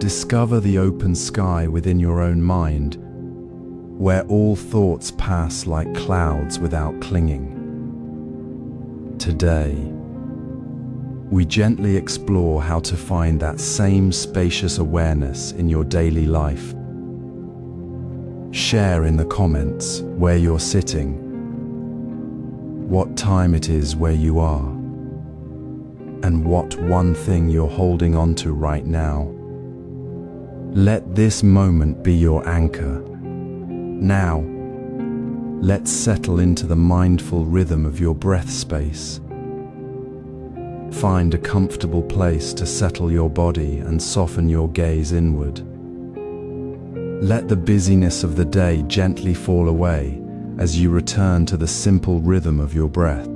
discover the open sky within your own mind, where all thoughts pass like clouds without clinging. Today, we gently explore how to find that same spacious awareness in your daily life. Share in the comments where you're sitting, what time it is where you are, and what one thing you're holding on to right now. Let this moment be your anchor. Now, let's settle into the mindful rhythm of your breath space. Find a comfortable place to settle your body and soften your gaze inward. Let the busyness of the day gently fall away as you return to the simple rhythm of your breath.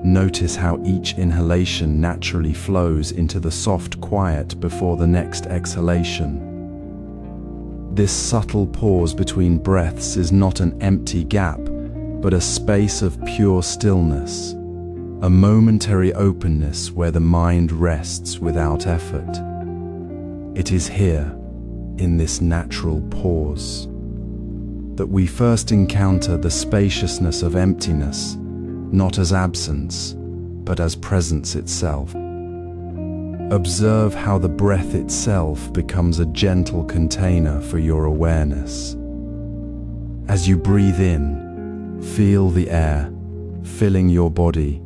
Notice how each inhalation naturally flows into the soft quiet before the next exhalation. This subtle pause between breaths is not an empty gap, but a space of pure stillness, a momentary openness where the mind rests without effort. It is here, in this natural pause, that we first encounter the spaciousness of emptiness, not as absence, but as presence itself. Observe how the breath itself becomes a gentle container for your awareness. As you breathe in, feel the air filling your body,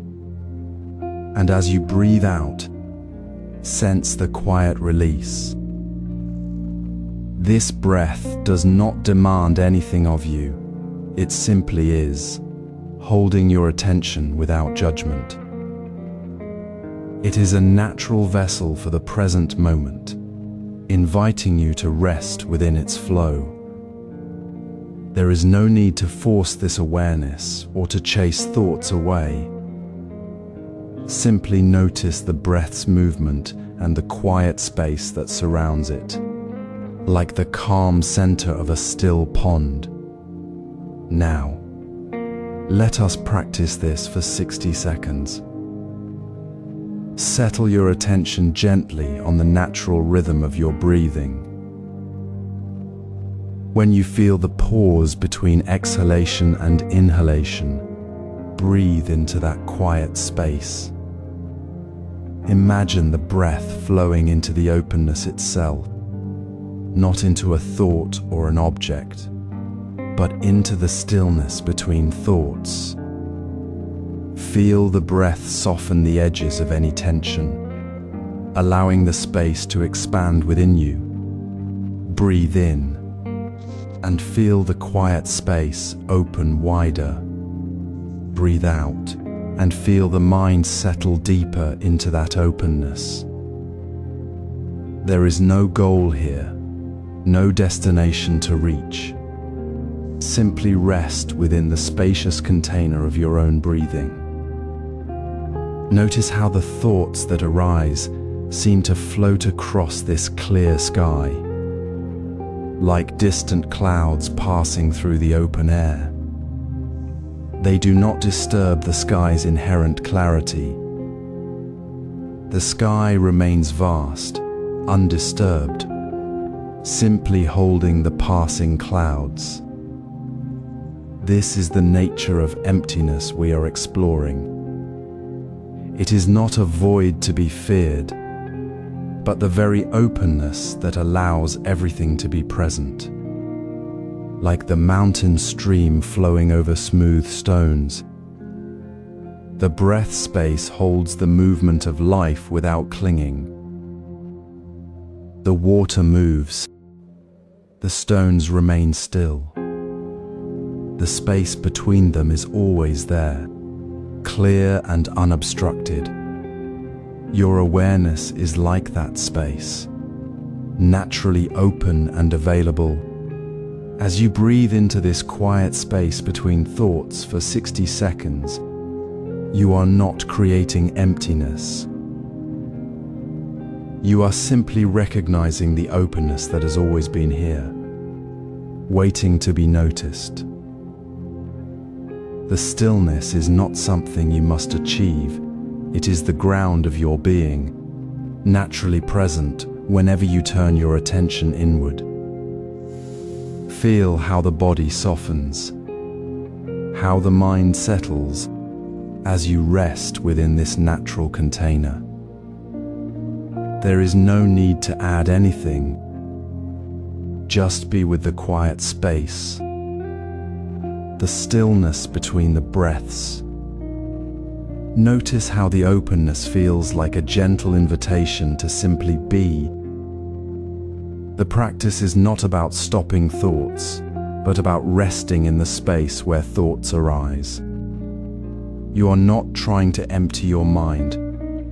and as you breathe out, sense the quiet release. This breath does not demand anything of you. It simply is, holding your attention without judgment. It is a natural vessel for the present moment, inviting you to rest within its flow. There is no need to force this awareness or to chase thoughts away. Simply notice the breath's movement and the quiet space that surrounds it, like the calm center of a still pond. Now, let us practice this for 60 seconds. Settle your attention gently on the natural rhythm of your breathing. When you feel the pause between exhalation and inhalation, breathe into that quiet space. Imagine the breath flowing into the openness itself, not into a thought or an object, but into the stillness between thoughts. Feel the breath soften the edges of any tension, allowing the space to expand within you. Breathe in and feel the quiet space open wider. Breathe out and feel the mind settle deeper into that openness. There is no goal here, no destination to reach. Simply rest within the spacious container of your own breathing. Notice how the thoughts that arise seem to float across this clear sky, like distant clouds passing through the open air. They do not disturb the sky's inherent clarity. The sky remains vast, undisturbed, simply holding the passing clouds. This is the nature of emptiness we are exploring. It is not a void to be feared, but the very openness that allows everything to be present. Like the mountain stream flowing over smooth stones, the breath space holds the movement of life without clinging. The water moves, the stones remain still. The space between them is always there, clear and unobstructed. Your awareness is like that space, naturally open and available. As you breathe into this quiet space between thoughts for 60 seconds, you are not creating emptiness. You are simply recognizing the openness that has always been here, waiting to be noticed. The stillness is not something you must achieve. It is the ground of your being, naturally present whenever you turn your attention inward. Feel how the body softens, how the mind settles as you rest within this natural container. There is no need to add anything. Just be with the quiet space, the stillness between the breaths. Notice how the openness feels like a gentle invitation to simply be. The practice is not about stopping thoughts, but about resting in the space where thoughts arise. You are not trying to empty your mind.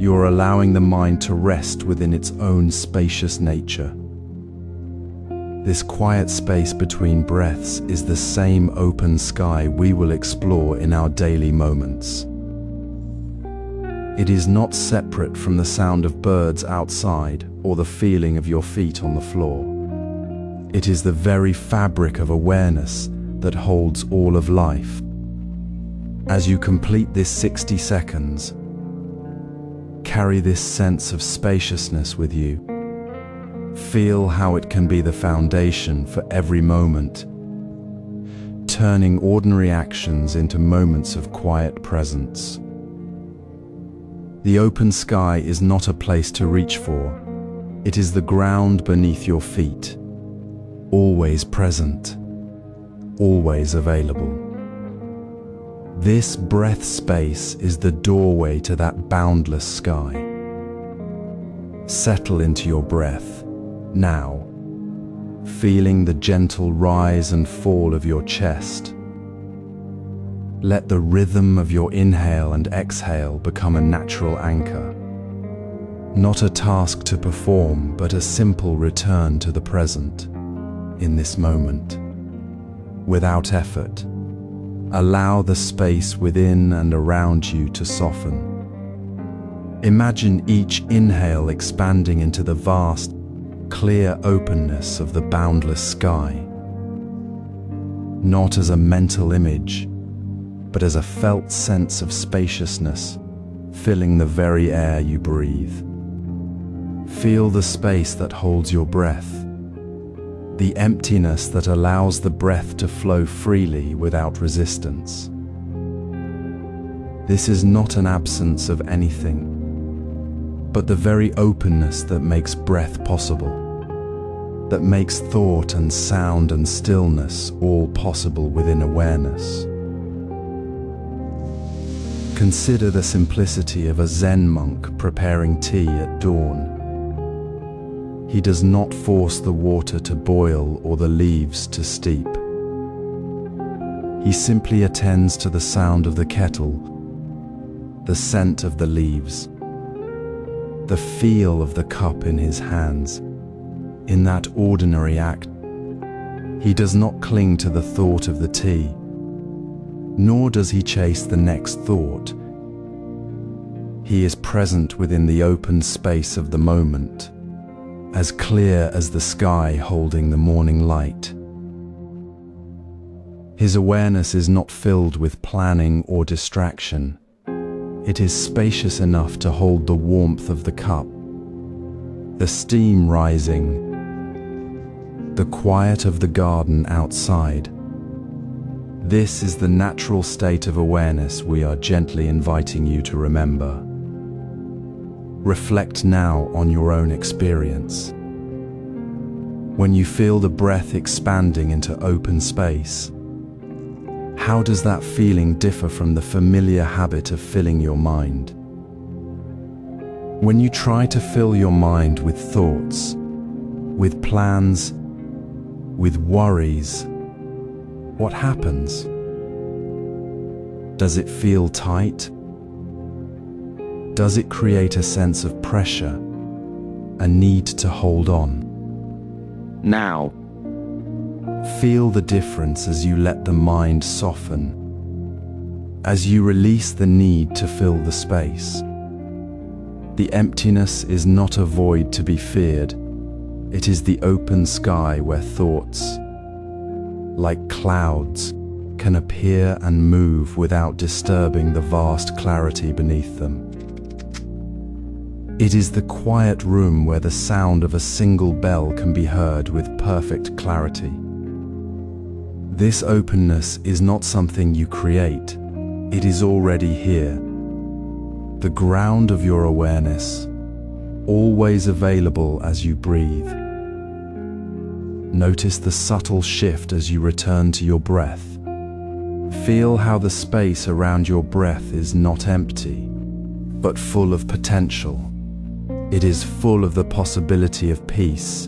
You are allowing the mind to rest within its own spacious nature. This quiet space between breaths is the same open sky we will explore in our daily moments. It is not separate from the sound of birds outside or the feeling of your feet on the floor. It is the very fabric of awareness that holds all of life. As you complete this 60 seconds, carry this sense of spaciousness with you. Feel how it can be the foundation for every moment, turning ordinary actions into moments of quiet presence. The open sky is not a place to reach for. It is the ground beneath your feet, always present, always available. This breath space is the doorway to that boundless sky. Settle into your breath now, feeling the gentle rise and fall of your chest. Let the rhythm of your inhale and exhale become a natural anchor. Not a task to perform, but a simple return to the present, in this moment. Without effort, allow the space within and around you to soften. Imagine each inhale expanding into the vast, clear openness of the boundless sky. Not as a mental image, but as a felt sense of spaciousness, filling the very air you breathe. Feel the space that holds your breath, the emptiness that allows the breath to flow freely without resistance. This is not an absence of anything, but the very openness that makes breath possible, that makes thought and sound and stillness all possible within awareness. Consider the simplicity of a Zen monk preparing tea at dawn. He does not force the water to boil or the leaves to steep. He simply attends to the sound of the kettle, the scent of the leaves, the feel of the cup in his hands. In that ordinary act, he does not cling to the thought of the tea, nor does he chase the next thought. He is present within the open space of the moment, as clear as the sky holding the morning light. His awareness is not filled with planning or distraction. It is spacious enough to hold the warmth of the cup, the steam rising, the quiet of the garden outside. This is the natural state of awareness we are gently inviting you to remember. Reflect now on your own experience. When you feel the breath expanding into open space, how does that feeling differ from the familiar habit of filling your mind? When you try to fill your mind with thoughts, with plans, with worries, what happens? Does it feel tight? Does it create a sense of pressure, a need to hold on? Now, feel the difference as you let the mind soften, as you release the need to fill the space. The emptiness is not a void to be feared. It is the open sky where thoughts, like clouds, can appear and move without disturbing the vast clarity beneath them. It is the quiet room where the sound of a single bell can be heard with perfect clarity. This openness is not something you create. It is already here. The ground of your awareness, always available as you breathe. Notice the subtle shift as you return to your breath. Feel how the space around your breath is not empty, but full of potential. It is full of the possibility of peace,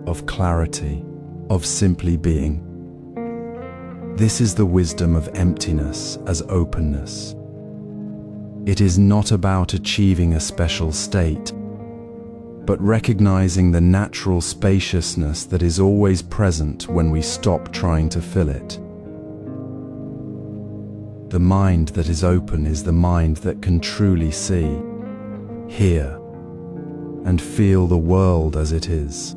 of clarity, of simply being. This is the wisdom of emptiness as openness. It is not about achieving a special state, but recognizing the natural spaciousness that is always present when we stop trying to fill it. The mind that is open is the mind that can truly see, hear, and feel the world as it is,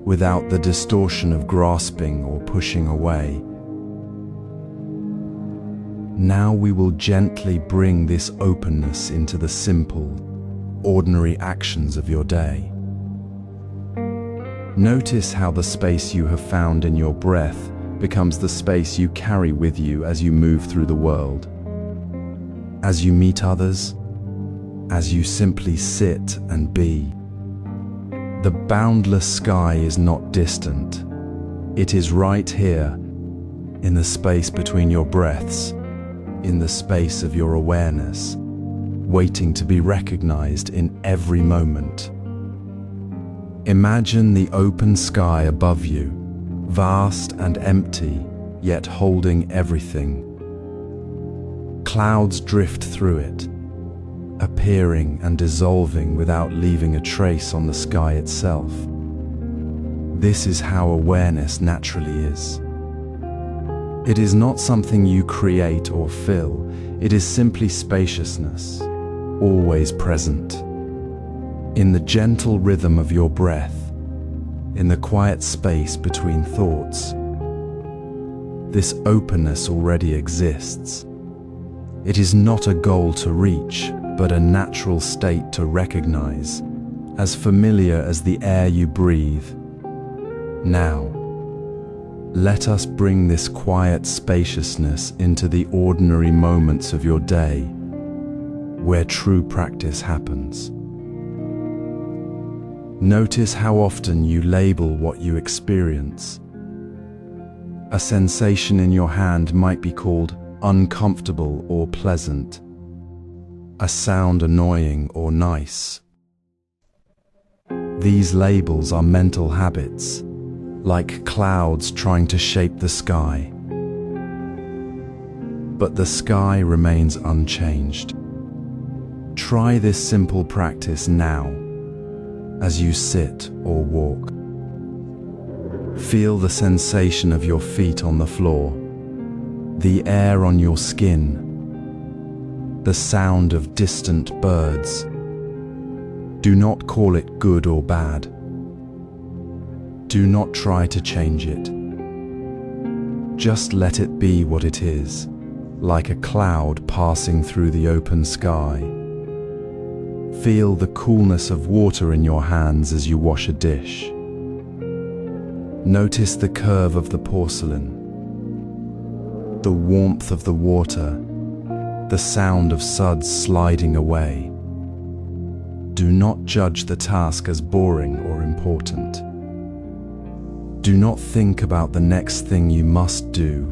without the distortion of grasping or pushing away. Now we will gently bring this openness into the simple, ordinary actions of your day. Notice how the space you have found in your breath becomes the space you carry with you as you move through the world. As you meet others, as you simply sit and be. The boundless sky is not distant. It is right here, in the space between your breaths, in the space of your awareness, waiting to be recognized in every moment. Imagine the open sky above you, vast and empty, yet holding everything. Clouds drift through it, appearing and dissolving without leaving a trace on the sky itself. This is how awareness naturally is. It is not something you create or fill, it is simply spaciousness, always present. In the gentle rhythm of your breath, in the quiet space between thoughts, this openness already exists. It is not a goal to reach, but a natural state to recognize, as familiar as the air you breathe. Now, let us bring this quiet spaciousness into the ordinary moments of your day, where true practice happens. Notice how often you label what you experience. A sensation in your hand might be called uncomfortable or pleasant, a sound annoying or nice. These labels are mental habits, like clouds trying to shape the sky. But the sky remains unchanged. Try this simple practice now, as you sit or walk. Feel the sensation of your feet on the floor, the air on your skin, the sound of distant birds. Do not call it good or bad. Do not try to change it. Just let it be what it is, like a cloud passing through the open sky. Feel the coolness of water in your hands as you wash a dish. Notice the curve of the porcelain, the warmth of the water, the sound of suds sliding away. Do not judge the task as boring or important. Do not think about the next thing you must do.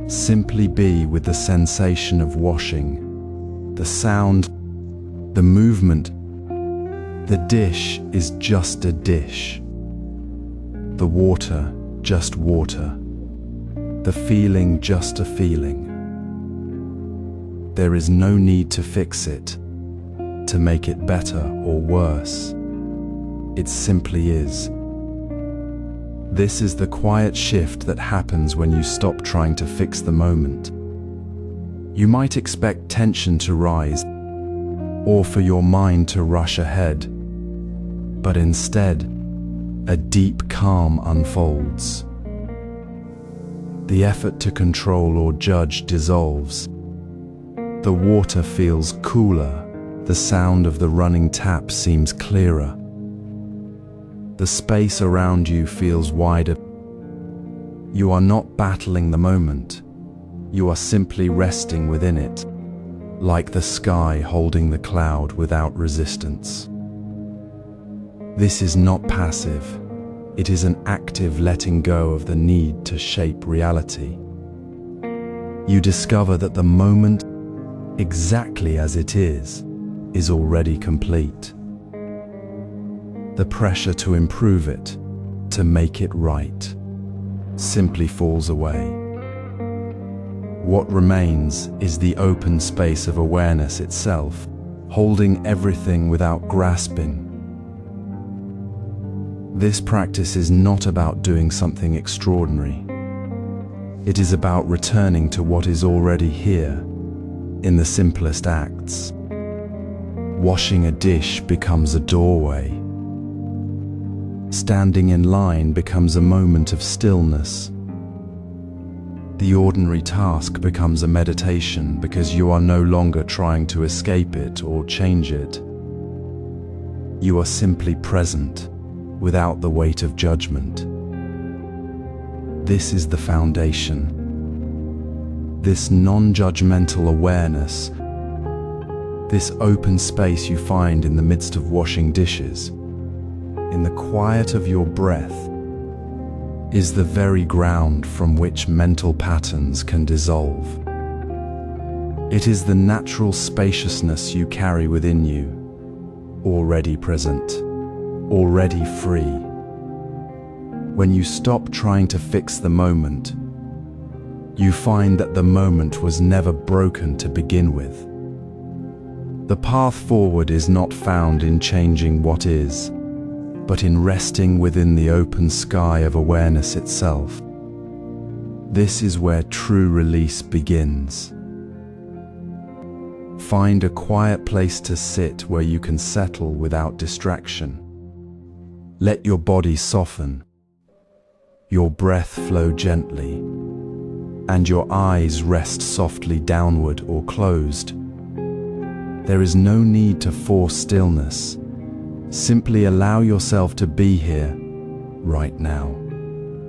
Simply be with the sensation of washing, the sound, the movement. The dish is just a dish. The water, just water. The feeling, just a feeling. There is no need to fix it, to make it better or worse. It simply is. This is the quiet shift that happens when you stop trying to fix the moment. You might expect tension to rise, or for your mind to rush ahead, but instead, a deep calm unfolds. The effort to control or judge dissolves. The water feels cooler, The sound of the running tap seems clearer. The space around you feels wider. You are not battling the moment. You are simply resting within it, like the sky holding the cloud without resistance. This is not passive. It is an active letting go of the need to shape reality. You discover that the moment, exactly as it is already complete. The pressure to improve it, to make it right, simply falls away. What remains is the open space of awareness itself, holding everything without grasping. This practice is not about doing something extraordinary. It is about returning to what is already here, in the simplest acts. Washing a dish becomes a doorway. Standing in line becomes a moment of stillness. The ordinary task becomes a meditation because you are no longer trying to escape it or change it. You are simply present, without the weight of judgment. This is the foundation. This non-judgmental awareness, this open space you find in the midst of washing dishes, in the quiet of your breath, is the very ground from which mental patterns can dissolve. It is the natural spaciousness you carry within you, already present, already free. When you stop trying to fix the moment, you find that the moment was never broken to begin with. The path forward is not found in changing what is, but in resting within the open sky of awareness itself. This is where true release begins. Find a quiet place to sit where you can settle without distraction. Let your body soften, your breath flow gently, and your eyes rest softly downward or closed. There is no need to force stillness. Simply allow yourself to be here, right now,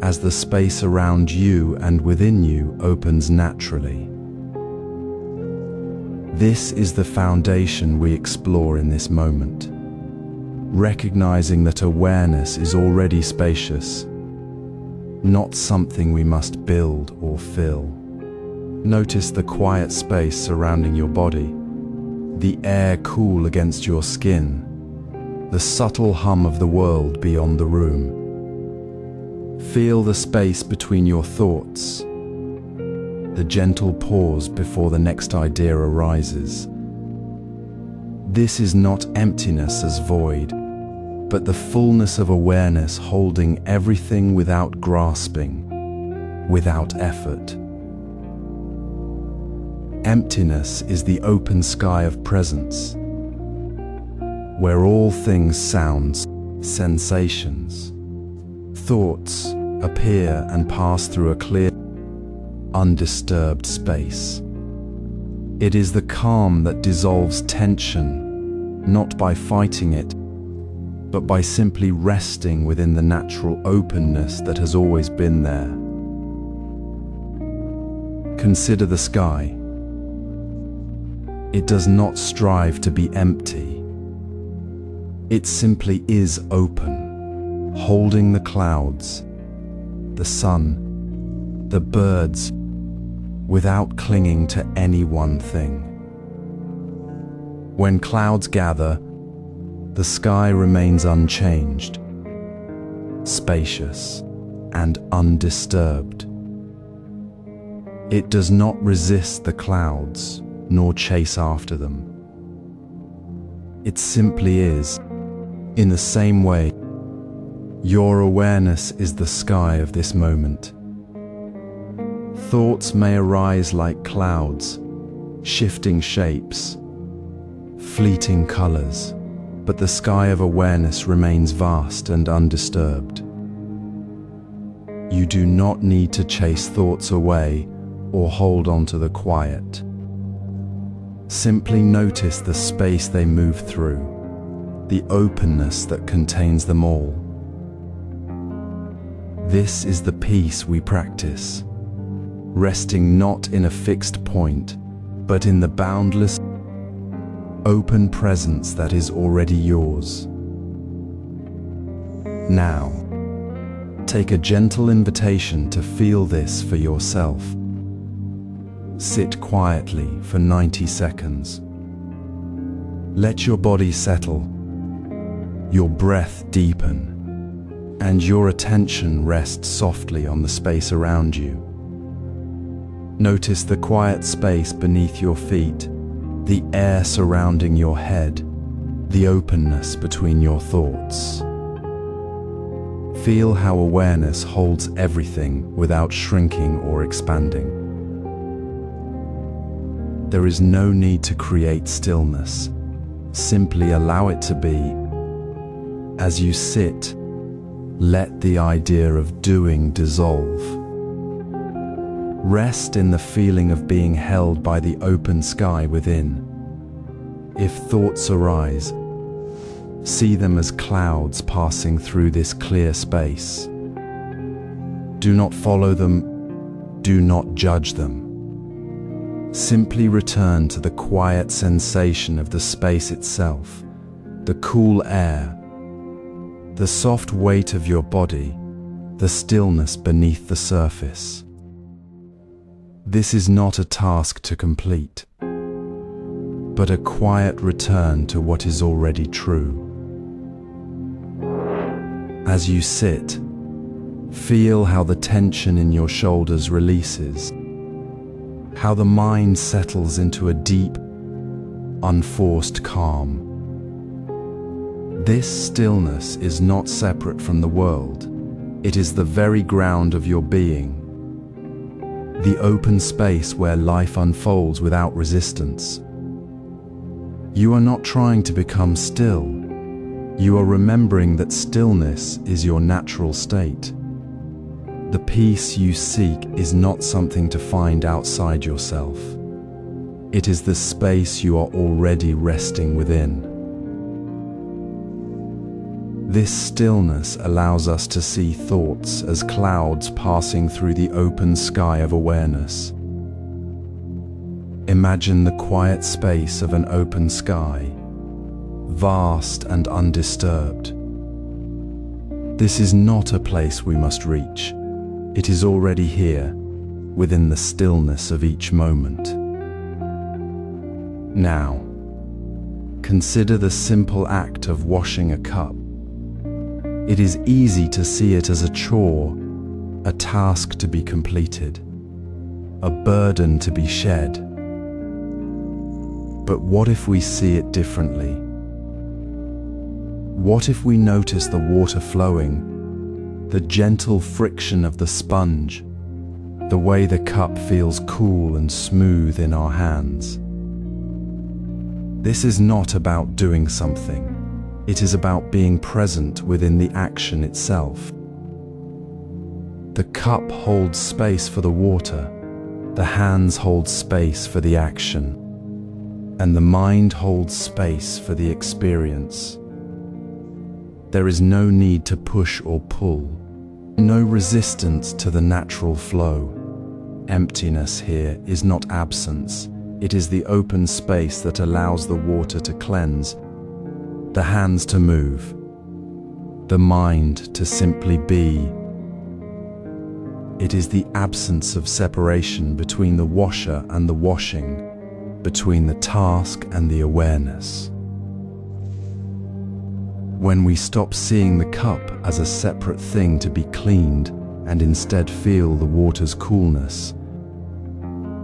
as the space around you and within you opens naturally. This is the foundation we explore in this moment, recognizing that awareness is already spacious, not something we must build or fill. Notice the quiet space surrounding your body, the air cool against your skin, the subtle hum of the world beyond the room. Feel the space between your thoughts, the gentle pause before the next idea arises. This is not emptiness as void, but the fullness of awareness holding everything without grasping, without effort. Emptiness is the open sky of presence, where all things, sounds, sensations, thoughts appear and pass through a clear, undisturbed space. It is the calm that dissolves tension, not by fighting it, but by simply resting within the natural openness that has always been there. Consider the sky. It does not strive to be empty. It simply is open, holding the clouds, the sun, the birds, without clinging to any one thing. When clouds gather, the sky remains unchanged, spacious, and undisturbed. It does not resist the clouds, nor chase after them. It simply is. In the same way, your awareness is the sky of this moment. Thoughts may arise like clouds, shifting shapes, fleeting colors, but the sky of awareness remains vast and undisturbed. You do not need to chase thoughts away or hold on to the quiet. Simply notice the space they move through, the openness that contains them all. This is the peace we practice, resting not in a fixed point, but in the boundless, open presence that is already yours. Now, take a gentle invitation to feel this for yourself. Sit quietly for 90 seconds. Let your body settle, your breath deepen, and your attention rest softly on the space around you. Notice the quiet space beneath your feet, the air surrounding your head, the openness between your thoughts. Feel how awareness holds everything without shrinking or expanding. There is no need to create stillness. Simply allow it to be. As you sit, let the idea of doing dissolve. Rest in the feeling of being held by the open sky within. If thoughts arise, see them as clouds passing through this clear space. Do not follow them, do not judge them. Simply return to the quiet sensation of the space itself, the cool air, the soft weight of your body, the stillness beneath the surface. This is not a task to complete, but a quiet return to what is already true. As you sit, feel how the tension in your shoulders releases, how the mind settles into a deep, unforced calm. This stillness is not separate from the world. It is the very ground of your being, the open space where life unfolds without resistance. You are not trying to become still. You are remembering that stillness is your natural state. The peace you seek is not something to find outside yourself. It is the space you are already resting within. This stillness allows us to see thoughts as clouds passing through the open sky of awareness. Imagine the quiet space of an open sky, vast and undisturbed. This is not a place we must reach. It is already here, within the stillness of each moment. Now, consider the simple act of washing a cup. It is easy to see it as a chore, a task to be completed, a burden to be shed. But what if we see it differently? What if we notice the water flowing, the gentle friction of the sponge, the way the cup feels cool and smooth in our hands? This is not about doing something. It is about being present within the action itself. The cup holds space for the water, the hands hold space for the action, and the mind holds space for the experience. There is no need to push or pull, no resistance to the natural flow. Emptiness here is not absence. It is the open space that allows the water to cleanse, the hands to move, the mind to simply be. It is the absence of separation between the washer and the washing, between the task and the awareness. When we stop seeing the cup as a separate thing to be cleaned and instead feel the water's coolness,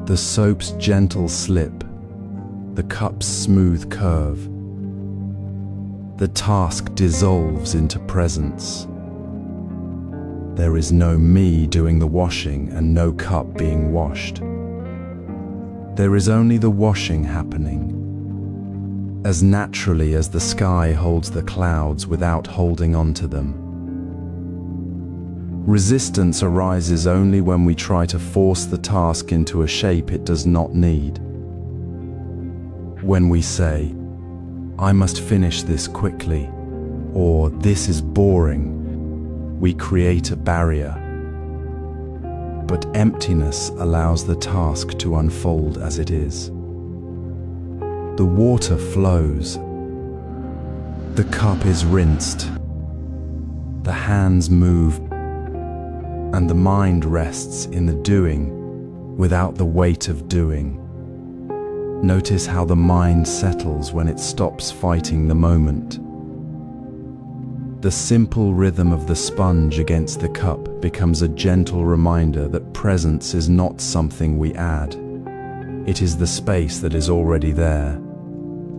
the soap's gentle slip, the cup's smooth curve, the task dissolves into presence. There is no me doing the washing and no cup being washed. There is only the washing happening, as naturally as the sky holds the clouds without holding on to them. Resistance arises only when we try to force the task into a shape it does not need. When we say, "I must finish this quickly," or "this is boring," we create a barrier. But emptiness allows the task to unfold as it is. The water flows. The cup is rinsed. The hands move, and the mind rests in the doing without the weight of doing. Notice how the mind settles when it stops fighting the moment. The simple rhythm of the sponge against the cup becomes a gentle reminder that presence is not something we add. It is the space that is already there,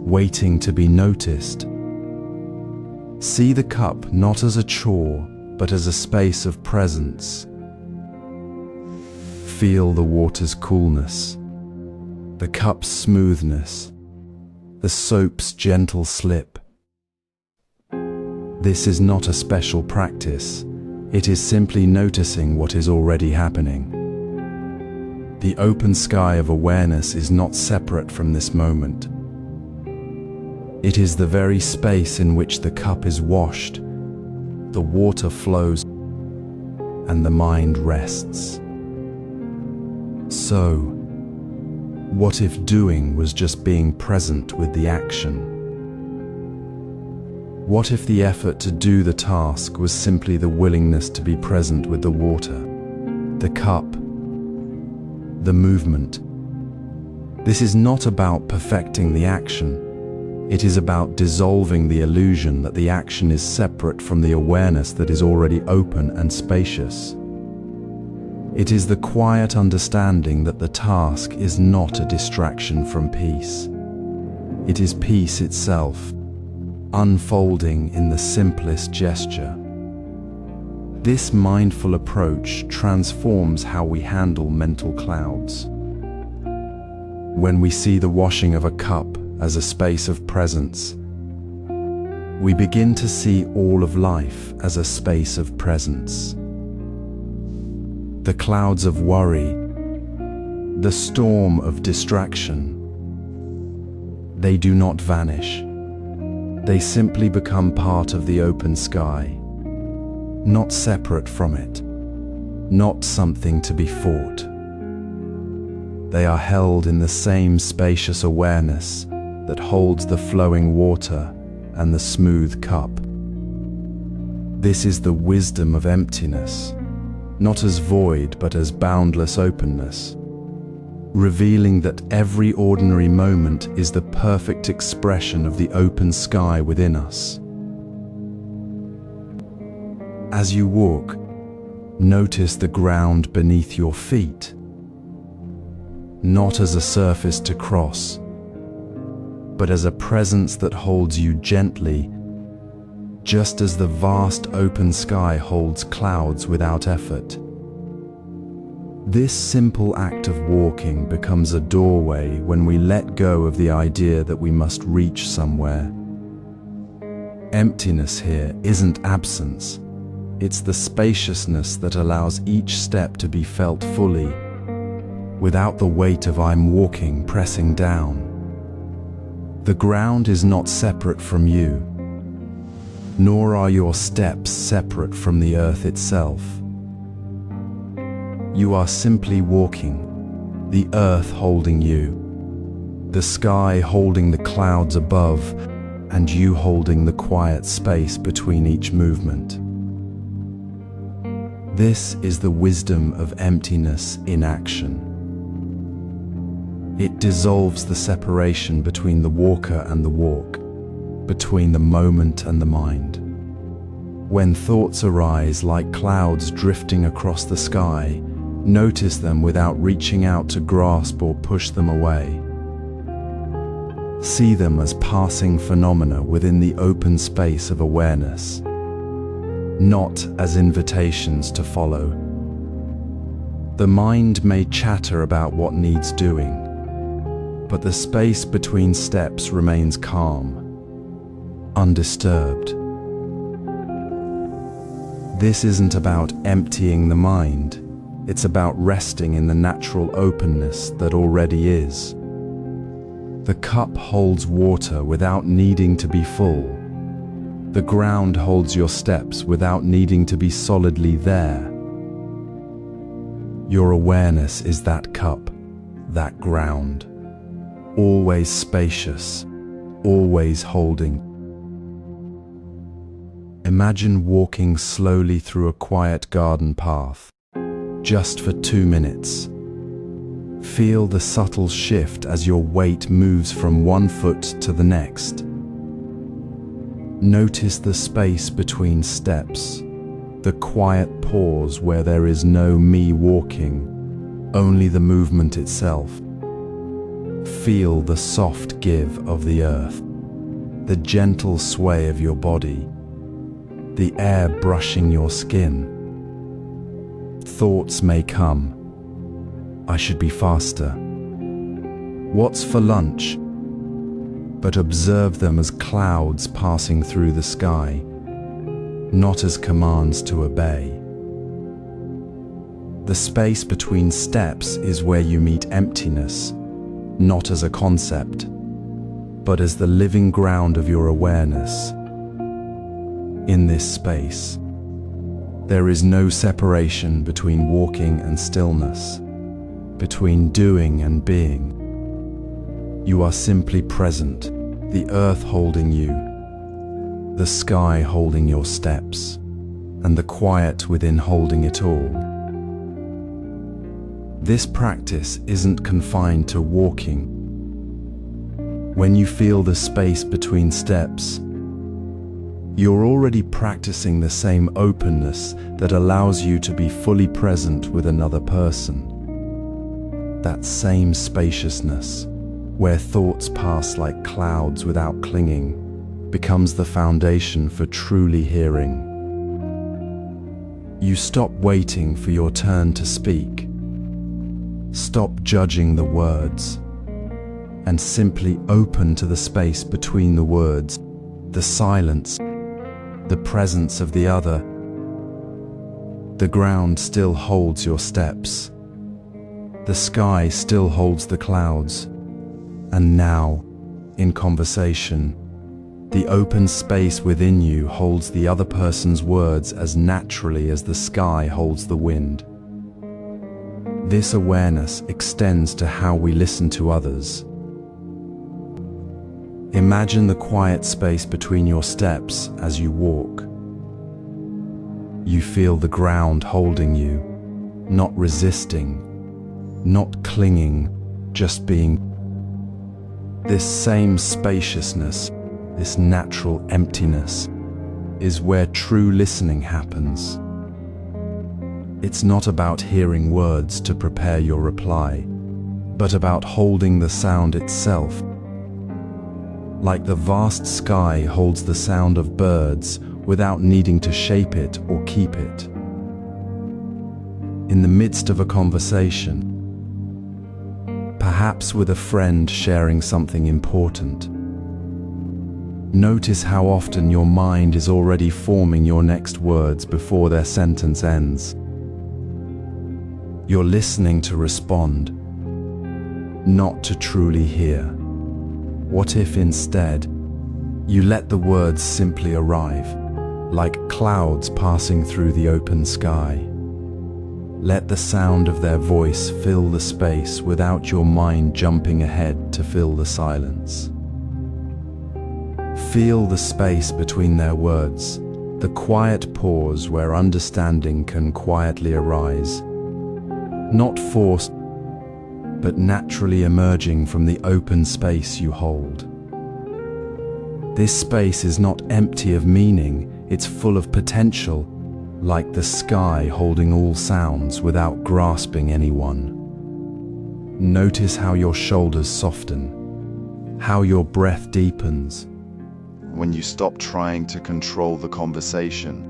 waiting to be noticed. See the cup not as a chore, but as a space of presence. Feel the water's coolness, the cup's smoothness, the soap's gentle slip. This is not a special practice. It is simply noticing what is already happening. The open sky of awareness is not separate from this moment. It is the very space in which the cup is washed, the water flows, and the mind rests. So, what if doing was just being present with the action? What if the effort to do the task was simply the willingness to be present with the water, the cup, the movement? This is not about perfecting the action. It is about dissolving the illusion that the action is separate from the awareness that is already open and spacious. It is the quiet understanding that the task is not a distraction from peace. It is peace itself, unfolding in the simplest gesture. This mindful approach transforms how we handle mental clouds. When we see the washing of a cup as a space of presence, we begin to see all of life as a space of presence. The clouds of worry, the storm of distraction, they do not vanish. They simply become part of the open sky, not separate from it, not something to be fought. They are held in the same spacious awareness that holds the flowing water and the smooth cup. This is the wisdom of emptiness, not as void but as boundless openness, revealing that every ordinary moment is the perfect expression of the open sky within us. As you walk, notice the ground beneath your feet, not as a surface to cross, but as a presence that holds you gently, just as the vast open sky holds clouds without effort. This simple act of walking becomes a doorway when we let go of the idea that we must reach somewhere. Emptiness here isn't absence. It's the spaciousness that allows each step to be felt fully, without the weight of "I'm walking" pressing down. The ground is not separate from you, nor are your steps separate from the earth itself. You are simply walking, the earth holding you, the sky holding the clouds above, and you holding the quiet space between each movement. This is the wisdom of emptiness in action. It dissolves the separation between the walker and the walk, between the moment and the mind. When thoughts arise like clouds drifting across the sky, notice them without reaching out to grasp or push them away. See them as passing phenomena within the open space of awareness, not as invitations to follow. The mind may chatter about what needs doing, but the space between steps remains calm, undisturbed. This isn't about emptying the mind, it's about resting in the natural openness that already is. The cup holds water without needing to be full. The ground holds your steps without needing to be solidly there. Your awareness is that cup, that ground, always spacious, always holding. Imagine walking slowly through a quiet garden path, just for 2 minutes. Feel the subtle shift as your weight moves from one foot to the next. Notice the space between steps, the quiet pause where there is no me walking, only the movement itself. Feel the soft give of the earth, the gentle sway of your body, the air brushing your skin. Thoughts may come. I should be faster. What's for lunch? But observe them as clouds passing through the sky, not as commands to obey. The space between steps is where you meet emptiness, not as a concept, but as the living ground of your awareness. In this space, there is no separation between walking and stillness, between doing and being. You are simply present, the earth holding you, the sky holding your steps, and the quiet within holding it all. This practice isn't confined to walking. When you feel the space between steps, you're already practicing the same openness that allows you to be fully present with another person. That same spaciousness, where thoughts pass like clouds without clinging, becomes the foundation for truly hearing. You stop waiting for your turn to speak. Stop judging the words, and simply open to the space between the words, the silence, the presence of the other. The ground still holds your steps. The sky still holds the clouds. And now, in conversation, the open space within you holds the other person's words as naturally as the sky holds the wind. This awareness extends to how we listen to others. Imagine the quiet space between your steps as you walk. You feel the ground holding you, not resisting, not clinging, just being. This same spaciousness, this natural emptiness, is where true listening happens. It's not about hearing words to prepare your reply, but about holding the sound itself. Like the vast sky holds the sound of birds without needing to shape it or keep it. In the midst of a conversation, perhaps with a friend sharing something important, notice how often your mind is already forming your next words before their sentence ends. You're listening to respond, not to truly hear. What if instead, you let the words simply arrive, like clouds passing through the open sky? Let the sound of their voice fill the space without your mind jumping ahead to fill the silence. Feel the space between their words, the quiet pause where understanding can quietly arise, not forced, but naturally emerging from the open space you hold. This space is not empty of meaning, it's full of potential, like the sky holding all sounds without grasping anyone. Notice how your shoulders soften, how your breath deepens. When you stop trying to control the conversation.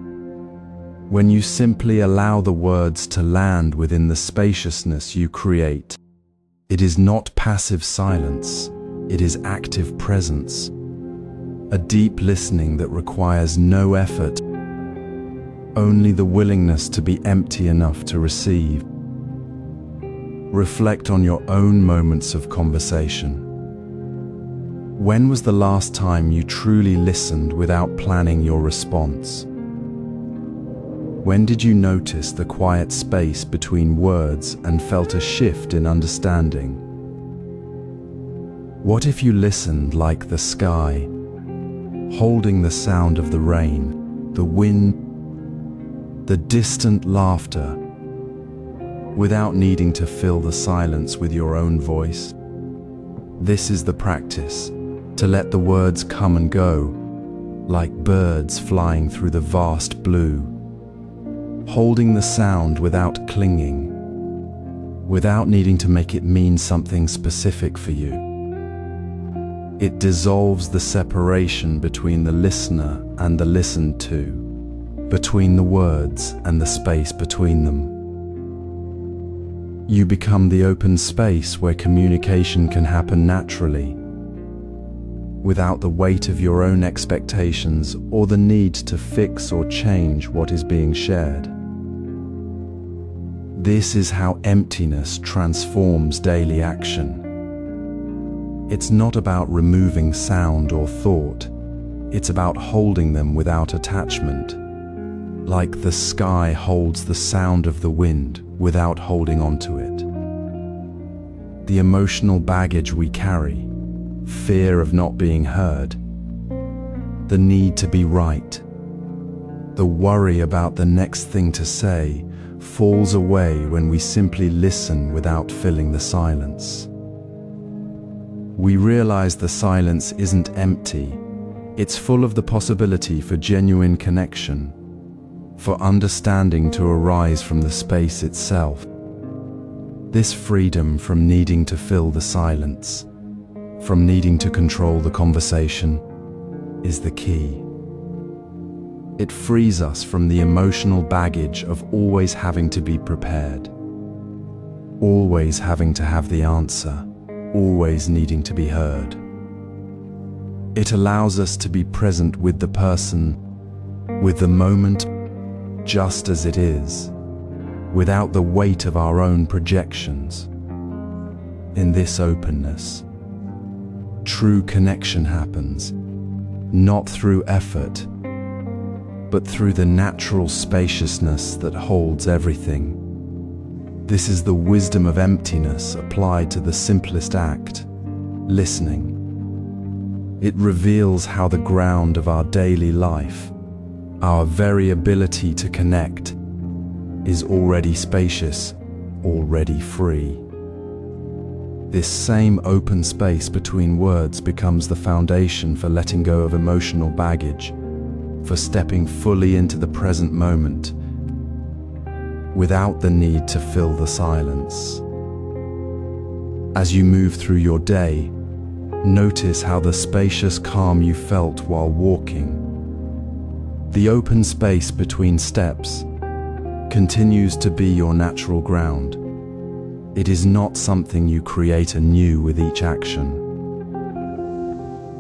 When you simply allow the words to land within the spaciousness you create. It is not passive silence, it is active presence. A deep listening that requires no effort, only the willingness to be empty enough to receive. Reflect on your own moments of conversation. When was the last time you truly listened without planning your response? When did you notice the quiet space between words and felt a shift in understanding? What if you listened like the sky, holding the sound of the rain, the wind, the distant laughter, without needing to fill the silence with your own voice? This is the practice, to let the words come and go, like birds flying through the vast blue, holding the sound without clinging, without needing to make it mean something specific for you. It dissolves the separation between the listener and the listened to, between the words and the space between them. You become the open space where communication can happen naturally, without the weight of your own expectations or the need to fix or change what is being shared. This is how emptiness transforms daily action. It's not about removing sound or thought, it's about holding them without attachment, like the sky holds the sound of the wind without holding onto it. The emotional baggage we carry, fear of not being heard, the need to be right, the worry about the next thing to say, falls away when we simply listen without filling the silence. We realize the silence isn't empty, it's full of the possibility for genuine connection, for understanding to arise from the space itself. This freedom from needing to fill the silence, from needing to control the conversation, is the key. It frees us from the emotional baggage of always having to be prepared, always having to have the answer, always needing to be heard. It allows us to be present with the person, with the moment just as it is, without the weight of our own projections. In this openness, true connection happens, not through effort, but through the natural spaciousness that holds everything. This is the wisdom of emptiness applied to the simplest act, listening. It reveals how the ground of our daily life, our very ability to connect, is already spacious, already free. This same open space between words becomes the foundation for letting go of emotional baggage, for stepping fully into the present moment, without the need to fill the silence. As you move through your day, notice how the spacious calm you felt while walking, the open space between steps, continues to be your natural ground. It is not something you create anew with each action.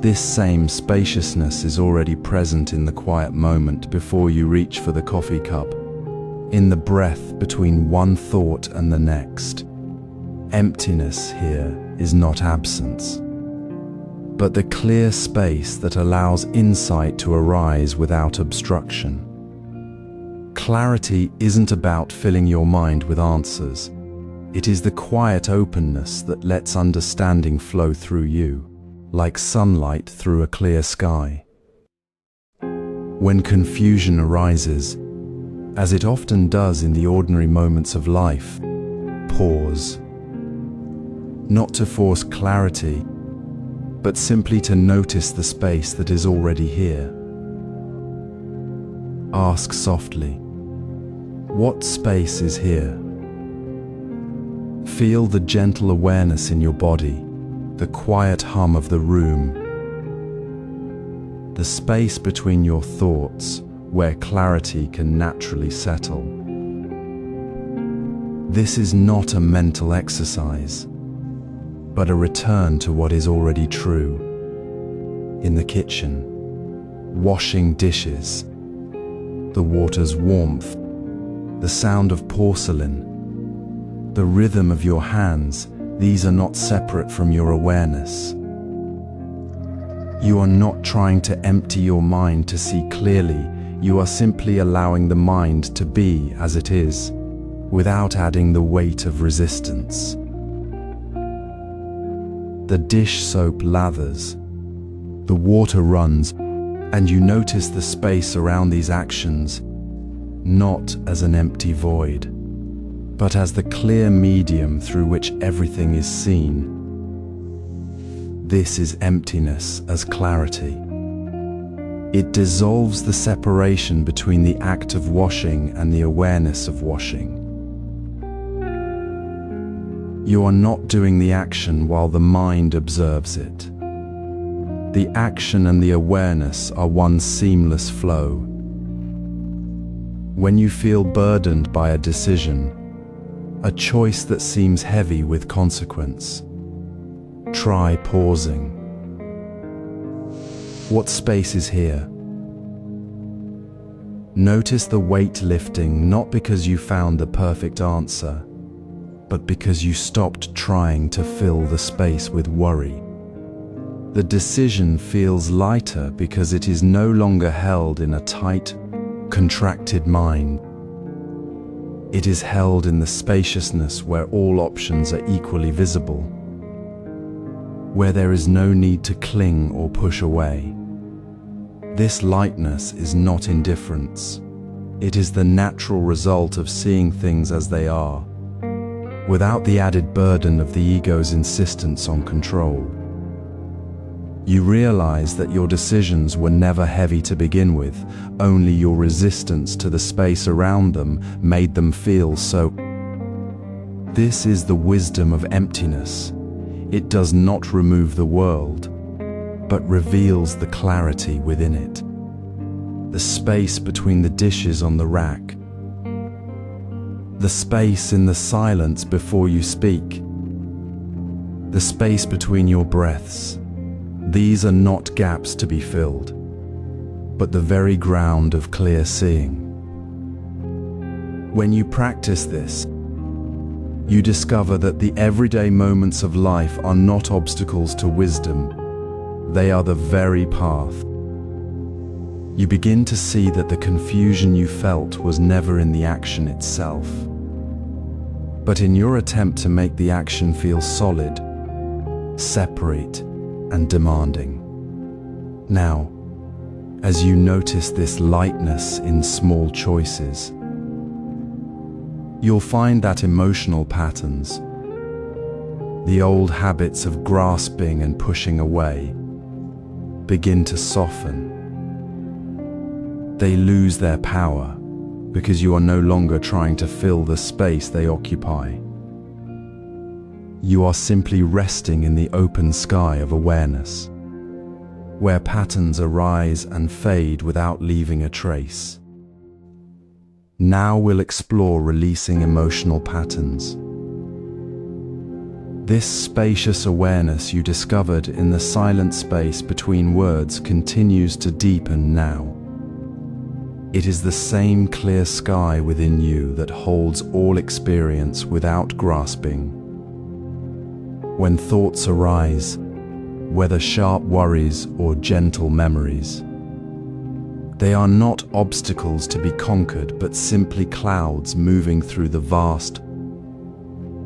This same spaciousness is already present in the quiet moment before you reach for the coffee cup, in the breath between one thought and the next. Emptiness here is not absence, but the clear space that allows insight to arise without obstruction. Clarity isn't about filling your mind with answers. It is the quiet openness that lets understanding flow through you, like sunlight through a clear sky. When confusion arises, as it often does in the ordinary moments of life, pause. Not to force clarity, but simply to notice the space that is already here. Ask softly, what space is here? Feel the gentle awareness in your body, the quiet hum of the room, the space between your thoughts where clarity can naturally settle. This is not a mental exercise, but a return to what is already true. In the kitchen, washing dishes, the water's warmth, the sound of porcelain, the rhythm of your hands, these are not separate from your awareness. You are not trying to empty your mind to see clearly. You are simply allowing the mind to be as it is, without adding the weight of resistance. The dish soap lathers, the water runs, and you notice the space around these actions, not as an empty void, but as the clear medium through which everything is seen. This is emptiness as clarity. It dissolves the separation between the act of washing and the awareness of washing. You are not doing the action while the mind observes it. The action and the awareness are one seamless flow. When you feel burdened by a decision, a choice that seems heavy with consequence, try pausing. What space is here? Notice the weight lifting, not because you found the perfect answer, but because you stopped trying to fill the space with worry. The decision feels lighter because it is no longer held in a tight, contracted mind. It is held in the spaciousness where all options are equally visible, where there is no need to cling or push away. This lightness is not indifference. It is the natural result of seeing things as they are, without the added burden of the ego's insistence on control. You realize that your decisions were never heavy to begin with, only your resistance to the space around them made them feel so. This is the wisdom of emptiness. It does not remove the world, but reveals the clarity within it. The space between the dishes on the rack, the space in the silence before you speak, the space between your breaths. These are not gaps to be filled, but the very ground of clear seeing. When you practice this, you discover that the everyday moments of life are not obstacles to wisdom. They are the very path. You begin to see that the confusion you felt was never in the action itself, but in your attempt to make the action feel solid, separate, and demanding. Now, as you notice this lightness in small choices, you'll find that emotional patterns, the old habits of grasping and pushing away, begin to soften. They lose their power because you are no longer trying to fill the space they occupy. You are simply resting in the open sky of awareness, where patterns arise and fade without leaving a trace. Now we'll explore releasing emotional patterns. This spacious awareness you discovered in the silent space between words continues to deepen now. It is the same clear sky within you that holds all experience without grasping. When thoughts arise, whether sharp worries or gentle memories, they are not obstacles to be conquered, but simply clouds moving through the vast,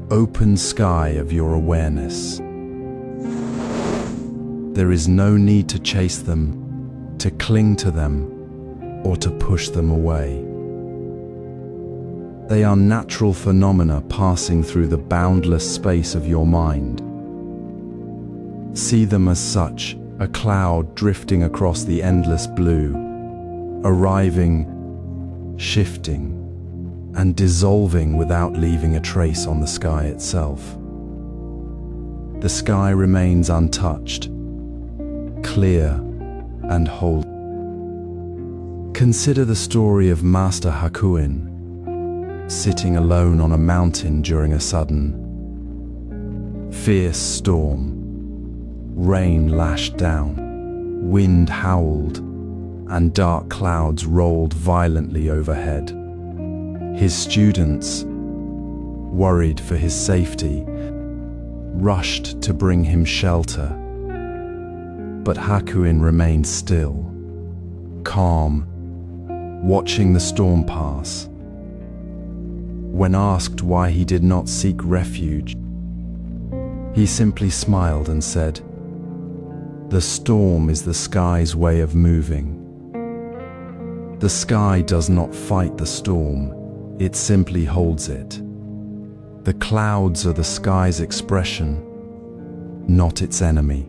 open sky of your awareness. There is no need to chase them, to cling to them, or to push them away. They are natural phenomena passing through the boundless space of your mind. See them as such, a cloud drifting across the endless blue, arriving, shifting, and dissolving without leaving a trace on the sky itself. The sky remains untouched, clear, and whole. Consider the story of Master Hakuin, sitting alone on a mountain during a sudden, fierce storm. Rain lashed down, wind howled, and dark clouds rolled violently overhead. His students, worried for his safety, rushed to bring him shelter. But Hakuin remained still, calm, watching the storm pass. When asked why he did not seek refuge, he simply smiled and said, "The storm is the sky's way of moving. The sky does not fight the storm, it simply holds it. The clouds are the sky's expression, not its enemy.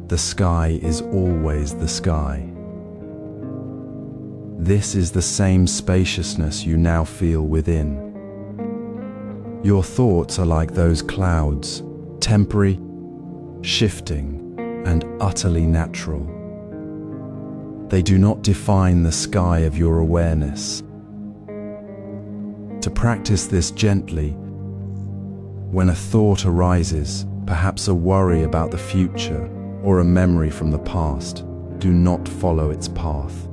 The sky is always the sky." This is the same spaciousness you now feel within. Your thoughts are like those clouds, temporary, shifting, and utterly natural. They do not define the sky of your awareness. To practice this gently, when a thought arises, perhaps a worry about the future or a memory from the past, do not follow its path.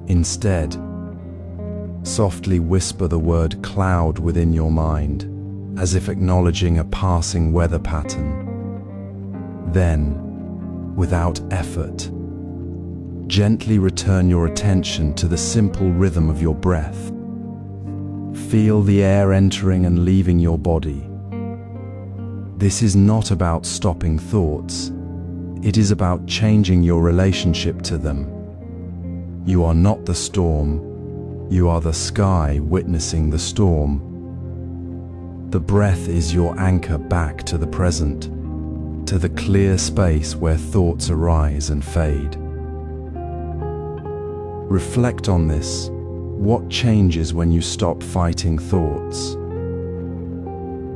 Instead, softly whisper the word cloud within your mind, as if acknowledging a passing weather pattern. Then, without effort, gently return your attention to the simple rhythm of your breath. Feel the air entering and leaving your body. This is not about stopping thoughts. It is about changing your relationship to them. You are not the storm. You are the sky witnessing the storm. The breath is your anchor back to the present, to the clear space where thoughts arise and fade. Reflect on this. What changes when you stop fighting thoughts?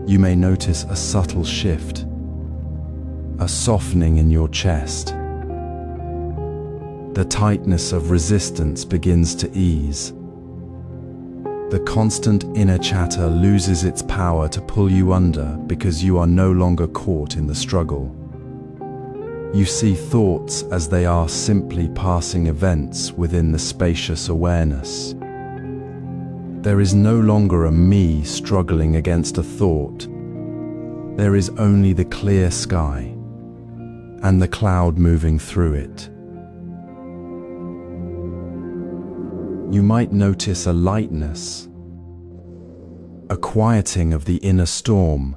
You may notice a subtle shift, a softening in your chest. The tightness of resistance begins to ease. The constant inner chatter loses its power to pull you under because you are no longer caught in the struggle. You see thoughts as they are, simply passing events within the spacious awareness. There is no longer a me struggling against a thought. There is only the clear sky and the cloud moving through it. You might notice a lightness, a quieting of the inner storm,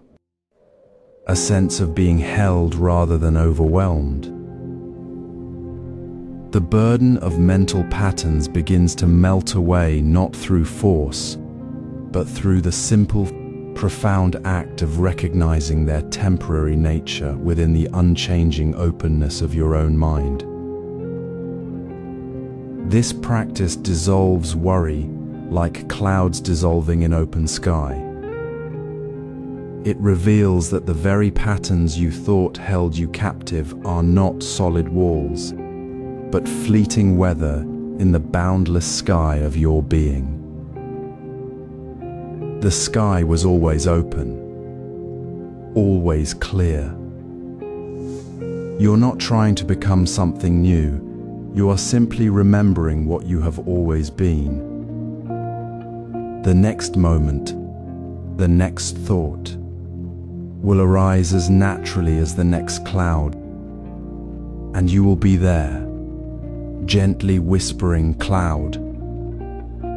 a sense of being held rather than overwhelmed. The burden of mental patterns begins to melt away, not through force, but through the simple, profound act of recognizing their temporary nature within the unchanging openness of your own mind. This practice dissolves worry like clouds dissolving in open sky. It reveals that the very patterns you thought held you captive are not solid walls, but fleeting weather in the boundless sky of your being. The sky was always open, always clear. You're not trying to become something new. You are simply remembering what you have always been. The next moment, the next thought, will arise as naturally as the next cloud, and you will be there, gently whispering cloud,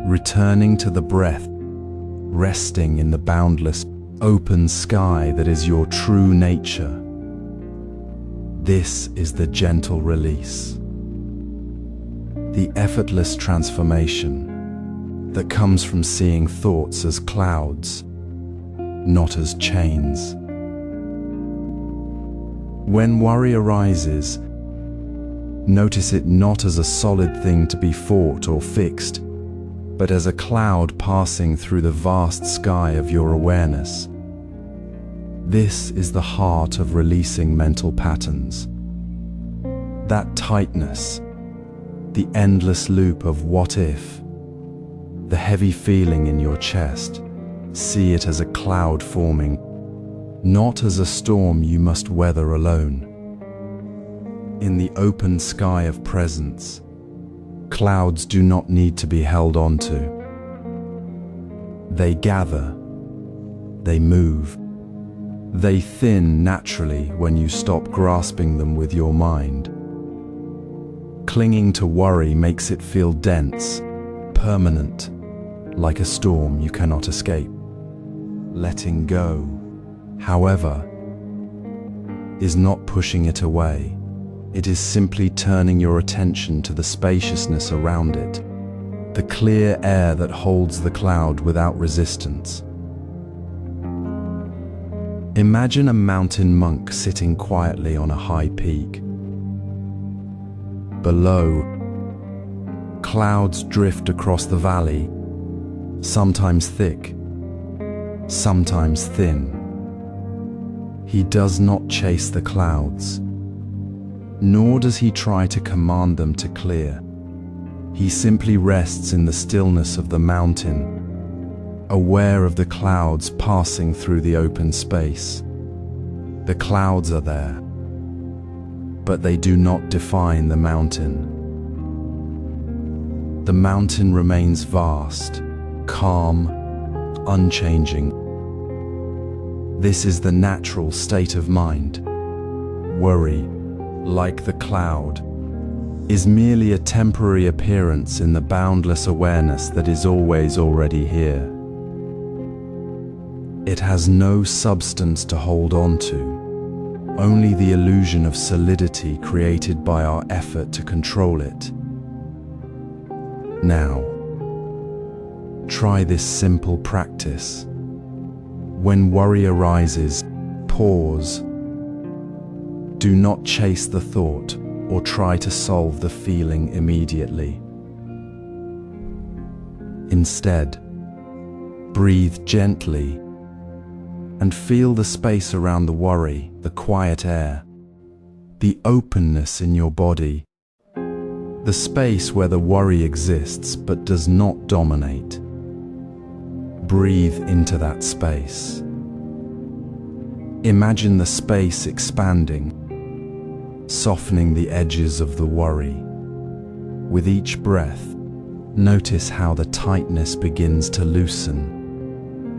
returning to the breath, resting in the boundless, open sky that is your true nature. This is the gentle release, the effortless transformation that comes from seeing thoughts as clouds, not as chains. When worry arises, notice it not as a solid thing to be fought or fixed, but as a cloud passing through the vast sky of your awareness. This is the heart of releasing mental patterns. That tightness, the endless loop of what if, the heavy feeling in your chest, see it as a cloud forming, not as a storm you must weather alone. In the open sky of presence, clouds do not need to be held onto. They gather, they move, They thin naturally when you stop grasping them with your mind. Clinging to worry makes it feel dense, permanent, like a storm you cannot escape. Letting go, however, is not pushing it away. It is simply turning your attention to the spaciousness around it, the clear air that holds the cloud without resistance. Imagine a mountain monk sitting quietly on a high peak. Below, clouds drift across the valley, sometimes thick, sometimes thin. He does not chase the clouds, nor does he try to command them to clear. He simply rests in the stillness of the mountain, aware of the clouds passing through the open space. The clouds are there, but they do not define the mountain. The mountain remains vast, calm, unchanging. This is the natural state of mind. Worry, like the cloud, is merely a temporary appearance in the boundless awareness that is always already here. It has no substance to hold on to, only the illusion of solidity created by our effort to control it. Now, try this simple practice. When worry arises, pause. Do not chase the thought or try to solve the feeling immediately. Instead, breathe gently and feel the space around the worry, the quiet air, the openness in your body, the space where the worry exists but does not dominate. Breathe into that space. Imagine the space expanding, softening the edges of the worry. With each breath, notice how the tightness begins to loosen,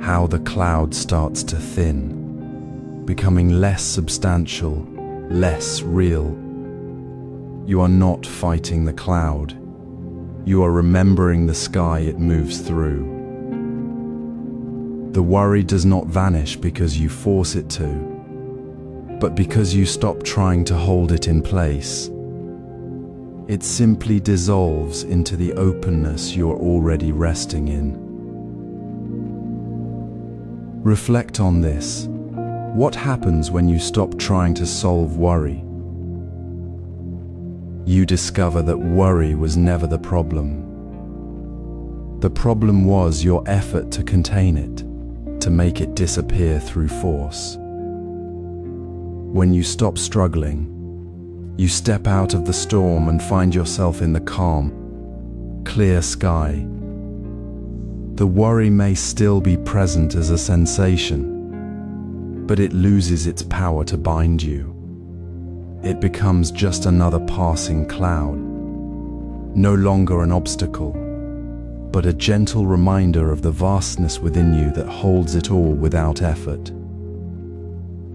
how the cloud starts to thin, becoming less substantial, less real. You are not fighting the cloud. You are remembering the sky it moves through. The worry does not vanish because you force it to, but because you stop trying to hold it in place. It simply dissolves into the openness you're already resting in. Reflect on this. What happens when you stop trying to solve worry? You discover that worry was never the problem. The problem was your effort to contain it, to make it disappear through force. When you stop struggling, you step out of the storm and find yourself in the calm, clear sky. The worry may still be present as a sensation, but it loses its power to bind you. It becomes just another passing cloud, no longer an obstacle, but a gentle reminder of the vastness within you that holds it all without effort.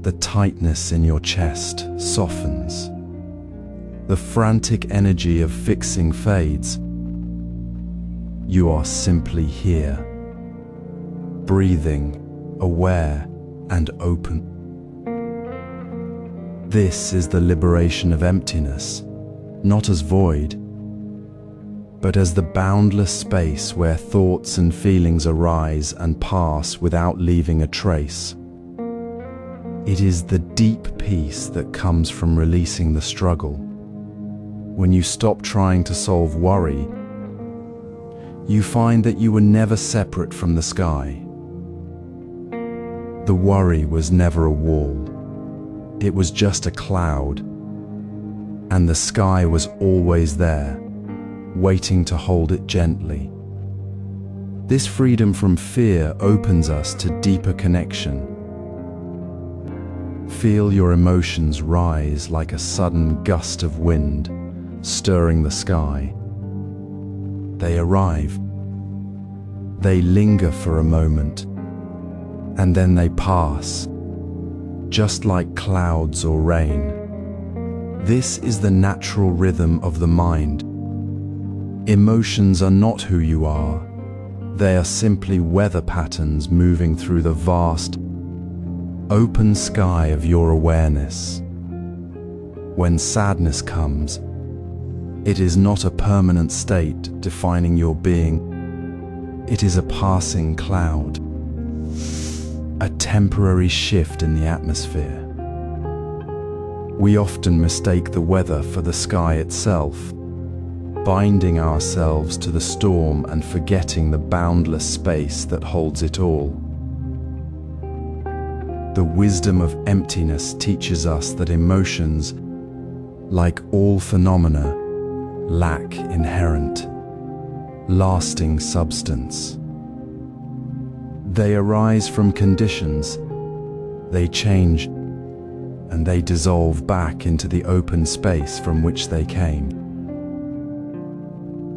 The tightness in your chest softens. The frantic energy of fixing fades. You are simply here, breathing, aware, and open. This is the liberation of emptiness, not as void, but as the boundless space where thoughts and feelings arise and pass without leaving a trace. It is the deep peace that comes from releasing the struggle. When you stop trying to solve worry, you find that you were never separate from the sky. The worry was never a wall. It was just a cloud, and the sky was always there, waiting to hold it gently. This freedom from fear opens us to deeper connection. Feel your emotions rise like a sudden gust of wind, stirring the sky. They arrive. They linger for a moment, and then they pass, just like clouds or rain. This is the natural rhythm of the mind. Emotions are not who you are. They are simply weather patterns moving through the vast, open sky of your awareness. When sadness comes, it is not a permanent state defining your being. It is a passing cloud, a temporary shift in the atmosphere. We often mistake the weather for the sky itself, binding ourselves to the storm and forgetting the boundless space that holds it all. The wisdom of emptiness teaches us that emotions, like all phenomena, lack inherent, lasting substance. They arise from conditions, they change, and they dissolve back into the open space from which they came.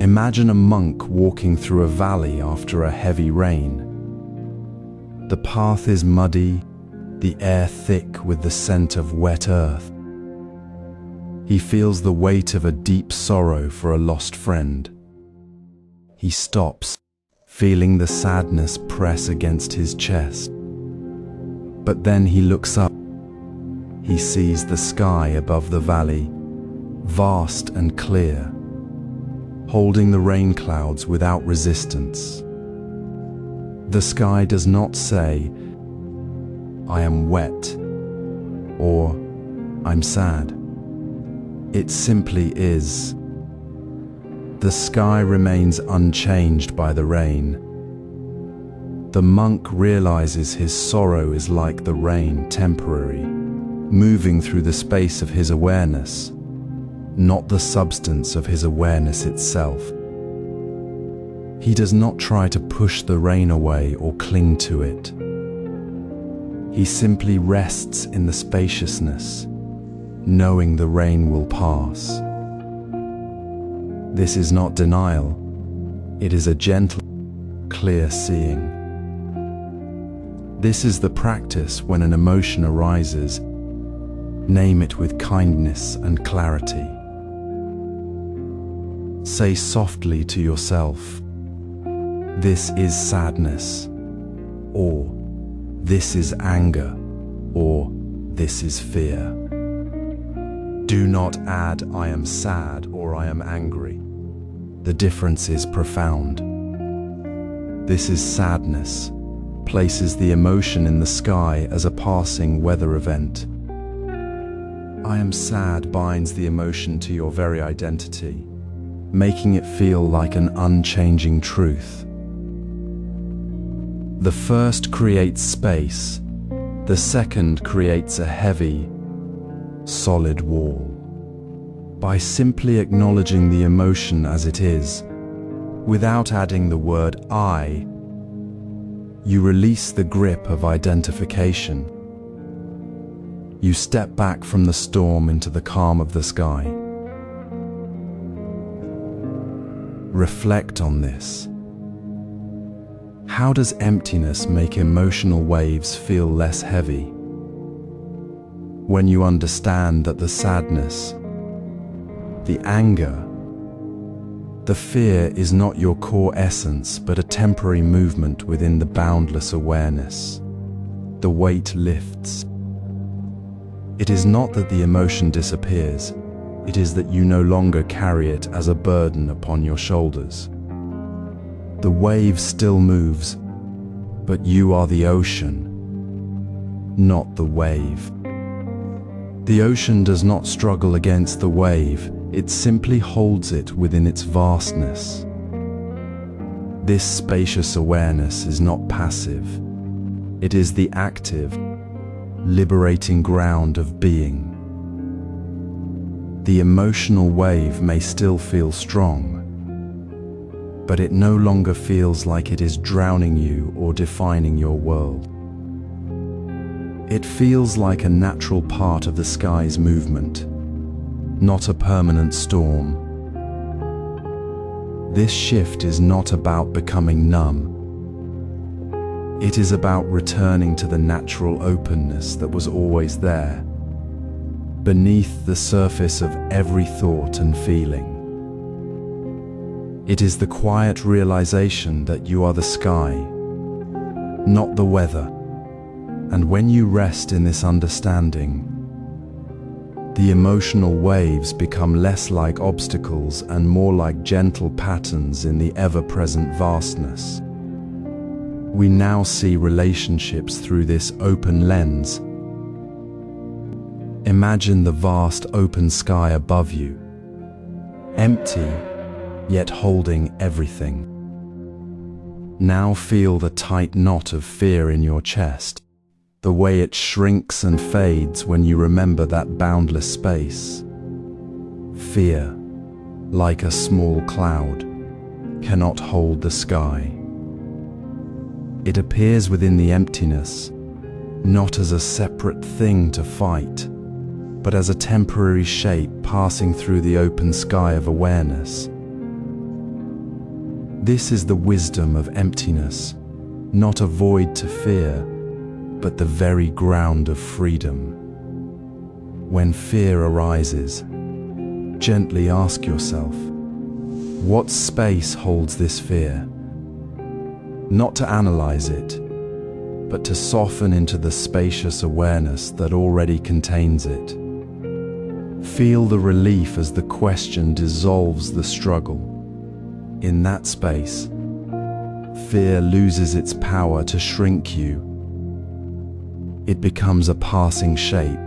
Imagine a monk walking through a valley after a heavy rain. The path is muddy, the air thick with the scent of wet earth. He feels the weight of a deep sorrow for a lost friend. He stops, feeling the sadness press against his chest. But then he looks up. He sees the sky above the valley, vast and clear, holding the rain clouds without resistance. The sky does not say, "I am wet," or "I'm sad." It simply is. The sky remains unchanged by the rain. The monk realizes his sorrow is like the rain, temporary, moving through the space of his awareness, not the substance of his awareness itself. He does not try to push the rain away or cling to it. He simply rests in the spaciousness, knowing the rain will pass. This is not denial. It is a gentle, clear seeing. This is the practice when an emotion arises. Name it with kindness and clarity. Say softly to yourself, "This is sadness," or "This is anger," or "This is fear." Do not add "I am sad" or "I am angry." The difference is profound. "This is sadness" places the emotion in the sky as a passing weather event. "I am sad" binds the emotion to your very identity, making it feel like an unchanging truth. The first creates space, the second creates a heavy, solid wall. By simply acknowledging the emotion as it is, without adding the word "I," you release the grip of identification. You step back from the storm into the calm of the sky. Reflect on this. How does emptiness make emotional waves feel less heavy? When you understand that the sadness, the anger, the fear is not your core essence but a temporary movement within the boundless awareness, the weight lifts. It is not that the emotion disappears, it is that you no longer carry it as a burden upon your shoulders. The wave still moves, but you are the ocean, not the wave. The ocean does not struggle against the wave, it simply holds it within its vastness. This spacious awareness is not passive, it is the active, liberating ground of being. The emotional wave may still feel strong, but it no longer feels like it is drowning you or defining your world. It feels like a natural part of the sky's movement, not a permanent storm. This shift is not about becoming numb. It is about returning to the natural openness that was always there, beneath the surface of every thought and feeling. It is the quiet realization that you are the sky, not the weather. And when you rest in this understanding, the emotional waves become less like obstacles and more like gentle patterns in the ever-present vastness. We now see relationships through this open lens. Imagine the vast open sky above you, empty, yet holding everything. Now feel the tight knot of fear in your chest, the way it shrinks and fades when you remember that boundless space. Fear, like a small cloud, cannot hold the sky. It appears within the emptiness, not as a separate thing to fight, but as a temporary shape passing through the open sky of awareness. This is the wisdom of emptiness, not a void to fear, but the very ground of freedom. When fear arises, gently ask yourself, what space holds this fear? Not to analyze it, but to soften into the spacious awareness that already contains it. Feel the relief as the question dissolves the struggle. In that space, fear loses its power to shrink you. It becomes a passing shape,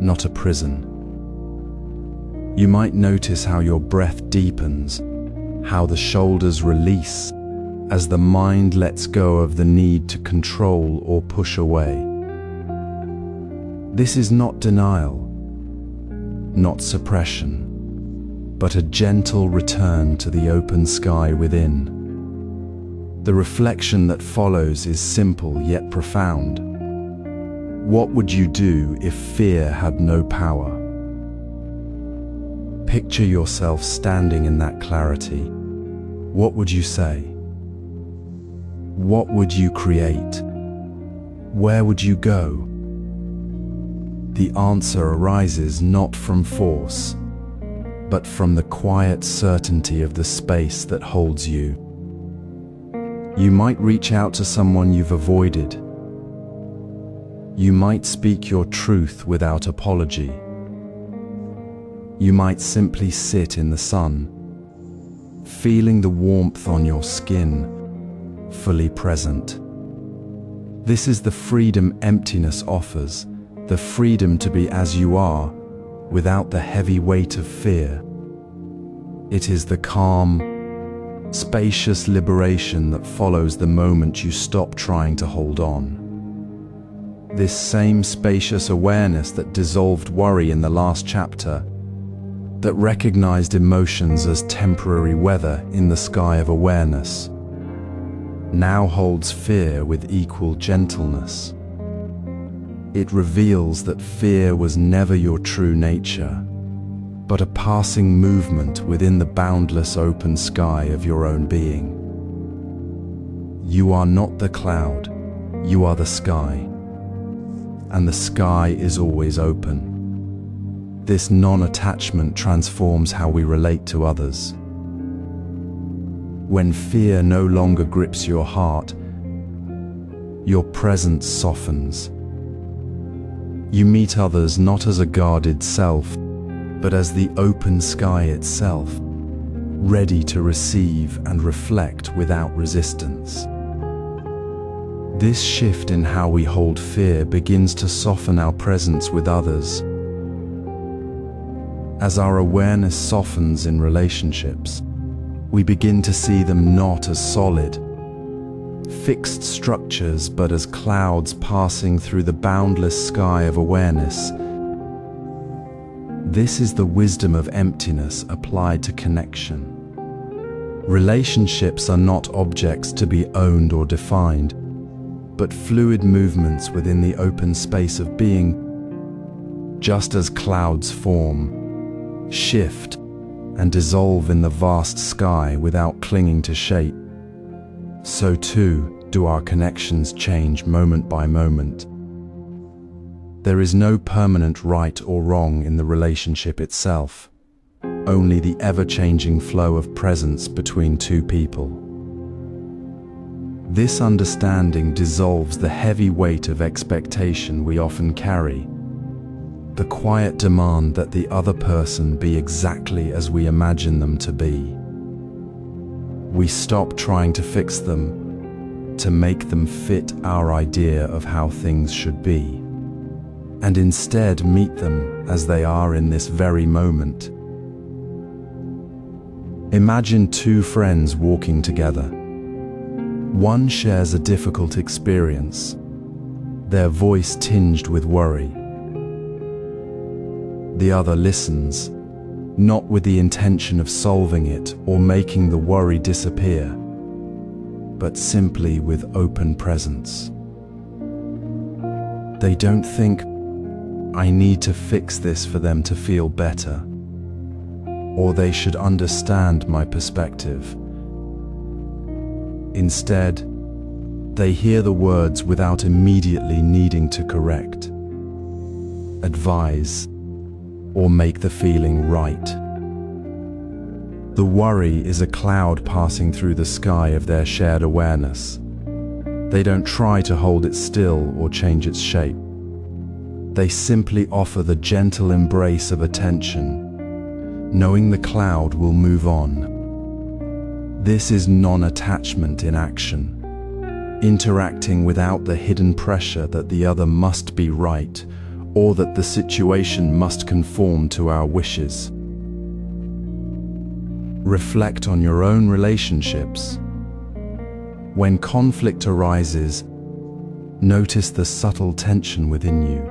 not a prison. You might notice how your breath deepens, how the shoulders release as the mind lets go of the need to control or push away. This is not denial, not suppression, but a gentle return to the open sky within. The reflection that follows is simple yet profound. What would you do if fear had no power? Picture yourself standing in that clarity. What would you say? What would you create? Where would you go? The answer arises not from force, but from the quiet certainty of the space that holds you. You might reach out to someone you've avoided. You might speak your truth without apology. You might simply sit in the sun, feeling the warmth on your skin, fully present. This is the freedom emptiness offers, the freedom to be as you are, without the heavy weight of fear. It is the calm, spacious liberation that follows the moment you stop trying to hold on. This same spacious awareness that dissolved worry in the last chapter, that recognized emotions as temporary weather in the sky of awareness, now holds fear with equal gentleness. It reveals that fear was never your true nature, but a passing movement within the boundless open sky of your own being. You are not the cloud, you are the sky, and the sky is always open. This non-attachment transforms how we relate to others. When fear no longer grips your heart, your presence softens. You meet others not as a guarded self, but as the open sky itself, ready to receive and reflect without resistance. This shift in how we hold fear begins to soften our presence with others. As our awareness softens in relationships, we begin to see them not as solid, fixed structures, but as clouds passing through the boundless sky of awareness. This is the wisdom of emptiness applied to connection. Relationships are not objects to be owned or defined, but fluid movements within the open space of being. Just as clouds form, shift, and dissolve in the vast sky without clinging to shape, so too, do our connections change moment by moment. There is no permanent right or wrong in the relationship itself, only the ever-changing flow of presence between two people. This understanding dissolves the heavy weight of expectation we often carry, the quiet demand that the other person be exactly as we imagine them to be. We stop trying to fix them, to make them fit our idea of how things should be, and instead meet them as they are in this very moment. Imagine two friends walking together. One shares a difficult experience, their voice tinged with worry. The other listens, not with the intention of solving it or making the worry disappear, but simply with open presence. They don't think, "I need to fix this for them to feel better," or "they should understand my perspective." Instead, they hear the words without immediately needing to correct, advise, or make the feeling right. The worry is a cloud passing through the sky of their shared awareness. They don't try to hold it still or change its shape. They simply offer the gentle embrace of attention, knowing the cloud will move on. This is non-attachment in action, interacting without the hidden pressure that the other must be right or that the situation must conform to our wishes. Reflect on your own relationships. When conflict arises, notice the subtle tension within you.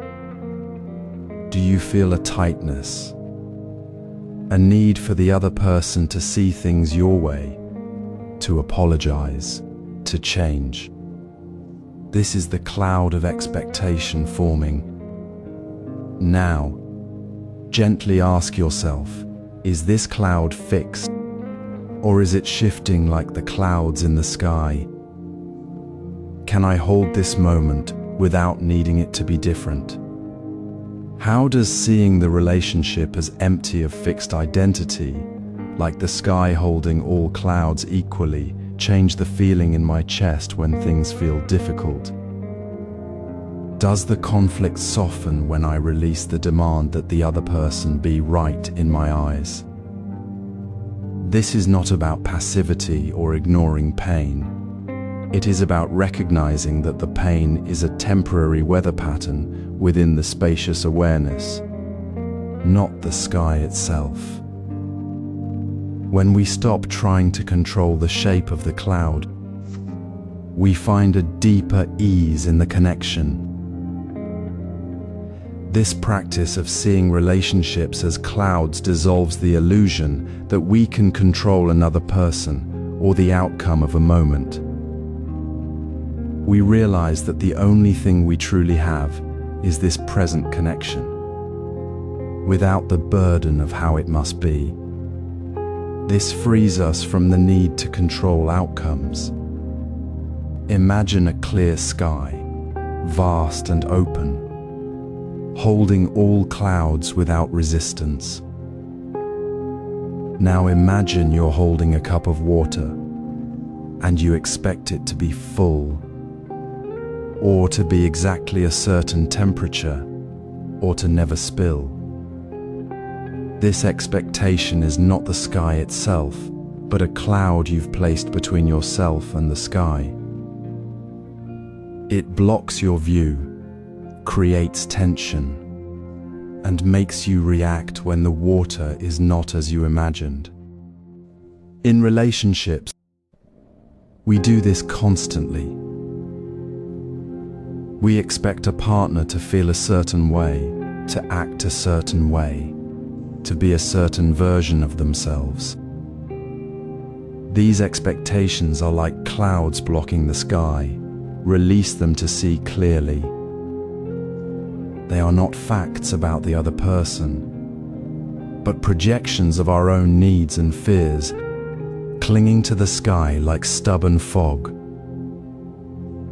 Do you feel a tightness, a need for the other person to see things your way, to apologize, to change? This is the cloud of expectation forming. Now, gently ask yourself, is this cloud fixed, or is it shifting like the clouds in the sky? Can I hold this moment without needing it to be different? How does seeing the relationship as empty of fixed identity, like the sky holding all clouds equally, change the feeling in my chest when things feel difficult? Does the conflict soften when I release the demand that the other person be right in my eyes? This is not about passivity or ignoring pain. It is about recognizing that the pain is a temporary weather pattern within the spacious awareness, not the sky itself. When we stop trying to control the shape of the cloud, we find a deeper ease in the connection. This practice of seeing relationships as clouds dissolves the illusion that we can control another person or the outcome of a moment. We realize that the only thing we truly have is this present connection, without the burden of how it must be. This frees us from the need to control outcomes. Imagine a clear sky, vast and open, holding all clouds without resistance. Now imagine you're holding a cup of water, and you expect it to be full, or to be exactly a certain temperature, or to never spill. This expectation is not the sky itself, but a cloud you've placed between yourself and the sky. It blocks your view, creates tension, and makes you react when the water is not as you imagined. In relationships, we do this constantly. We expect a partner to feel a certain way, to act a certain way, to be a certain version of themselves. These expectations are like clouds blocking the sky. Release them to see clearly. They are not facts about the other person, but projections of our own needs and fears, clinging to the sky like stubborn fog.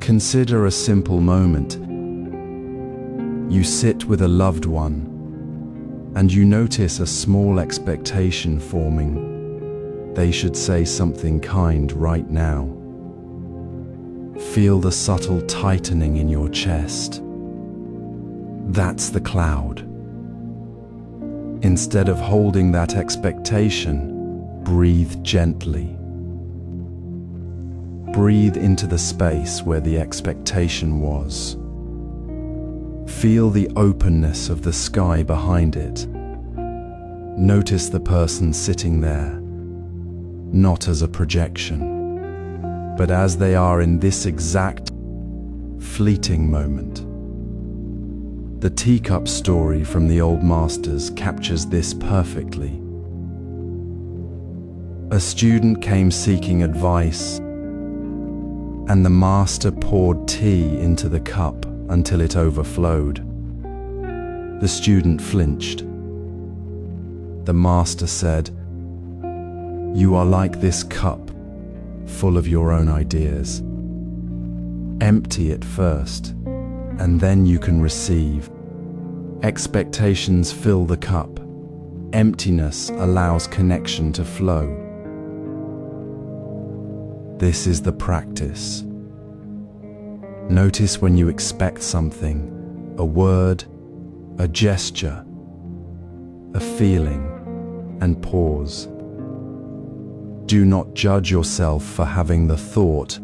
Consider a simple moment. You sit with a loved one, and you notice a small expectation forming. They should say something kind right now. Feel the subtle tightening in your chest. That's the cloud. Instead of holding that expectation, breathe gently. Breathe into the space where the expectation was. Feel the openness of the sky behind it. Notice the person sitting there, not as a projection, but as they are in this exact, fleeting moment. The teacup story from the old masters captures this perfectly. A student came seeking advice, and the master poured tea into the cup until it overflowed. The student flinched. The master said, "You are like this cup, full of your own ideas. Empty it first, and then you can receive. Expectations fill the cup. Emptiness allows connection to flow." This is the practice. Notice when you expect something, a word, a gesture, a feeling, and pause. Do not judge yourself for having the thought.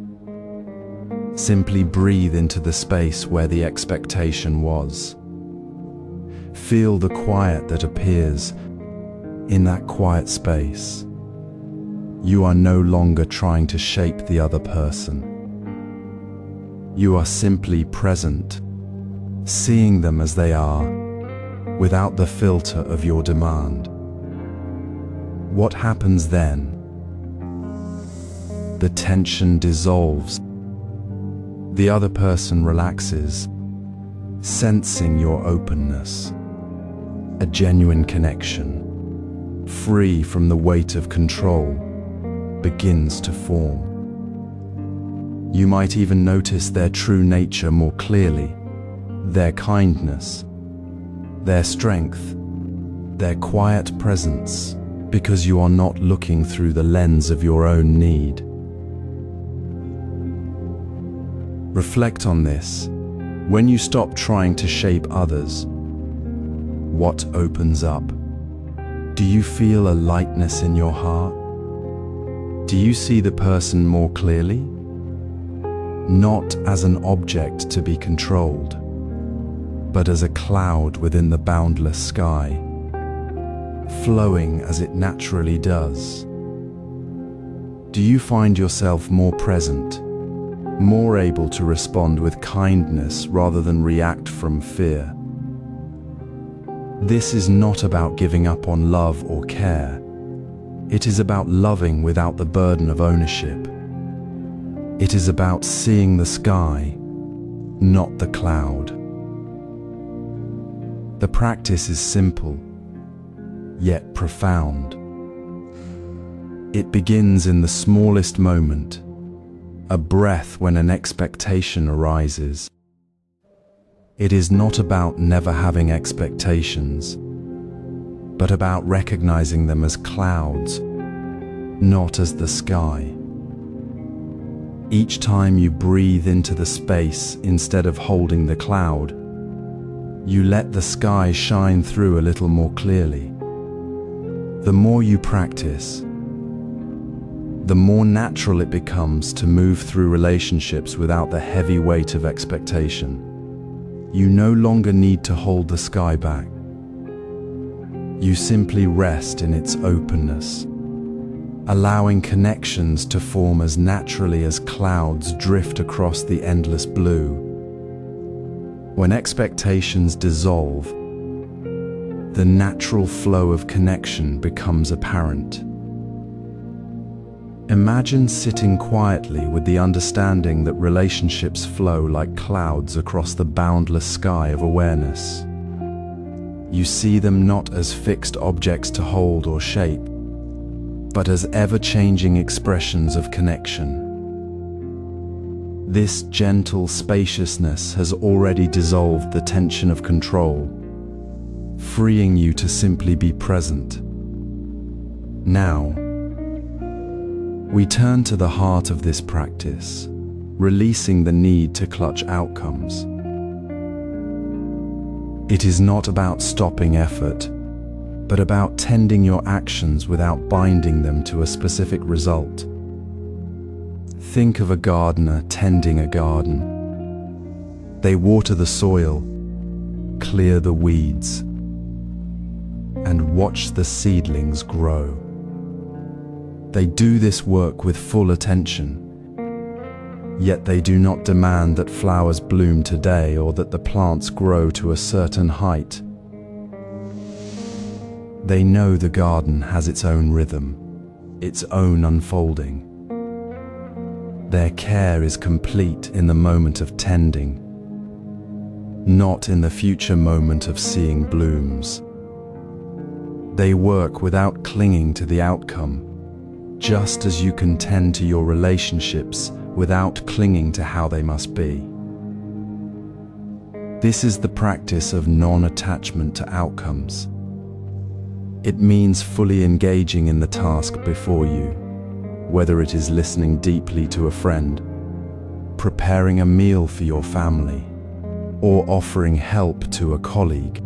Simply breathe into the space where the expectation was. Feel the quiet that appears in that quiet space. You are no longer trying to shape the other person. You are simply present, seeing them as they are, without the filter of your demand. What happens then? The tension dissolves. The other person relaxes, sensing your openness. A genuine connection, free from the weight of control, begins to form. You might even notice their true nature more clearly, their kindness, their strength, their quiet presence, because you are not looking through the lens of your own need. Reflect on this. When you stop trying to shape others, what opens up? Do you feel a lightness in your heart? Do you see the person more clearly? Not as an object to be controlled, but as a cloud within the boundless sky, flowing as it naturally does. Do you find yourself more present, more able to respond with kindness rather than react from fear? This is not about giving up on love or care. It is about loving without the burden of ownership. It is about seeing the sky, not the cloud. The practice is simple, yet profound. It begins in the smallest moment, a breath when an expectation arises. It is not about never having expectations, but about recognizing them as clouds, not as the sky. Each time you breathe into the space instead of holding the cloud, you let the sky shine through a little more clearly. The more you practice, the more natural it becomes to move through relationships without the heavy weight of expectation. You no longer need to hold the sky back. You simply rest in its openness, allowing connections to form as naturally as clouds drift across the endless blue. When expectations dissolve, the natural flow of connection becomes apparent. Imagine sitting quietly with the understanding that relationships flow like clouds across the boundless sky of awareness. You see them not as fixed objects to hold or shape, but as ever-changing expressions of connection. This gentle spaciousness has already dissolved the tension of control, freeing you to simply be present. Now, we turn to the heart of this practice, releasing the need to clutch outcomes. It is not about stopping effort, but about tending your actions without binding them to a specific result. Think of a gardener tending a garden. They water the soil, clear the weeds, and watch the seedlings grow. They do this work with full attention, yet they do not demand that flowers bloom today or that the plants grow to a certain height. They know the garden has its own rhythm, its own unfolding. Their care is complete in the moment of tending, not in the future moment of seeing blooms. They work without clinging to the outcome, just as you can tend to your relationships without clinging to how they must be. This is the practice of non-attachment to outcomes. It means fully engaging in the task before you, whether it is listening deeply to a friend, preparing a meal for your family, or offering help to a colleague.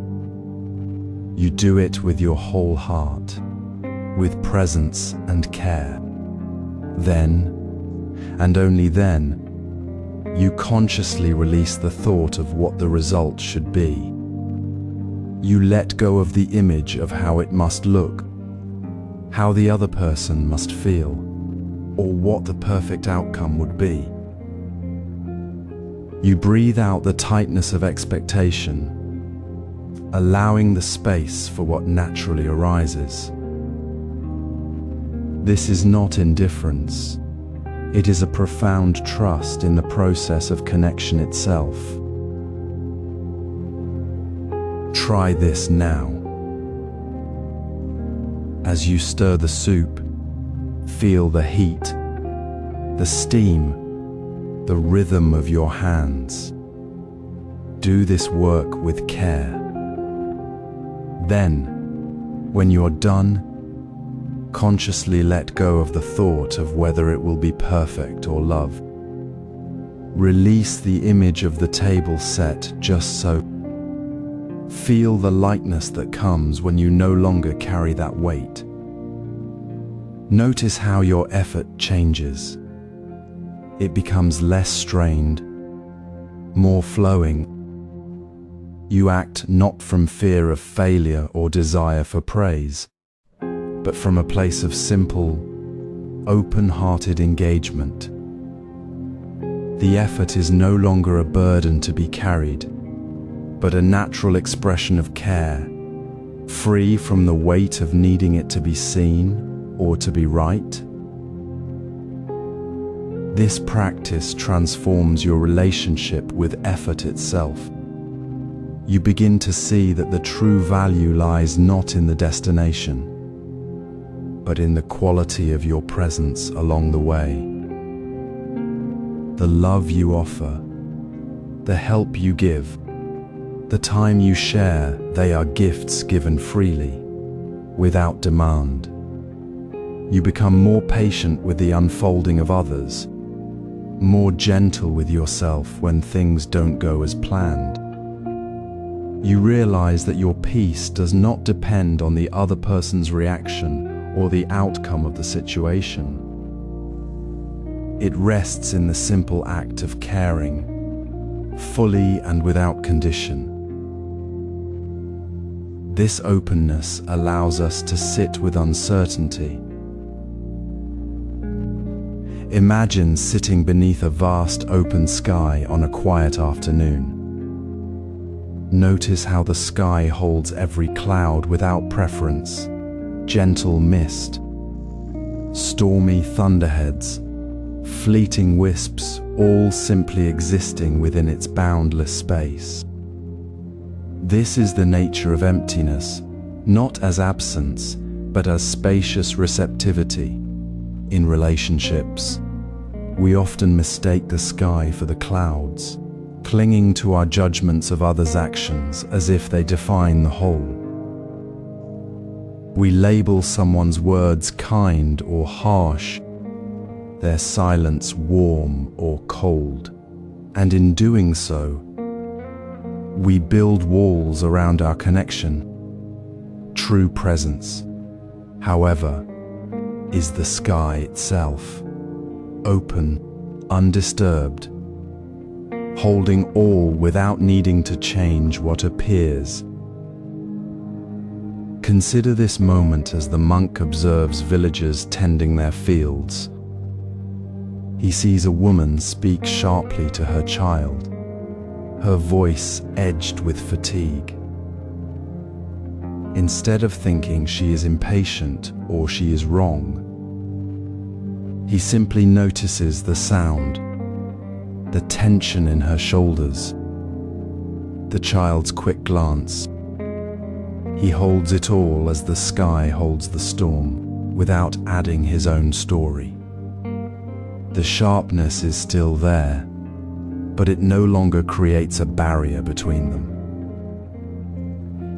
You do it with your whole heart, with presence and care. Then, and only then, you consciously release the thought of what the result should be. You let go of the image of how it must look, how the other person must feel, or what the perfect outcome would be. You breathe out the tightness of expectation, allowing the space for what naturally arises. This is not indifference. It is a profound trust in the process of connection itself. Try this now. As you stir the soup, feel the heat, the steam, the rhythm of your hands. Do this work with care. Then, when you're done, consciously let go of the thought of whether it will be perfect or love. Release the image of the table set just so. Feel the lightness that comes when you no longer carry that weight. Notice how your effort changes. It becomes less strained, more flowing. You act not from fear of failure or desire for praise, but from a place of simple, open-hearted engagement. The effort is no longer a burden to be carried, but a natural expression of care, free from the weight of needing it to be seen or to be right. This practice transforms your relationship with effort itself. You begin to see that the true value lies not in the destination, but in the quality of your presence along the way. The love you offer, the help you give, the time you share, they are gifts given freely, without demand. You become more patient with the unfolding of others, more gentle with yourself when things don't go as planned. You realize that your peace does not depend on the other person's reaction or the outcome of the situation. It rests in the simple act of caring, fully and without condition. This openness allows us to sit with uncertainty. Imagine sitting beneath a vast open sky on a quiet afternoon. Notice how the sky holds every cloud without preference, gentle mist, stormy thunderheads, fleeting wisps, all simply existing within its boundless space. This is the nature of emptiness, not as absence, but as spacious receptivity in relationships, We often mistake the sky for the clouds, clinging to our judgments of others' actions as if they define the whole. We label someone's words kind or harsh, their silence warm or cold, and in doing so, we build walls around our connection. True presence, however, is the sky itself, open, undisturbed, holding all without needing to change what appears. Consider this moment as the monk observes villagers tending their fields. He sees a woman speak sharply to her child, her voice edged with fatigue. Instead of thinking she is impatient or she is wrong, he simply notices the sound, the tension in her shoulders, the child's quick glance. He holds it all as the sky holds the storm, without adding his own story. The sharpness is still there, but it no longer creates a barrier between them.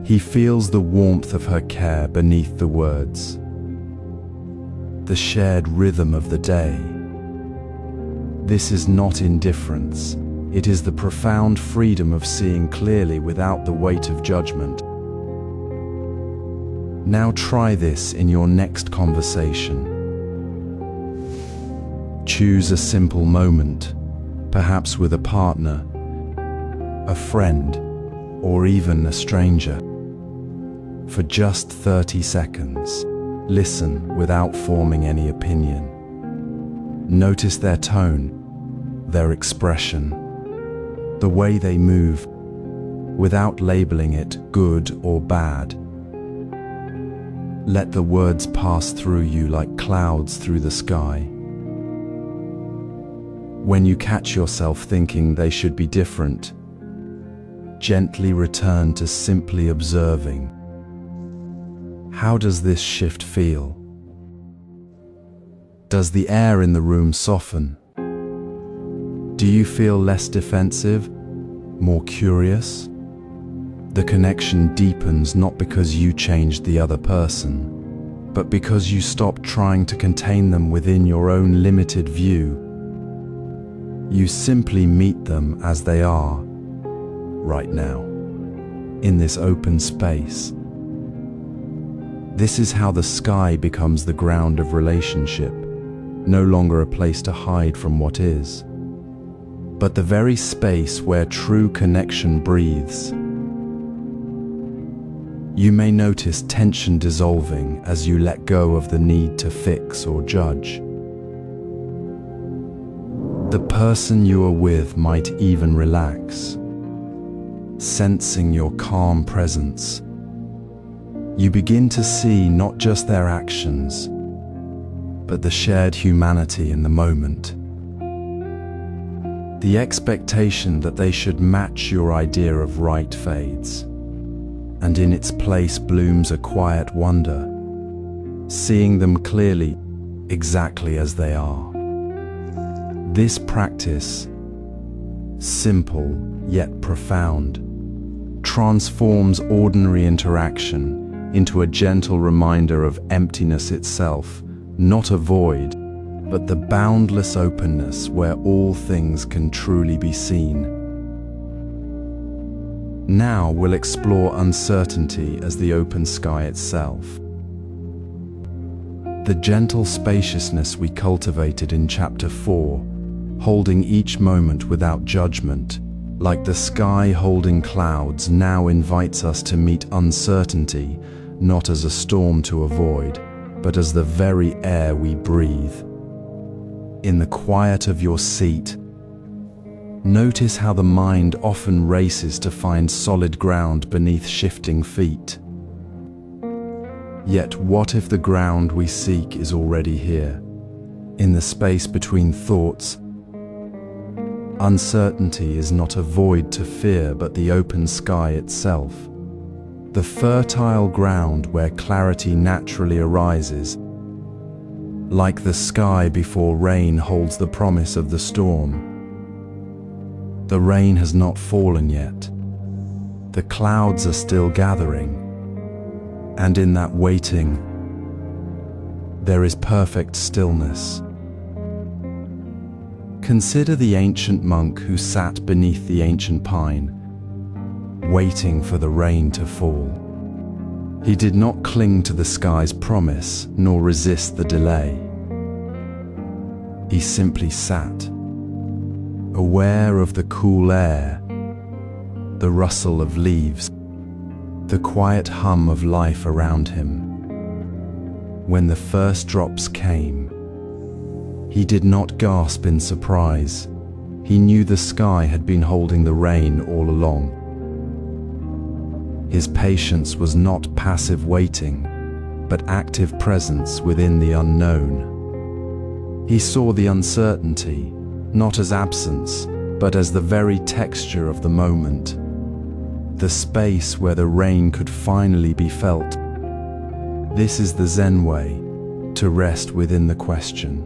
He feels the warmth of her care beneath the words, the shared rhythm of the day. This is not indifference, it is the profound freedom of seeing clearly without the weight of judgment. Now try this in your next conversation. Choose a simple moment, perhaps with a partner, a friend, or even a stranger. For just 30 seconds, listen without forming any opinion. Notice their tone, their expression, the way they move, without labeling it good or bad. Let the words pass through you like clouds through the sky. When you catch yourself thinking they should be different, gently return to simply observing. How does this shift feel? Does the air in the room soften? Do you feel less defensive, more curious? The connection deepens not because you changed the other person, but because you stopped trying to contain them within your own limited view. You simply meet them as they are, right now, in this open space. This is how the sky becomes the ground of relationship, no longer a place to hide from what is, but the very space where true connection breathes. You may notice tension dissolving as you let go of the need to fix or judge. The person you are with might even relax, sensing your calm presence. You begin to see not just their actions, but the shared humanity in the moment. The expectation that they should match your idea of right fades, and in its place blooms a quiet wonder, seeing them clearly, exactly as they are. This practice, simple yet profound, transforms ordinary interaction into a gentle reminder of emptiness itself, not a void, but the boundless openness where all things can truly be seen. Now we'll explore uncertainty as the open sky itself. The gentle spaciousness we cultivated in Chapter 4, holding each moment without judgment, like the sky holding clouds, now invites us to meet uncertainty not as a storm to avoid, but as the very air we breathe. In the quiet of your seat, notice how the mind often races to find solid ground beneath shifting feet. Yet what if the ground we seek is already here, in the space between thoughts? Uncertainty is not a void to fear, but the open sky itself, the fertile ground where clarity naturally arises. like the sky before rain holds the promise of the storm. The rain has not fallen yet. The clouds are still gathering, and in that waiting, there is perfect stillness. Consider the ancient monk who sat beneath the ancient pine, waiting for the rain to fall. He did not cling to the sky's promise, nor resist the delay. He simply sat, aware of the cool air, the rustle of leaves, the quiet hum of life around him. When the first drops came, he did not gasp in surprise. He knew the sky had been holding the rain all along. His patience was not passive waiting, but active presence within the unknown. He saw the uncertainty, not as absence, but as the very texture of the moment, the space where the rain could finally be felt. This is the Zen way, to rest within the question,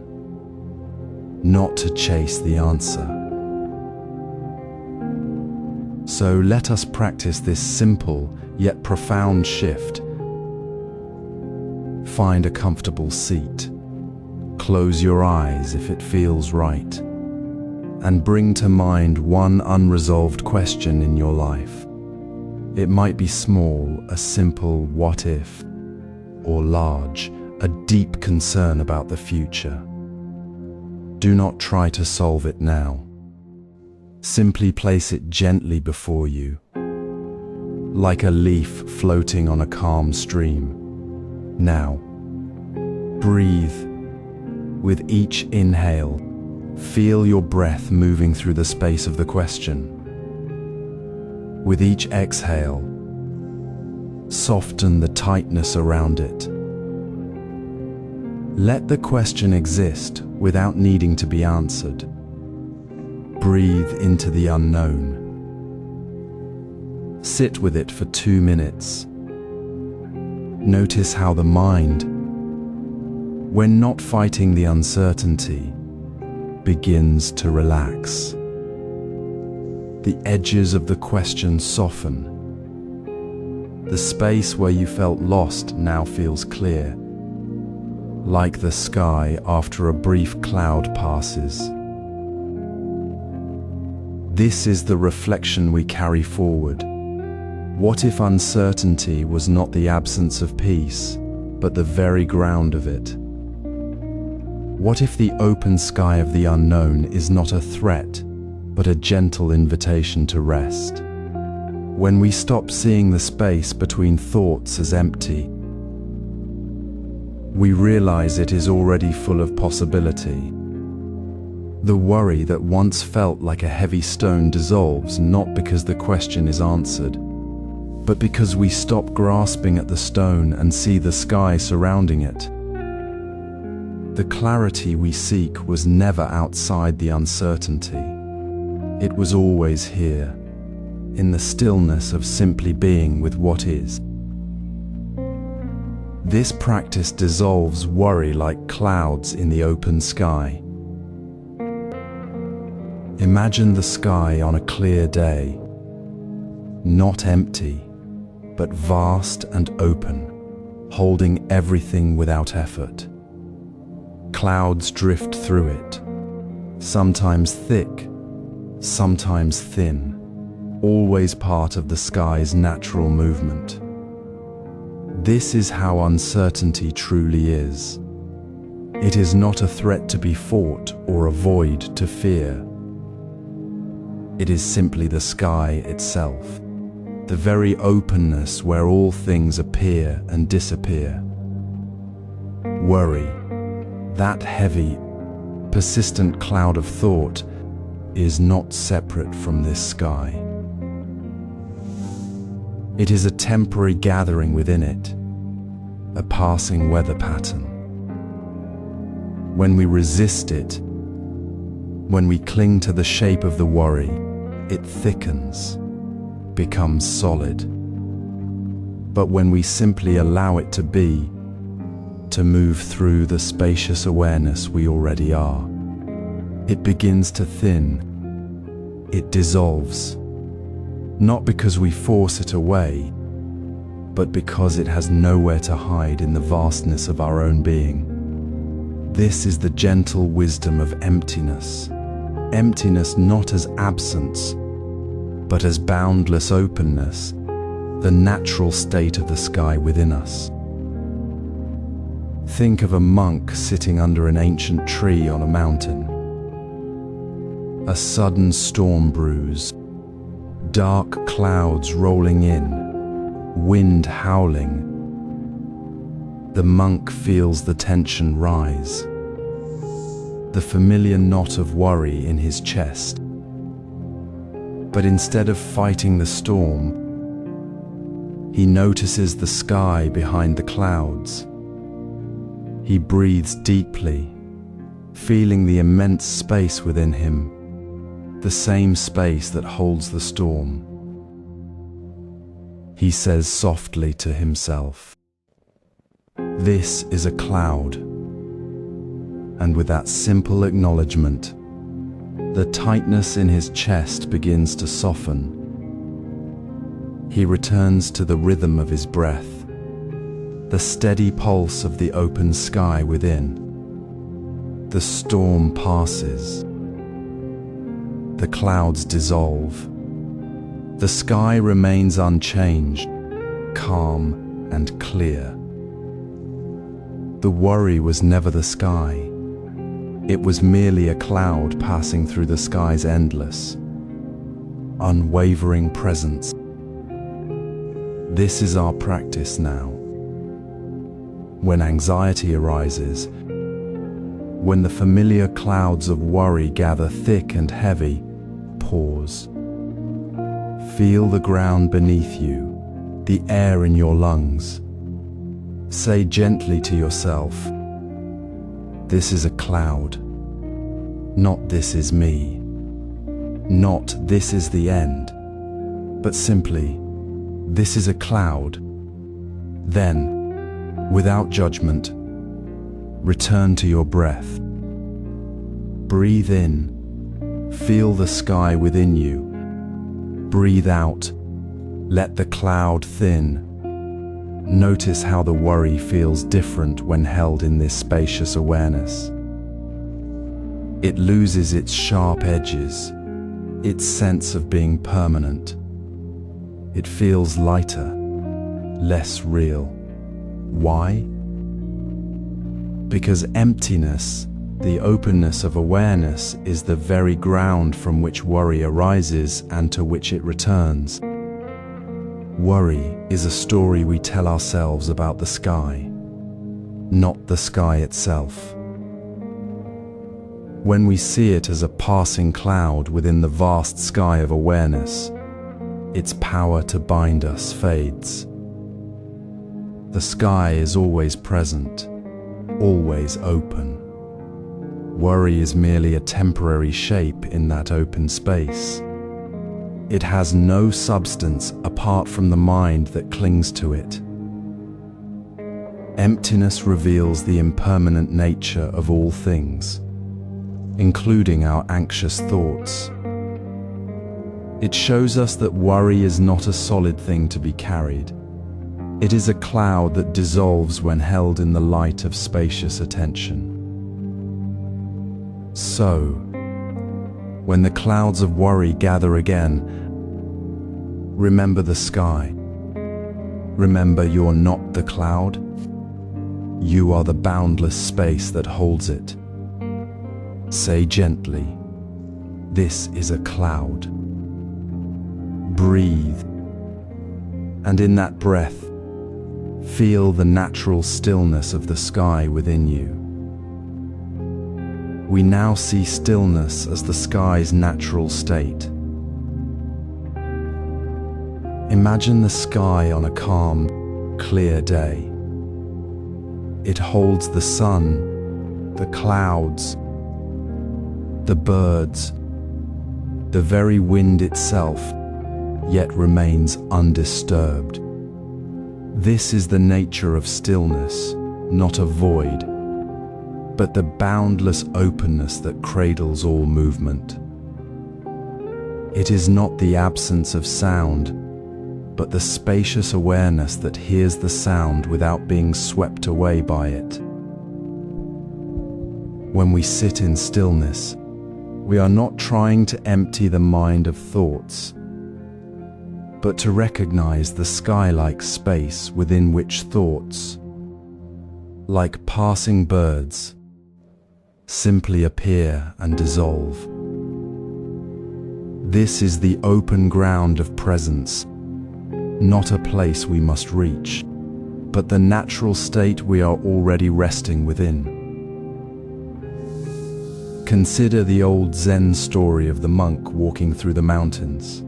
not to chase the answer. So let us practice this simple yet profound shift. Find a comfortable seat. Close your eyes if it feels right, and bring to mind one unresolved question in your life. It might be small, a simple what if, or large, a deep concern about the future. Do not try to solve it now. Simply place it gently before you, like a leaf floating on a calm stream. Now, breathe. With each inhale, feel your breath moving through the space of the question. With each exhale, soften the tightness around it. Let the question exist without needing to be answered. Breathe into the unknown. Sit with it for 2 minutes. Notice how the mind, when not fighting the uncertainty, begins to relax. The edges of the question soften. The space where you felt lost now feels clear, like the sky after a brief cloud passes. This is the reflection we carry forward. What if uncertainty was not the absence of peace, but the very ground of it? What if the open sky of the unknown is not a threat, but a gentle invitation to rest? When we stop seeing the space between thoughts as empty, we realize it is already full of possibility. The worry that once felt like a heavy stone dissolves not because the question is answered, but because we stop grasping at the stone and see the sky surrounding it. The clarity we seek was never outside the uncertainty. It was always here, in the stillness of simply being with what is. This practice dissolves worry like clouds in the open sky. Imagine the sky on a clear day, not empty, but vast and open, holding everything without effort. Clouds drift through it, sometimes thick, sometimes thin, always part of the sky's natural movement. This is how uncertainty truly is. It is not a threat to be fought or a void to fear. It is simply the sky itself, the very openness where all things appear and disappear. Worry, that heavy, persistent cloud of thought, is not separate from this sky. It is a temporary gathering within it, a passing weather pattern. When we resist it, when we cling to the shape of the worry, it thickens, becomes solid. But when we simply allow it to be, to move through the spacious awareness we already are. It begins to thin. It dissolves. Not because we force it away, but because it has nowhere to hide in the vastness of our own being. This is the gentle wisdom of emptiness. Emptiness not as absence, but as boundless openness, the natural state of the sky within us. Think of a monk sitting under an ancient tree on a mountain. A sudden storm brews, dark clouds rolling in, wind howling. The monk feels the tension rise, the familiar knot of worry in his chest. But instead of fighting the storm, he notices the sky behind the clouds. He breathes deeply, feeling the immense space within him, the same space that holds the storm. He says softly to himself, "This is a cloud." And with that simple acknowledgement, the tightness in his chest begins to soften. He returns to the rhythm of his breath, the steady pulse of the open sky within. The storm passes. The clouds dissolve. The sky remains unchanged, calm and clear. The worry was never the sky. It was merely a cloud passing through the sky's endless, unwavering presence. This is our practice now. When anxiety arises, when the familiar clouds of worry gather thick and heavy, pause. Feel the ground beneath you, the air in your lungs. Say gently to yourself, "This is a cloud, not this is me, not this is the end, but simply, this is a cloud." Then, without judgment, return to your breath. Breathe in, feel the sky within you. Breathe out, let the cloud thin. Notice how the worry feels different when held in this spacious awareness. It loses its sharp edges, its sense of being permanent. It feels lighter, less real. Why? Because emptiness, the openness of awareness, is the very ground from which worry arises and to which it returns. Worry is a story we tell ourselves about the sky, not the sky itself. When we see it as a passing cloud within the vast sky of awareness, its power to bind us fades. The sky is always present, always open. Worry is merely a temporary shape in that open space. It has no substance apart from the mind that clings to it. Emptiness reveals the impermanent nature of all things, including our anxious thoughts. It shows us that worry is not a solid thing to be carried. It is a cloud that dissolves when held in the light of spacious attention. So, when the clouds of worry gather again, remember the sky. Remember you're not the cloud. You are the boundless space that holds it. Say gently, "This is a cloud." Breathe, and in that breath, feel the natural stillness of the sky within you. We now see stillness as the sky's natural state. Imagine the sky on a calm, clear day. It holds the sun, the clouds, the birds, the very wind itself, yet remains undisturbed. This is the nature of stillness, not a void, but the boundless openness that cradles all movement. It is not the absence of sound, but the spacious awareness that hears the sound without being swept away by it. When we sit in stillness, we are not trying to empty the mind of thoughts, but to recognize the sky-like space within which thoughts, like passing birds, simply appear and dissolve. This is the open ground of presence, not a place we must reach, but the natural state we are already resting within. Consider the old Zen story of the monk walking through the mountains.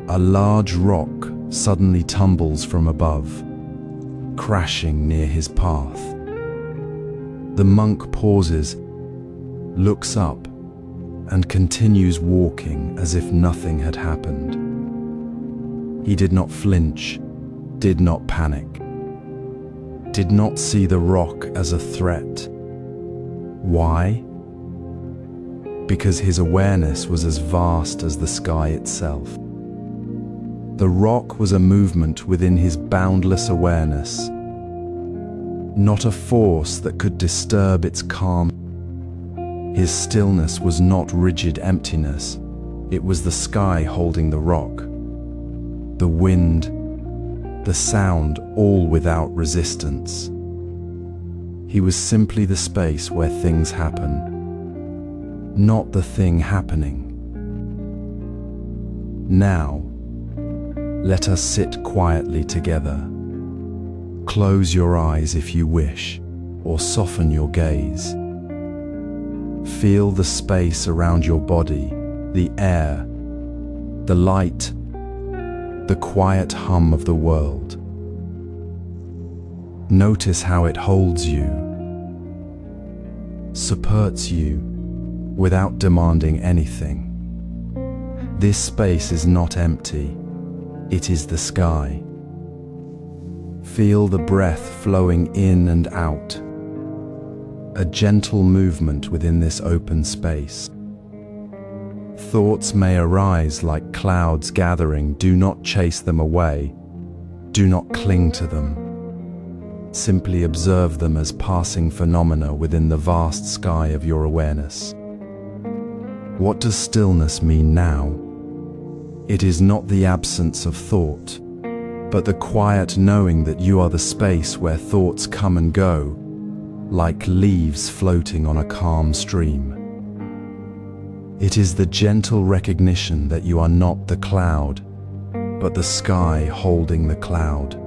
A large rock suddenly tumbles from above, crashing near his path. The monk pauses, looks up, and continues walking as if nothing had happened. He did not flinch, did not panic, did not see the rock as a threat. Why? Because his awareness was as vast as the sky itself. The rock was a movement within his boundless awareness, not a force that could disturb its calm. His stillness was not rigid emptiness, it was the sky holding the rock, the wind, the sound, all without resistance. He was simply the space where things happen, not the thing happening. Now, let us sit quietly together. Close your eyes if you wish, or soften your gaze. Feel the space around your body, the air, the light, the quiet hum of the world. Notice how it holds you, supports you, without demanding anything. This space is not empty, it is the sky. Feel the breath flowing in and out, a gentle movement within this open space. Thoughts may arise like clouds gathering. Do not chase them away. Do not cling to them. Simply observe them as passing phenomena within the vast sky of your awareness. What does stillness mean now? It is not the absence of thought, but the quiet knowing that you are the space where thoughts come and go, like leaves floating on a calm stream. It is the gentle recognition that you are not the cloud, but the sky holding the cloud.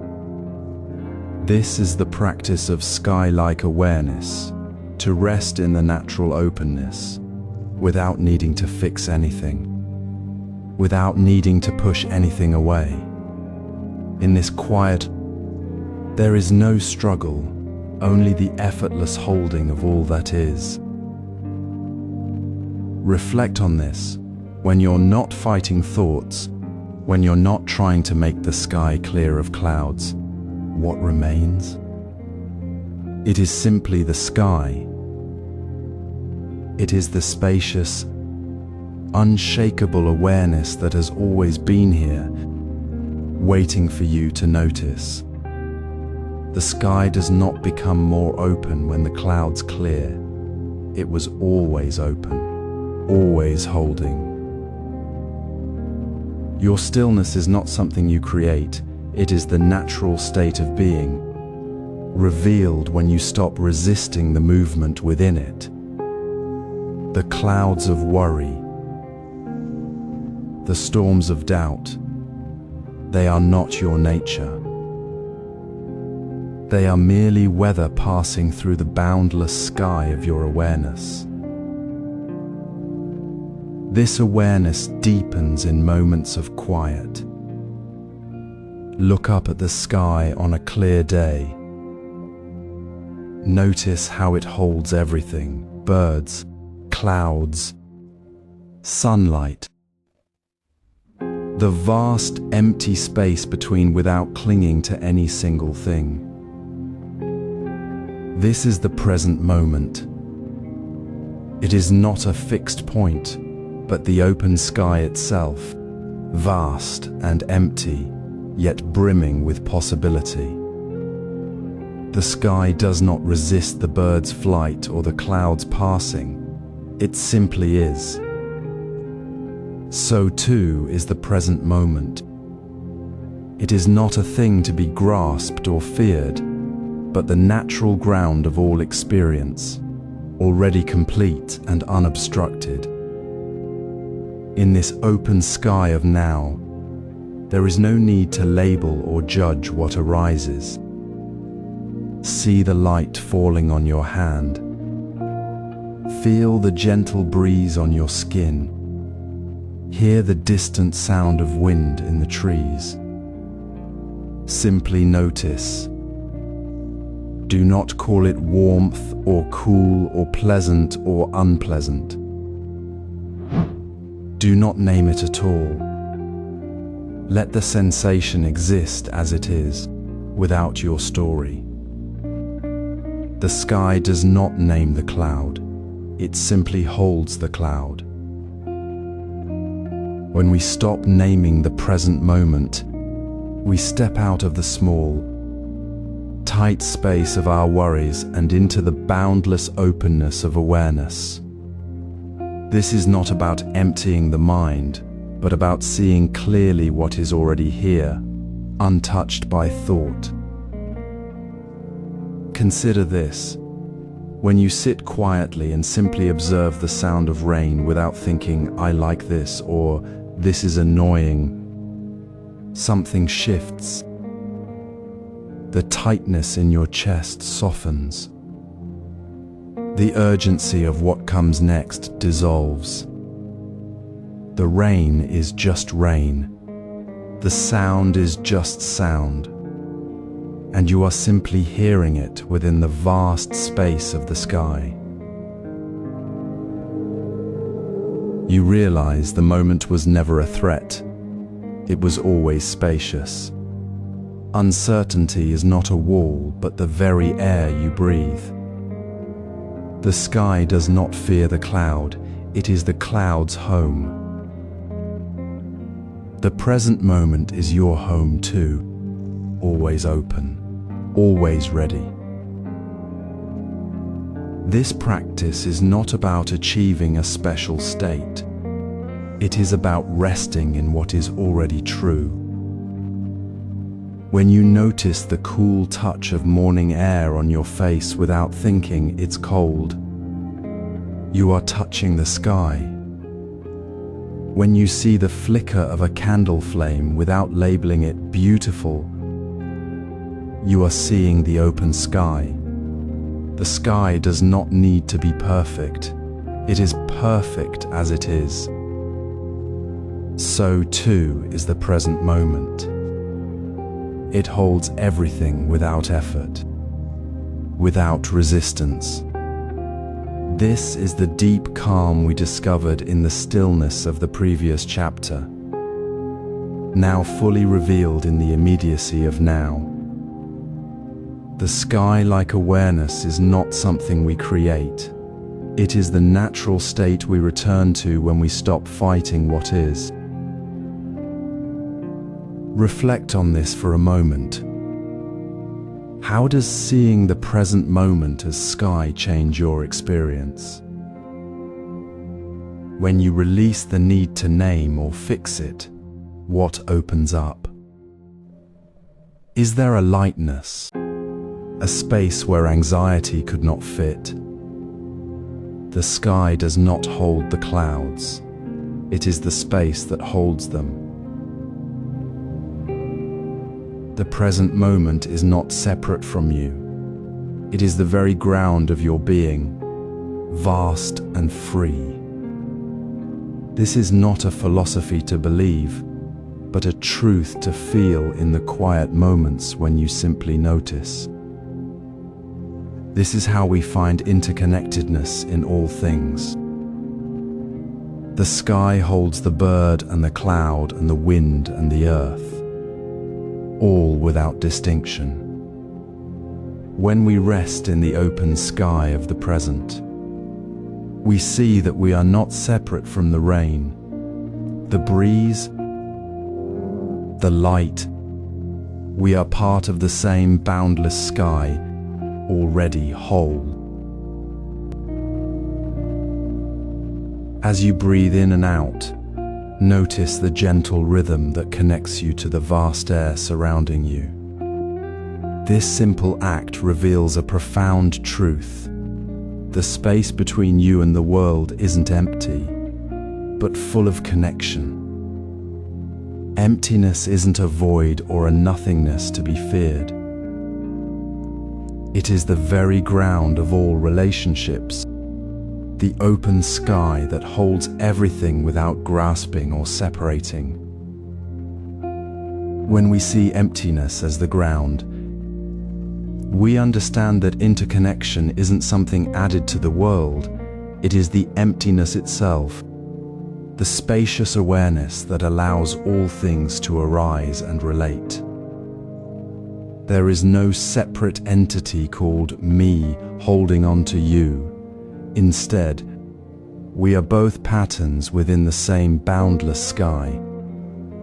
This is the practice of sky-like awareness, to rest in the natural openness, without needing to fix anything, without needing to push anything away. In this quiet, there is no struggle, only the effortless holding of all that is. Reflect on this when you're not fighting thoughts, when you're not trying to make the sky clear of clouds. What remains? It is simply the sky. It is the spacious, unshakable awareness that has always been here, waiting for you to notice. The sky does not become more open when the clouds clear. It was always open, always holding. Your stillness is not something you create. It is the natural state of being, revealed when you stop resisting the movement within it. The clouds of worry, the storms of doubt, they are not your nature. They are merely weather passing through the boundless sky of your awareness. This awareness deepens in moments of quiet. Look up at the sky on a clear day. Notice how it holds everything: birds, clouds, sunlight. The vast, empty space between without clinging to any single thing. This is the present moment. It is not a fixed point, but the open sky itself, vast and empty, yet brimming with possibility. The sky does not resist the bird's flight or the clouds passing. It simply is. So too is the present moment. It is not a thing to be grasped or feared, but the natural ground of all experience, already complete and unobstructed. In this open sky of now, there is no need to label or judge what arises. See the light falling on your hand. Feel the gentle breeze on your skin. Hear the distant sound of wind in the trees. Simply notice. Do not call it warmth or cool or pleasant or unpleasant. Do not name it at all. Let the sensation exist as it is, without your story. The sky does not name the cloud. It simply holds the cloud. When we stop naming the present moment, we step out of the small, tight space of our worries and into the boundless openness of awareness. This is not about emptying the mind, but about seeing clearly what is already here, untouched by thought. Consider this. When you sit quietly and simply observe the sound of rain without thinking, "I like this," or "this is annoying," something shifts. The tightness in your chest softens. The urgency of what comes next dissolves. The rain is just rain. The sound is just sound. And you are simply hearing it within the vast space of the sky. You realize the moment was never a threat. It was always spacious. Uncertainty is not a wall, but the very air you breathe. The sky does not fear the cloud, it is the cloud's home. The present moment is your home too, always open, always ready. This practice is not about achieving a special state. It is about resting in what is already true. When you notice the cool touch of morning air on your face without thinking it's cold, you are touching the sky. When you see the flicker of a candle flame without labeling it beautiful, you are seeing the open sky. The sky does not need to be perfect. It is perfect as it is. So too is the present moment. It holds everything without effort, without resistance. This is the deep calm we discovered in the stillness of the previous chapter, now fully revealed in the immediacy of now. The sky-like awareness is not something we create. It is the natural state we return to when we stop fighting what is. Reflect on this for a moment. How does seeing the present moment as sky change your experience? When you release the need to name or fix it, what opens up? Is there a lightness, a space where anxiety could not fit? The sky does not hold the clouds. It is the space that holds them. The present moment is not separate from you. It is the very ground of your being, vast and free. This is not a philosophy to believe, but a truth to feel in the quiet moments when you simply notice. This is how we find interconnectedness in all things. The sky holds the bird and the cloud and the wind and the earth, all without distinction. When we rest in the open sky of the present, we see that we are not separate from the rain, the breeze, the light. We are part of the same boundless sky, already whole. As you breathe in and out, notice the gentle rhythm that connects you to the vast air surrounding you. This simple act reveals a profound truth. The space between you and the world isn't empty, but full of connection. Emptiness isn't a void or a nothingness to be feared. It is the very ground of all relationships, the open sky that holds everything without grasping or separating. When we see emptiness as the ground, we understand that interconnection isn't something added to the world, it is the emptiness itself, the spacious awareness that allows all things to arise and relate. There is no separate entity called me holding on to you. Instead, we are both patterns within the same boundless sky,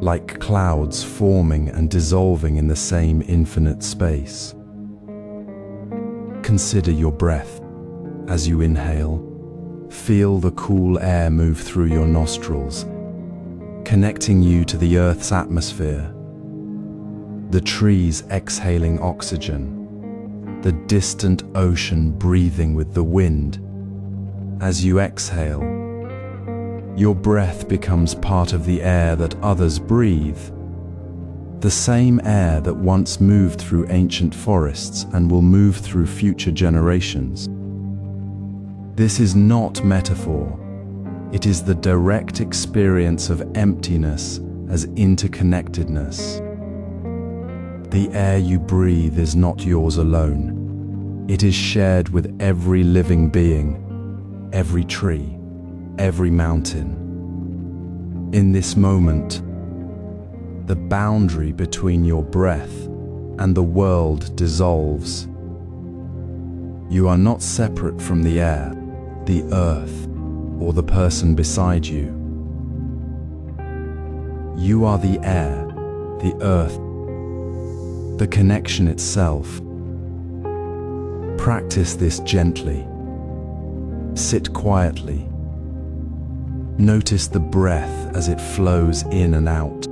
like clouds forming and dissolving in the same infinite space. Consider your breath. As you inhale, feel the cool air move through your nostrils, connecting you to the Earth's atmosphere. The trees exhaling oxygen, the distant ocean breathing with the wind. As you exhale, your breath becomes part of the air that others breathe, the same air that once moved through ancient forests and will move through future generations. This is not metaphor. It is the direct experience of emptiness as interconnectedness. The air you breathe is not yours alone. It is shared with every living being, every tree, every mountain. In this moment, the boundary between your breath and the world dissolves. You are not separate from the air, the earth, or the person beside you. You are the air, the earth, the connection itself. Practice this gently. Sit quietly. Notice the breath as it flows in and out.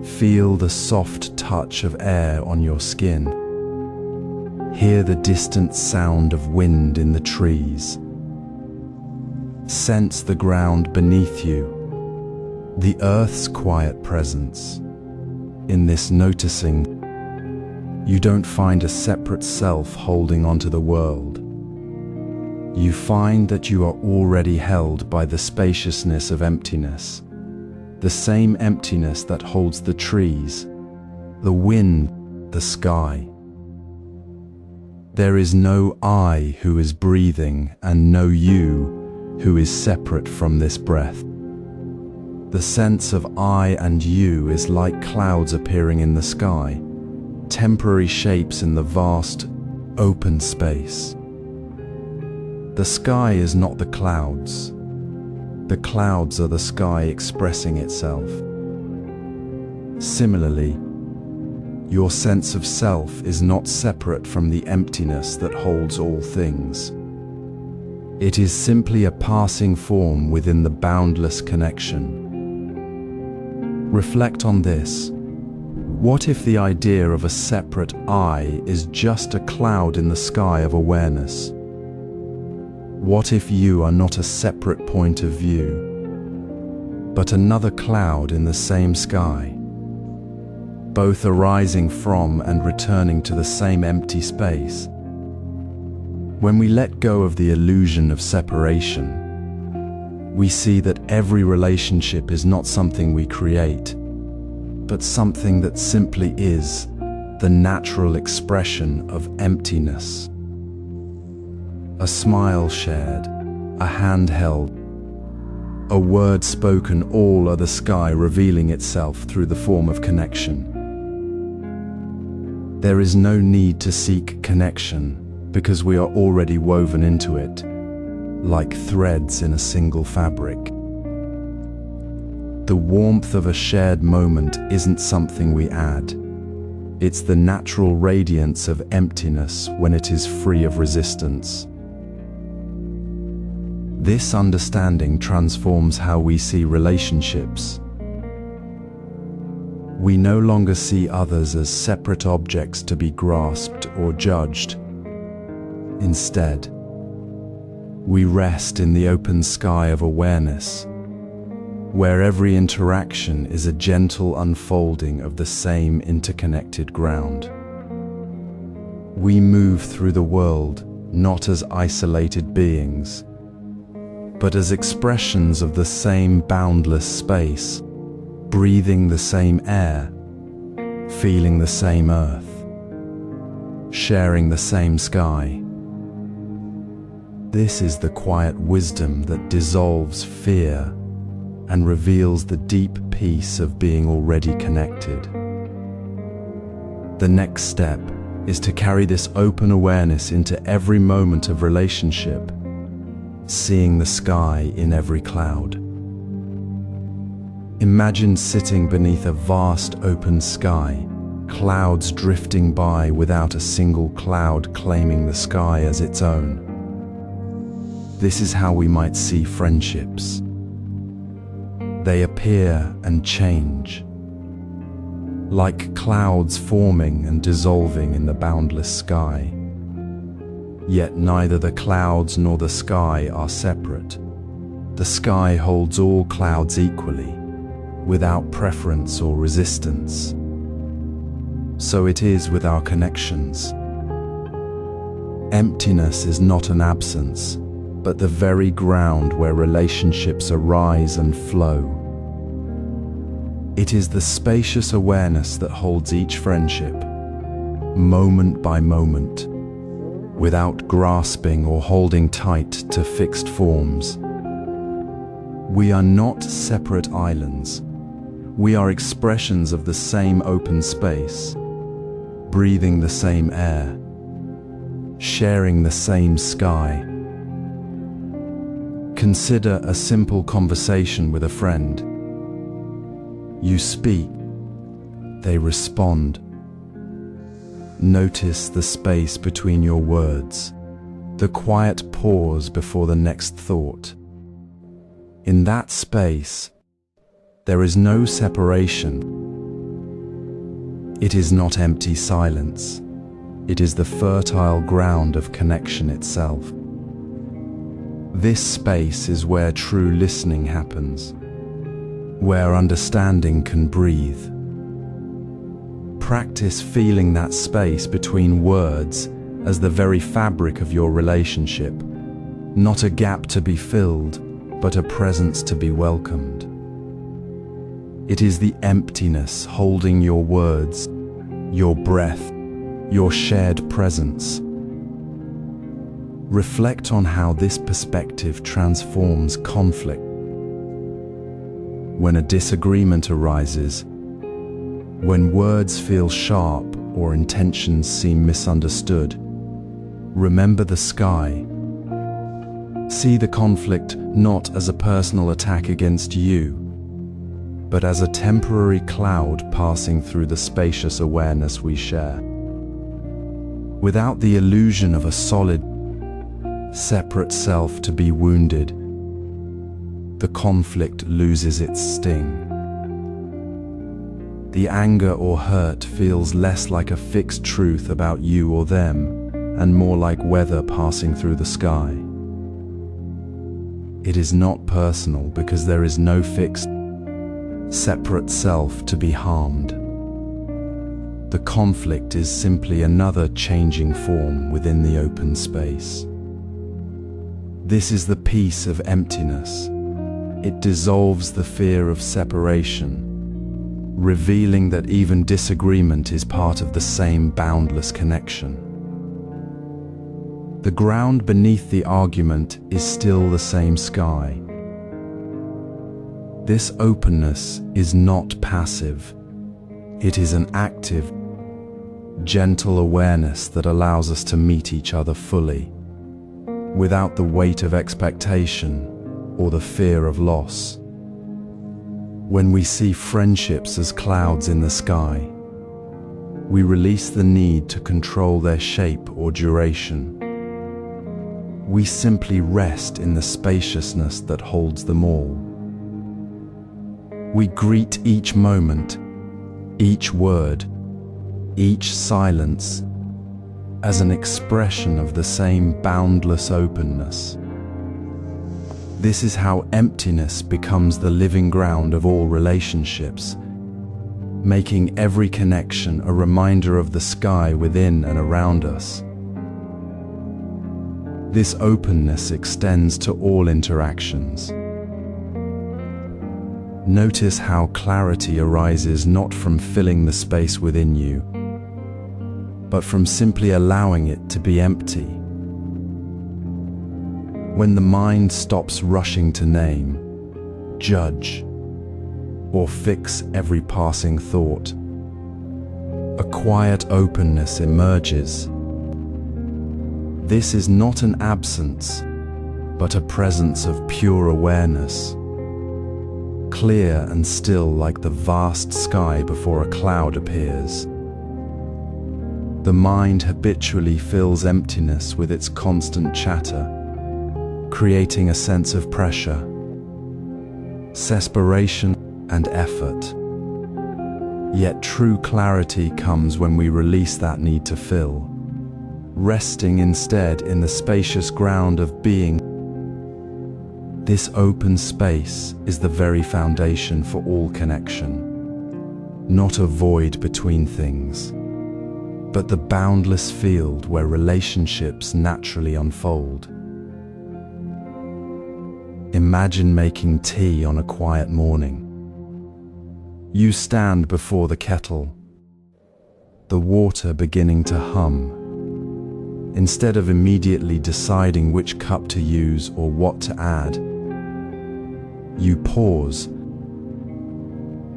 Feel the soft touch of air on your skin. Hear the distant sound of wind in the trees. Sense the ground beneath you, the earth's quiet presence. In this noticing, you don't find a separate self holding onto the world. You find that you are already held by the spaciousness of emptiness, the same emptiness that holds the trees, the wind, the sky. There is no I who is breathing and no you who is separate from this breath. The sense of I and you is like clouds appearing in the sky, temporary shapes in the vast, open space. The sky is not the clouds. The clouds are the sky expressing itself. Similarly, your sense of self is not separate from the emptiness that holds all things. It is simply a passing form within the boundless connection. Reflect on this. What if the idea of a separate I is just a cloud in the sky of awareness? What if you are not a separate point of view, but another cloud in the same sky, both arising from and returning to the same empty space? When we let go of the illusion of separation, we see that every relationship is not something we create, but something that simply is the natural expression of emptiness. A smile shared, a hand held, a word spoken, all are the sky revealing itself through the form of connection. There is no need to seek connection because we are already woven into it, like threads in a single fabric. The warmth of a shared moment isn't something we add. It's the natural radiance of emptiness when it is free of resistance. This understanding transforms how we see relationships. We no longer see others as separate objects to be grasped or judged. Instead, we rest in the open sky of awareness, where every interaction is a gentle unfolding of the same interconnected ground. We move through the world not as isolated beings, but as expressions of the same boundless space, breathing the same air, feeling the same earth, sharing the same sky. This is the quiet wisdom that dissolves fear and reveals the deep peace of being already connected. The next step is to carry this open awareness into every moment of relationship, seeing the sky in every cloud. Imagine sitting beneath a vast open sky, clouds drifting by without a single cloud claiming the sky as its own. This is how we might see friendships. They appear and change, like clouds forming and dissolving in the boundless sky. Yet neither the clouds nor the sky are separate. The sky holds all clouds equally, without preference or resistance. So it is with our connections. Emptiness is not an absence, but the very ground where relationships arise and flow. It is the spacious awareness that holds each friendship, moment by moment, without grasping or holding tight to fixed forms. We are not separate islands. We are expressions of the same open space, breathing the same air, sharing the same sky. Consider a simple conversation with a friend. You speak, they respond. Notice the space between your words, the quiet pause before the next thought. In that space, there is no separation. It is not empty silence. It is the fertile ground of connection itself. This space is where true listening happens, where understanding can breathe. Practice feeling that space between words as the very fabric of your relationship, not a gap to be filled, but a presence to be welcomed. It is the emptiness holding your words, your breath, your shared presence. Reflect on how this perspective transforms conflict. When a disagreement arises, when words feel sharp or intentions seem misunderstood, remember the sky. See the conflict not as a personal attack against you, but as a temporary cloud passing through the spacious awareness we share. Without the illusion of a solid, separate self to be wounded, the conflict loses its sting. The anger or hurt feels less like a fixed truth about you or them, and more like weather passing through the sky. It is not personal because there is no fixed, separate self to be harmed. The conflict is simply another changing form within the open space. This is the peace of emptiness. It dissolves the fear of separation, revealing that even disagreement is part of the same boundless connection. The ground beneath the argument is still the same sky. This openness is not passive. It is an active, gentle awareness that allows us to meet each other fully, without the weight of expectation or the fear of loss. When we see friendships as clouds in the sky, we release the need to control their shape or duration. We simply rest in the spaciousness that holds them all. We greet each moment, each word, each silence as an expression of the same boundless openness. This is how emptiness becomes the living ground of all relationships, making every connection a reminder of the sky within and around us. This openness extends to all interactions. Notice how clarity arises not from filling the space within you, but from simply allowing it to be empty. When the mind stops rushing to name, judge, or fix every passing thought, a quiet openness emerges. This is not an absence, but a presence of pure awareness, clear and still like the vast sky before a cloud appears. The mind habitually fills emptiness with its constant chatter, creating a sense of pressure, desperation, and effort. Yet true clarity comes when we release that need to fill, resting instead in the spacious ground of being. This open space is the very foundation for all connection, not a void between things, but the boundless field where relationships naturally unfold. Imagine making tea on a quiet morning. You stand before the kettle, the water beginning to hum. Instead of immediately deciding which cup to use or what to add, you pause.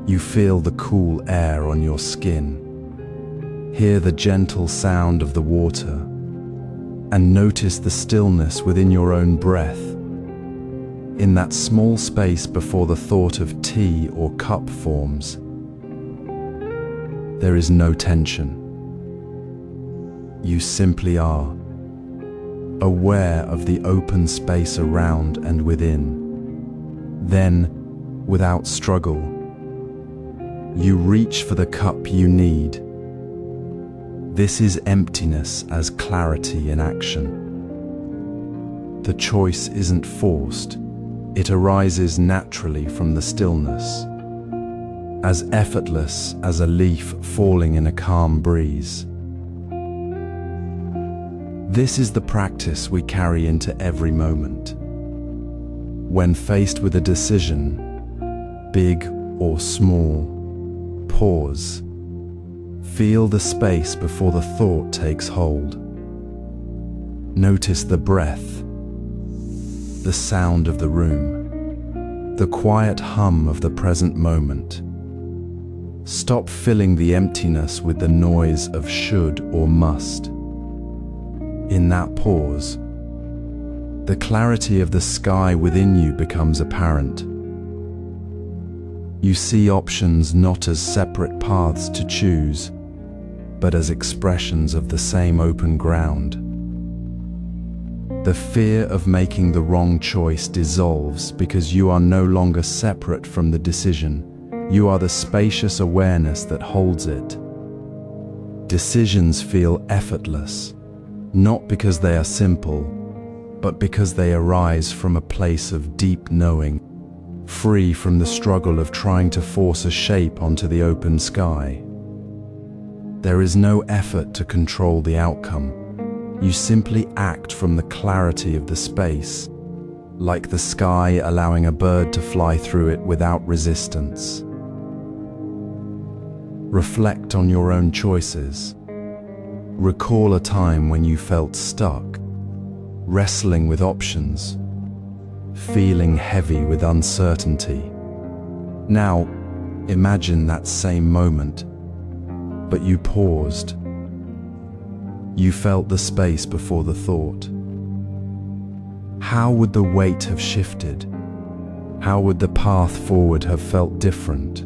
You feel the cool air on your skin, hear the gentle sound of the water, and notice the stillness within your own breath. In that small space before the thought of tea or cup forms, there is no tension. You simply are, aware of the open space around and within. Then, without struggle, you reach for the cup you need. This is emptiness as clarity in action. The choice isn't forced. It arises naturally from the stillness, as effortless as a leaf falling in a calm breeze. This is the practice we carry into every moment. When faced with a decision, big or small, pause. Feel the space before the thought takes hold. Notice the breath, the sound of the room, the quiet hum of the present moment. Stop filling the emptiness with the noise of should or must. In that pause, the clarity of the sky within you becomes apparent. You see options not as separate paths to choose, but as expressions of the same open ground. The fear of making the wrong choice dissolves because you are no longer separate from the decision. You are the spacious awareness that holds it. Decisions feel effortless, not because they are simple, but because they arise from a place of deep knowing, free from the struggle of trying to force a shape onto the open sky. There is no effort to control the outcome. You simply act from the clarity of the space, like the sky allowing a bird to fly through it without resistance. Reflect on your own choices. Recall a time when you felt stuck, wrestling with options, feeling heavy with uncertainty. Now, imagine that same moment, but you paused, You felt the space before the thought. How would the weight have shifted? How would the path forward have felt different?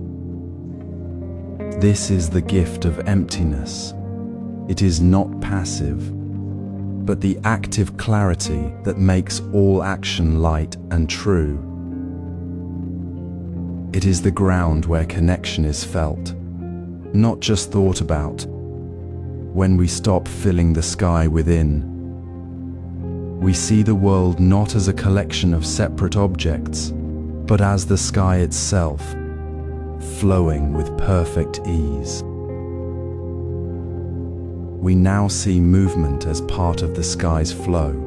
This is the gift of emptiness. It is not passive, but the active clarity that makes all action light and true. It is the ground where connection is felt, not just thought about. When we stop filling the sky within, we see the world not as a collection of separate objects, but as the sky itself, flowing with perfect ease. We now see movement as part of the sky's flow.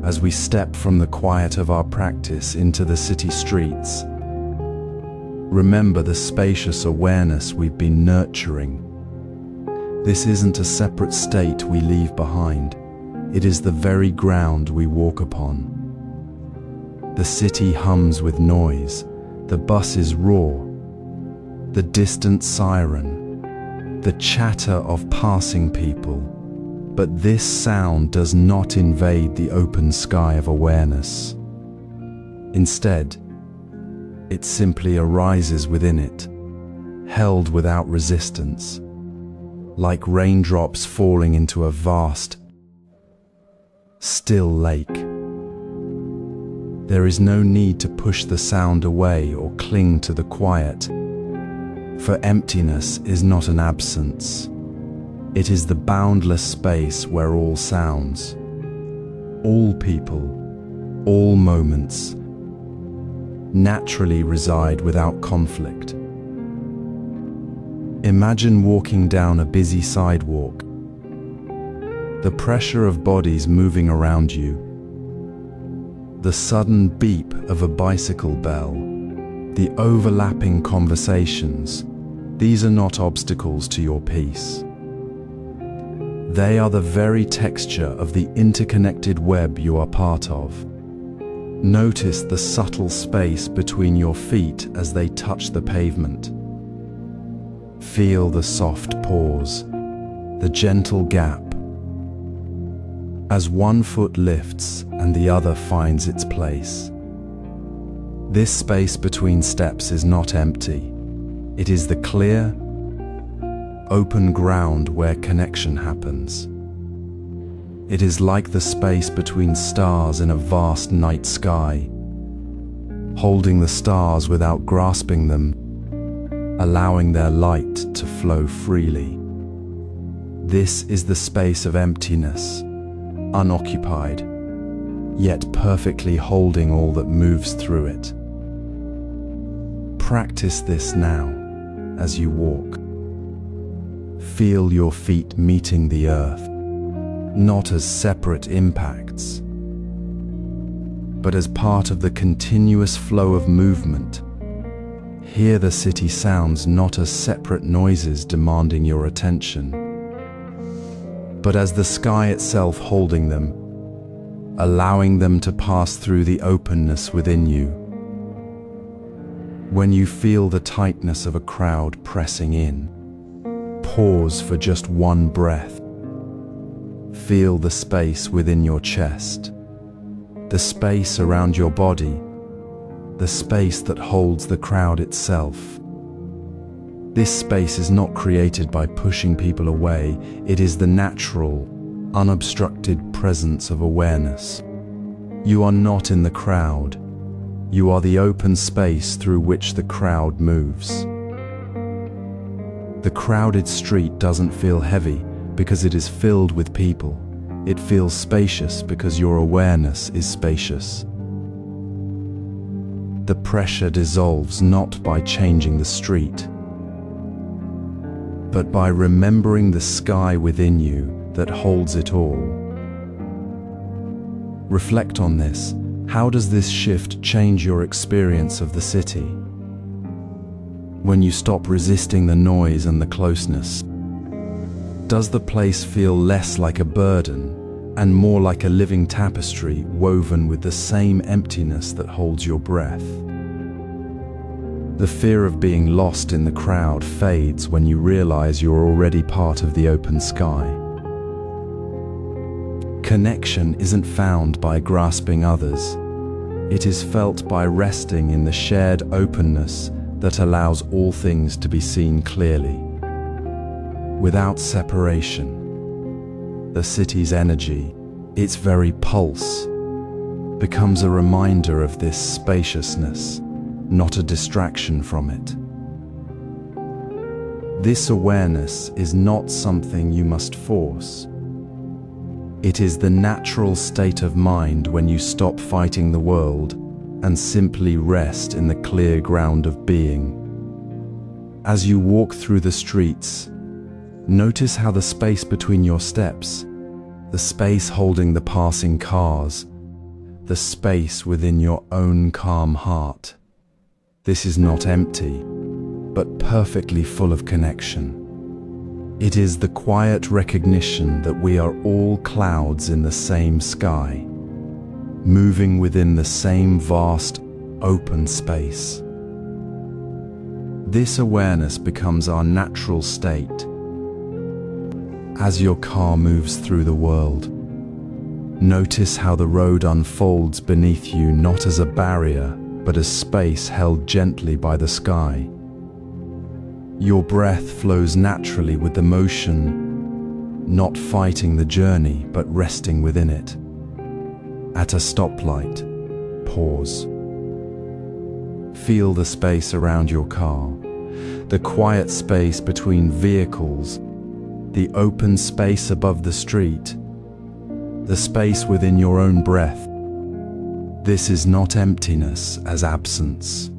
As we step from the quiet of our practice into the city streets, remember the spacious awareness we've been nurturing. This isn't a separate state we leave behind. It is the very ground we walk upon. The city hums with noise, the buses roar, the distant siren, the chatter of passing people. But this sound does not invade the open sky of awareness. Instead, it simply arises within it, held without resistance, like raindrops falling into a vast, still lake. There is no need to push the sound away or cling to the quiet, for emptiness is not an absence. It is the boundless space where all sounds, all people, all moments, naturally reside without conflict. Imagine walking down a busy sidewalk. The pressure of bodies moving around you, the sudden beep of a bicycle bell, the overlapping conversations, these are not obstacles to your peace. They are the very texture of the interconnected web you are part of. Notice the subtle space between your feet as they touch the pavement. Feel the soft pause, the gentle gap, as one foot lifts and the other finds its place. This space between steps is not empty. It is the clear, open ground where connection happens. It is like the space between stars in a vast night sky, holding the stars without grasping them, allowing their light to flow freely. This is the space of emptiness, unoccupied, yet perfectly holding all that moves through it. Practice this now as you walk. Feel your feet meeting the earth, not as separate impacts, but as part of the continuous flow of movement. Hear the city sounds not as separate noises demanding your attention, but as the sky itself holding them, allowing them to pass through the openness within you. When you feel the tightness of a crowd pressing in, pause for just one breath. Feel the space within your chest, the space around your body, the space that holds the crowd itself. This space is not created by pushing people away. It is the natural, unobstructed presence of awareness. You are not in the crowd. You are the open space through which the crowd moves. The crowded street doesn't feel heavy because it is filled with people. It feels spacious because your awareness is spacious. The pressure dissolves not by changing the street, but by remembering the sky within you that holds it all. Reflect on this. How does this shift change your experience of the city? When you stop resisting the noise and the closeness, does the place feel less like a burden and more like a living tapestry woven with the same emptiness that holds your breath? The fear of being lost in the crowd fades when you realize you're already part of the open sky. Connection isn't found by grasping others. It is felt by resting in the shared openness that allows all things to be seen clearly. Without separation, the city's energy, its very pulse, becomes a reminder of this spaciousness, not a distraction from it. This awareness is not something you must force. It is the natural state of mind when you stop fighting the world and simply rest in the clear ground of being. As you walk through the streets, notice how the space between your steps, the space holding the passing cars, the space within your own calm heart. This is not empty, but perfectly full of connection. It is the quiet recognition that we are all clouds in the same sky, moving within the same vast, open space. This awareness becomes our natural state. As your car moves through the world, notice how the road unfolds beneath you not as a barrier, but as space held gently by the sky. Your breath flows naturally with the motion, not fighting the journey, but resting within it. At a stoplight, pause. Feel the space around your car, the quiet space between vehicles, the open space above the street, the space within your own breath. This is not emptiness as absence,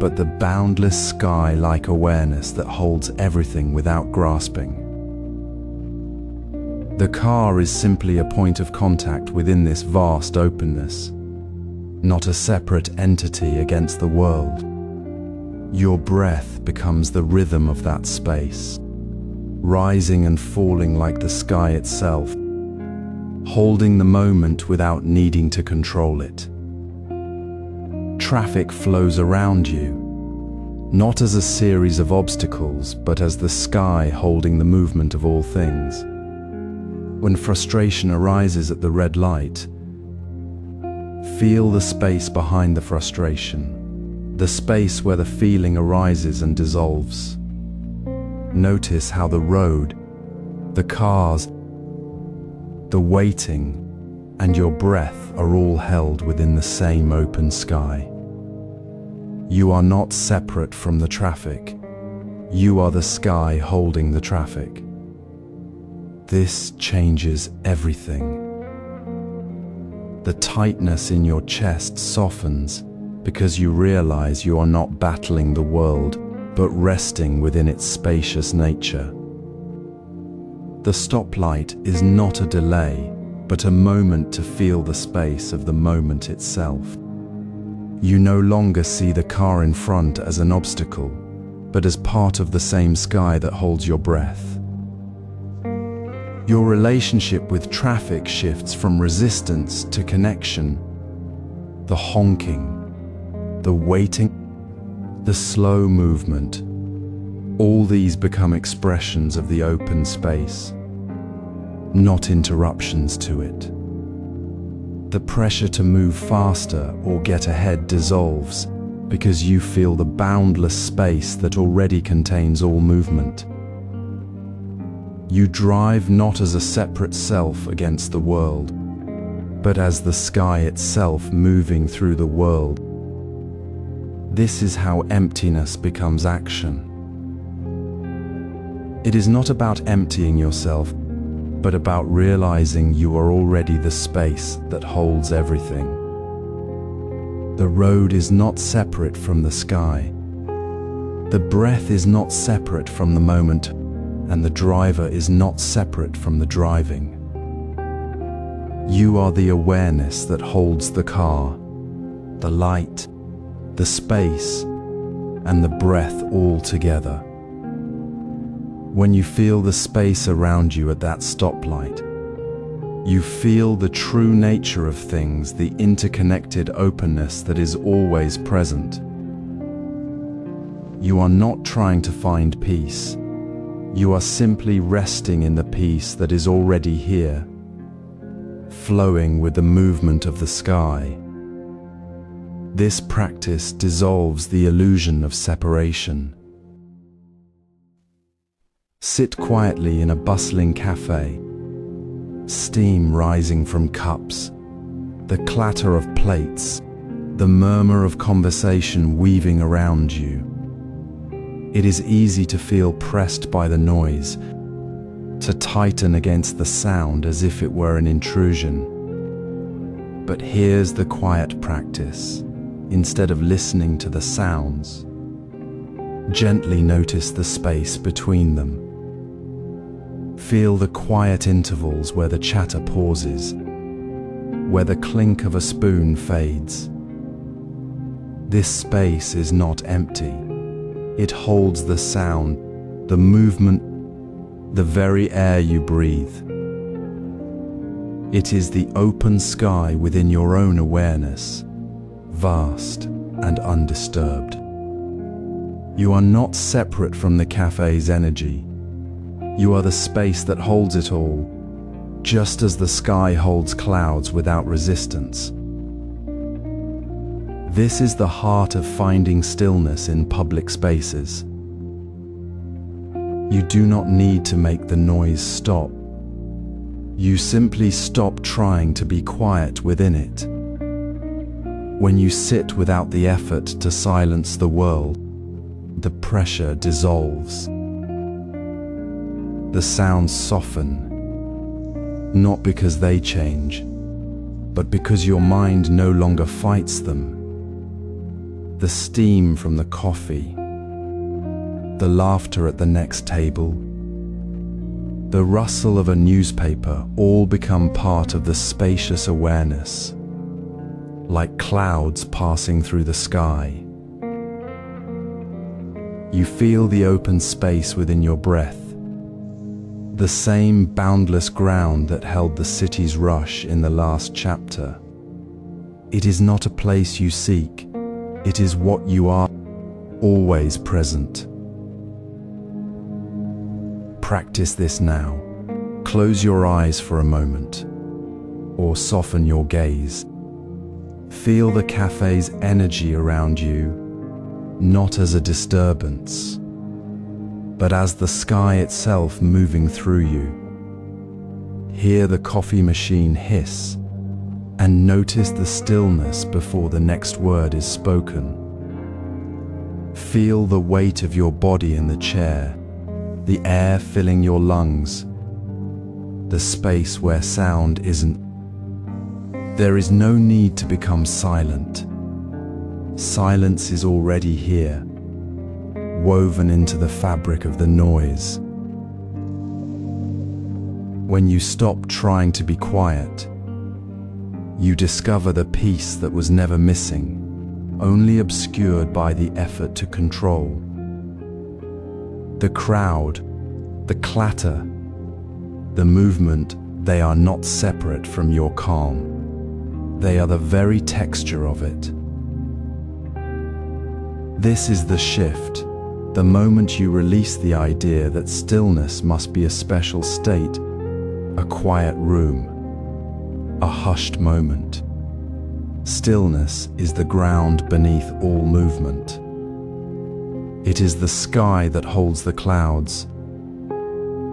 but the boundless sky-like awareness that holds everything without grasping. The car is simply a point of contact within this vast openness, not a separate entity against the world. Your breath becomes the rhythm of that space, rising and falling like the sky itself, holding the moment without needing to control it. Traffic flows around you, not as a series of obstacles, but as the sky holding the movement of all things. When frustration arises at the red light, feel the space behind the frustration, the space where the feeling arises and dissolves. Notice how the road, the cars, the waiting, and your breath are all held within the same open sky. You are not separate from the traffic. You are the sky holding the traffic. This changes everything. The tightness in your chest softens because you realize you are not battling the world, but resting within its spacious nature. The stoplight is not a delay, but a moment to feel the space of the moment itself. You no longer see the car in front as an obstacle, but as part of the same sky that holds your breath. Your relationship with traffic shifts from resistance to connection. The honking, the waiting, the slow movement, all these become expressions of the open space, not interruptions to it. The pressure to move faster or get ahead dissolves because you feel the boundless space that already contains all movement. You drive not as a separate self against the world, but as the sky itself moving through the world. This is how emptiness becomes action. It is not about emptying yourself, but about realizing you are already the space that holds everything. The road is not separate from the sky. The breath is not separate from the moment, and the driver is not separate from the driving. You are the awareness that holds the car, the light, the space, and the breath all together. When you feel the space around you at that stoplight, you feel the true nature of things, the interconnected openness that is always present. You are not trying to find peace. You are simply resting in the peace that is already here, flowing with the movement of the sky. This practice dissolves the illusion of separation. Sit quietly in a bustling cafe, steam rising from cups, the clatter of plates, the murmur of conversation weaving around you. It is easy to feel pressed by the noise, to tighten against the sound as if it were an intrusion. But here's the quiet practice. Instead of listening to the sounds, gently notice the space between them. Feel the quiet intervals where the chatter pauses, where the clink of a spoon fades. This space is not empty. It holds the sound, the movement, the very air you breathe. It is the open sky within your own awareness, vast and undisturbed. You are not separate from the cafe's energy. You are the space that holds it all, just as the sky holds clouds without resistance. This is the heart of finding stillness in public spaces. You do not need to make the noise stop. You simply stop trying to be quiet within it. When you sit without the effort to silence the world, the pressure dissolves. The sounds soften, not because they change, but because your mind no longer fights them. The steam from the coffee, the laughter at the next table, the rustle of a newspaper all become part of the spacious awareness, like clouds passing through the sky. You feel the open space within your breath, the same boundless ground that held the city's rush in the last chapter. It is not a place you seek. It is what you are, always present. Practice this now. Close your eyes for a moment, or soften your gaze. Feel the cafe's energy around you, not as a disturbance, but as the sky itself moving through you. Hear the coffee machine hiss, and notice the stillness before the next word is spoken. Feel the weight of your body in the chair, the air filling your lungs, the space where sound isn't. There is no need to become silent. Silence is already here, woven into the fabric of the noise. When you stop trying to be quiet, you discover the peace that was never missing, only obscured by the effort to control. The crowd, the clatter, the movement, they are not separate from your calm. They are the very texture of it. This is the shift, the moment you release the idea that stillness must be a special state, a quiet room, a hushed moment. Stillness is the ground beneath all movement. It is the sky that holds the clouds,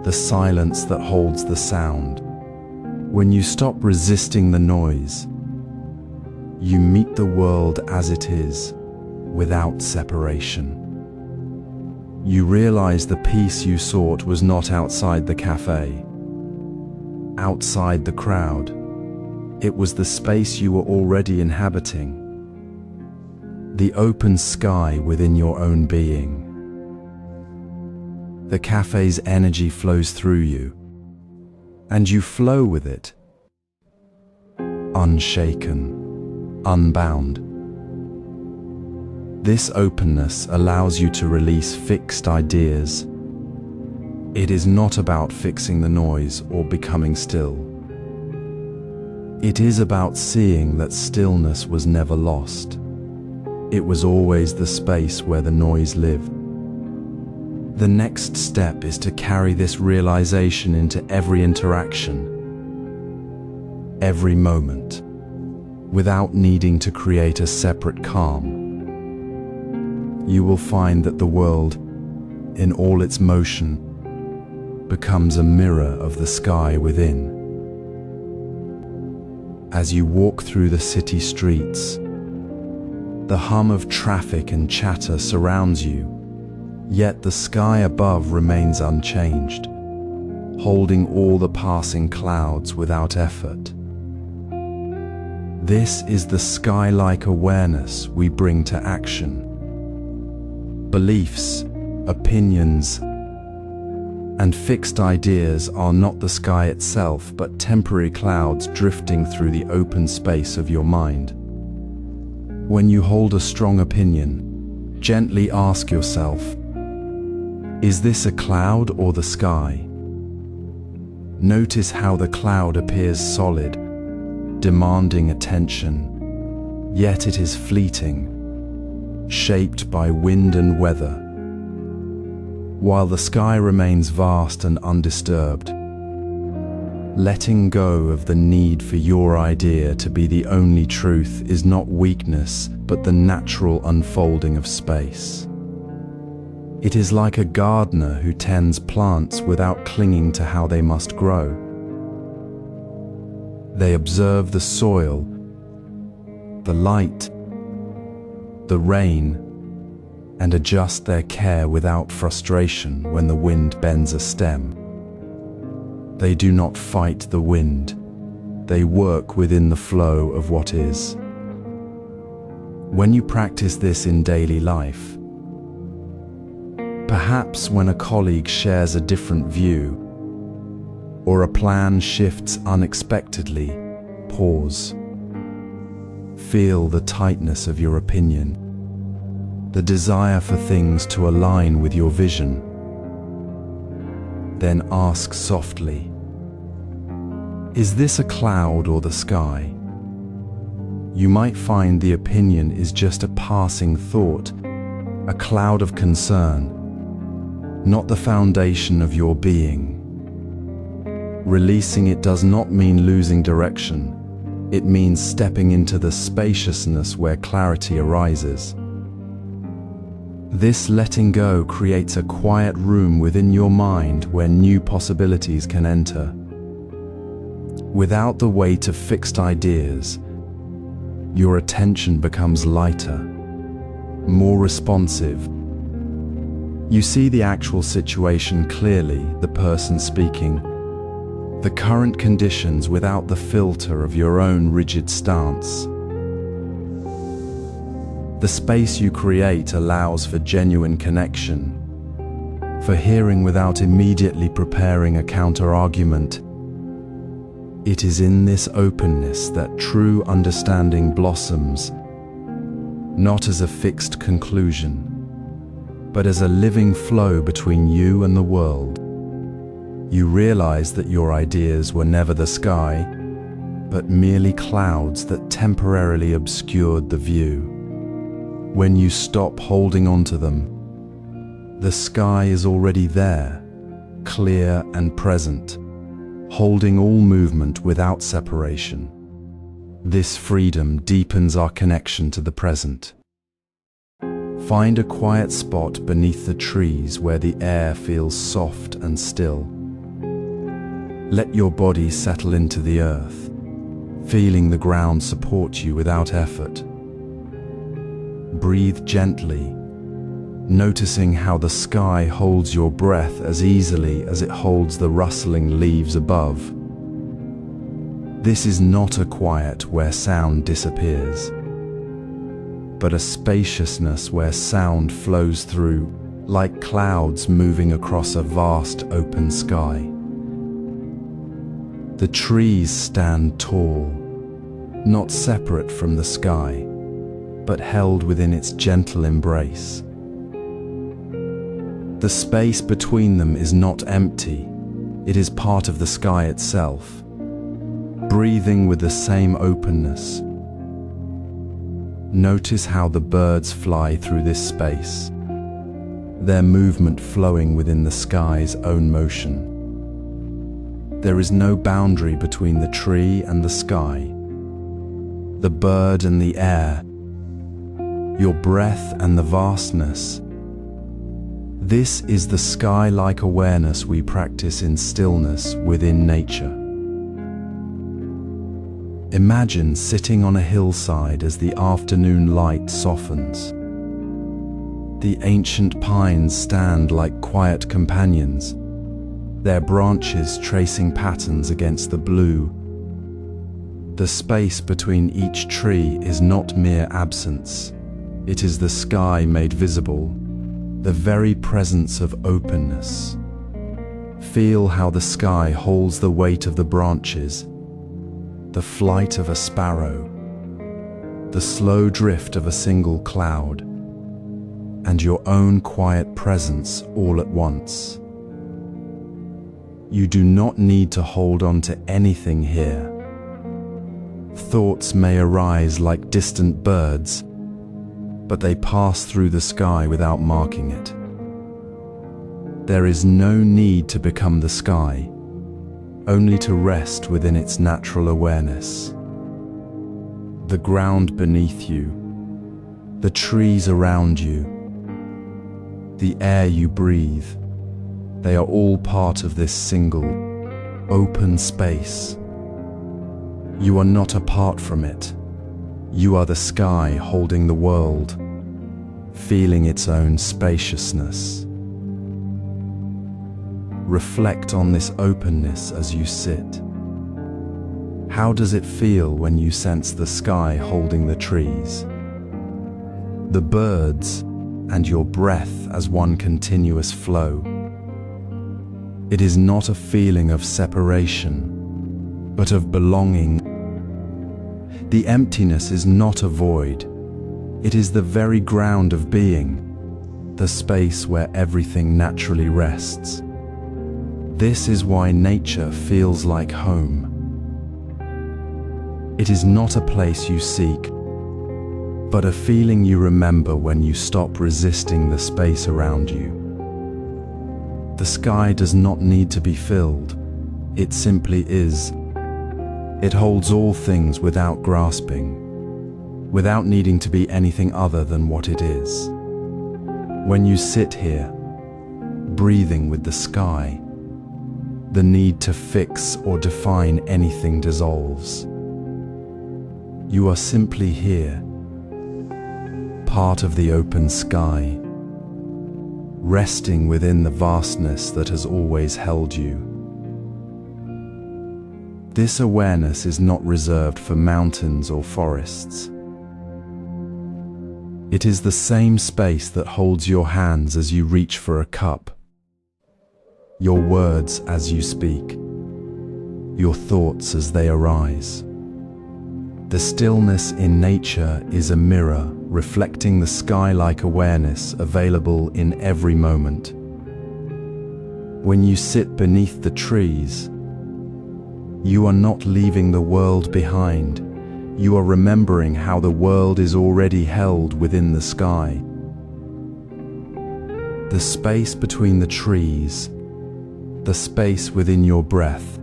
the silence that holds the sound. When you stop resisting the noise, you meet the world as it is, without separation. You realize the peace you sought was not outside the cafe, outside the crowd. It was the space you were already inhabiting, the open sky within your own being. The cafe's energy flows through you, and you flow with it, unshaken, unbound. This openness allows you to release fixed ideas. It is not about fixing the noise or becoming still. It is about seeing that stillness was never lost. It was always the space where the noise lived. The next step is to carry this realization into every interaction, every moment, without needing to create a separate calm. You will find that the world, in all its motion, becomes a mirror of the sky within. As you walk through the city streets, the hum of traffic and chatter surrounds you, yet the sky above remains unchanged, holding all the passing clouds without effort. This is the sky-like awareness we bring to action. Beliefs, opinions, and fixed ideas are not the sky itself, but temporary clouds drifting through the open space of your mind. When you hold a strong opinion, gently ask yourself, is this a cloud or the sky? Notice how the cloud appears solid, demanding attention, yet it is fleeting, shaped by wind and weather, while the sky remains vast and undisturbed. Letting go of the need for your idea to be the only truth is not weakness, but the natural unfolding of space. It is like a gardener who tends plants without clinging to how they must grow. They observe the soil, the light, the rain, and adjust their care without frustration when the wind bends a stem. They do not fight the wind. They work within the flow of what is. When you practice this in daily life, perhaps when a colleague shares a different view, or a plan shifts unexpectedly, pause. Feel the tightness of your opinion, the desire for things to align with your vision. Then ask softly, is this a cloud or the sky? You might find the opinion is just a passing thought, a cloud of concern, not the foundation of your being. Releasing it does not mean losing direction. It means stepping into the spaciousness where clarity arises. This letting go creates a quiet room within your mind where new possibilities can enter. Without the weight of fixed ideas, your attention becomes lighter, more responsive. You see the actual situation clearly, the person speaking, the current conditions without the filter of your own rigid stance. The space you create allows for genuine connection, for hearing without immediately preparing a counter-argument. It is in this openness that true understanding blossoms, not as a fixed conclusion, but as a living flow between you and the world. You realize that your ideas were never the sky, but merely clouds that temporarily obscured the view. When you stop holding on to them, the sky is already there, clear and present, holding all movement without separation. This freedom deepens our connection to the present. Find a quiet spot beneath the trees where the air feels soft and still. Let your body settle into the earth, feeling the ground support you without effort. Breathe gently, noticing how the sky holds your breath as easily as it holds the rustling leaves above. This is not a quiet where sound disappears, but a spaciousness where sound flows through, like clouds moving across a vast open sky. The trees stand tall, not separate from the sky, but held within its gentle embrace. The space between them is not empty, it is part of the sky itself, breathing with the same openness. Notice how the birds fly through this space, their movement flowing within the sky's own motion. There is no boundary between the tree and the sky, the bird and the air, your breath and the vastness. This is the sky-like awareness we practice in stillness within nature. Imagine sitting on a hillside as the afternoon light softens. The ancient pines stand like quiet companions, their branches tracing patterns against the blue. The space between each tree is not mere absence. It is the sky made visible, the very presence of openness. Feel how the sky holds the weight of the branches, the flight of a sparrow, the slow drift of a single cloud, and your own quiet presence all at once. You do not need to hold on to anything here. Thoughts may arise like distant birds, but they pass through the sky without marking it. There is no need to become the sky, only to rest within its natural awareness. The ground beneath you, the trees around you, the air you breathe, they are all part of this single, open space. You are not apart from it. You are the sky holding the world, feeling its own spaciousness. Reflect on this openness as you sit. How does it feel when you sense the sky holding the trees, the birds, and your breath as one continuous flow? It is not a feeling of separation, but of belonging. The emptiness is not a void. It is the very ground of being, the space where everything naturally rests. This is why nature feels like home. It is not a place you seek, but a feeling you remember when you stop resisting the space around you. The sky does not need to be filled. It simply is. It holds all things without grasping, without needing to be anything other than what it is. When you sit here, breathing with the sky, the need to fix or define anything dissolves. You are simply here, part of the open sky, resting within the vastness that has always held you. This awareness is not reserved for mountains or forests. It is the same space that holds your hands as you reach for a cup, your words as you speak, your thoughts as they arise. The stillness in nature is a mirror reflecting the sky-like awareness available in every moment. When you sit beneath the trees, you are not leaving the world behind. You are remembering how the world is already held within the sky. The space between the trees, the space within your breath,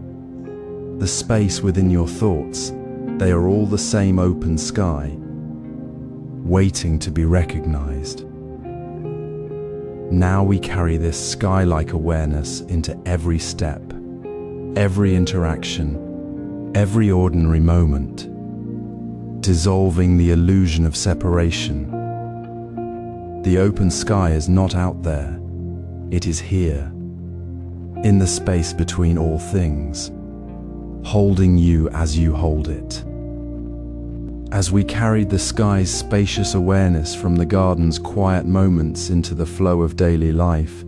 the space within your thoughts, they are all the same open sky, waiting to be recognized. Now we carry this sky-like awareness into every step, every interaction, every ordinary moment, dissolving the illusion of separation. The open sky is not out there, it is here, in the space between all things, holding you as you hold it. As we carried the sky's spacious awareness from the garden's quiet moments into the flow of daily life,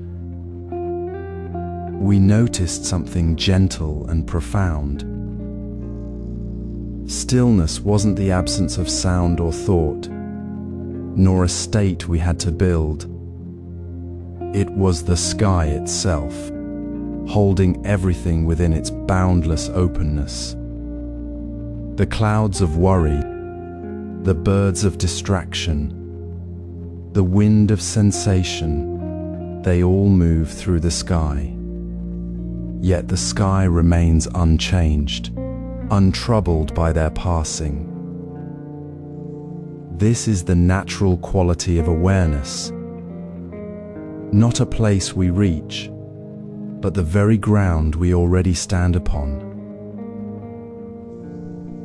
we noticed something gentle and profound. Stillness wasn't the absence of sound or thought, nor a state we had to build. It was the sky itself, holding everything within its boundless openness. The clouds of worry, the birds of distraction, the wind of sensation, they all move through the sky. Yet the sky remains unchanged, untroubled by their passing. This is the natural quality of awareness, not a place we reach, but the very ground we already stand upon.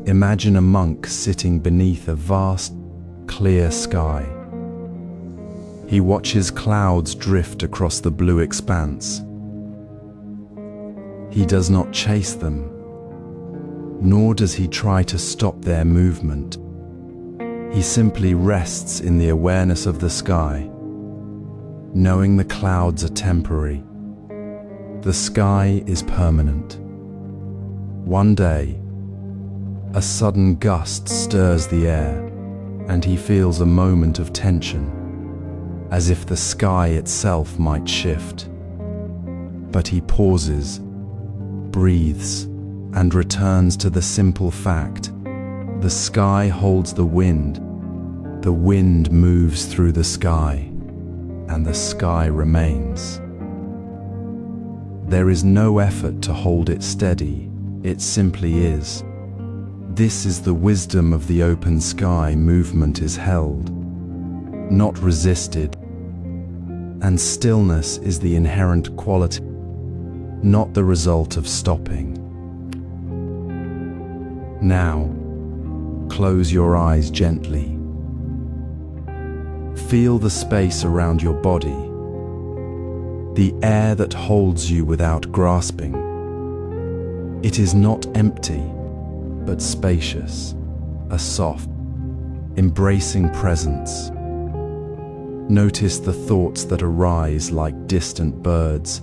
Imagine a monk sitting beneath a vast, clear sky. He watches clouds drift across the blue expanse. He does not chase them, nor does he try to stop their movement. He simply rests in the awareness of the sky, knowing the clouds are temporary. The sky is permanent. One day, a sudden gust stirs the air, and he feels a moment of tension, as if the sky itself might shift. But he pauses, breathes, and returns to the simple fact: the sky holds the wind moves through the sky, and the sky remains. There is no effort to hold it steady, it simply is. This is the wisdom of the open sky. Movement is held, not resisted, and stillness is the inherent quality, not the result of stopping. Now, close your eyes gently. Feel the space around your body, the air that holds you without grasping. It is not empty, but spacious, a soft, embracing presence. Notice the thoughts that arise like distant birds,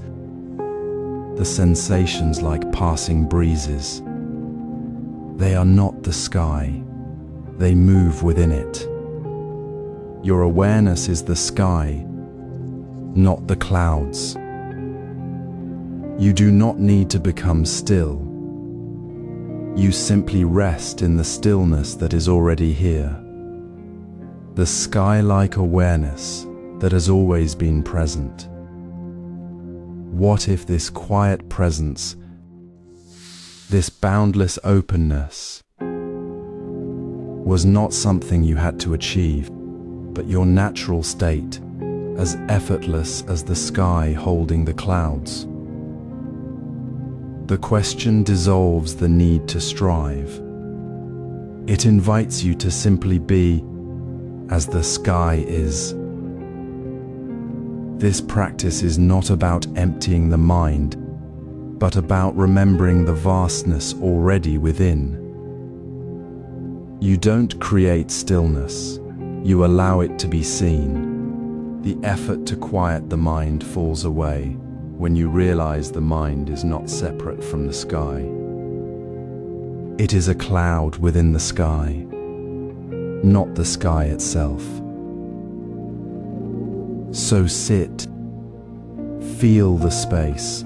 the sensations like passing breezes. They are not the sky, they move within it. Your awareness is the sky, not the clouds. You do not need to become still. You simply rest in the stillness that is already here. The sky-like awareness that has always been present. What if this quiet presence, this boundless openness, was not something you had to achieve, but your natural state, as effortless as the sky holding the clouds? The question dissolves the need to strive. It invites you to simply be as the sky is. This practice is not about emptying the mind, but about remembering the vastness already within. You don't create stillness, you allow it to be seen. The effort to quiet the mind falls away when you realize the mind is not separate from the sky. It is a cloud within the sky, not the sky itself. So sit, feel the space.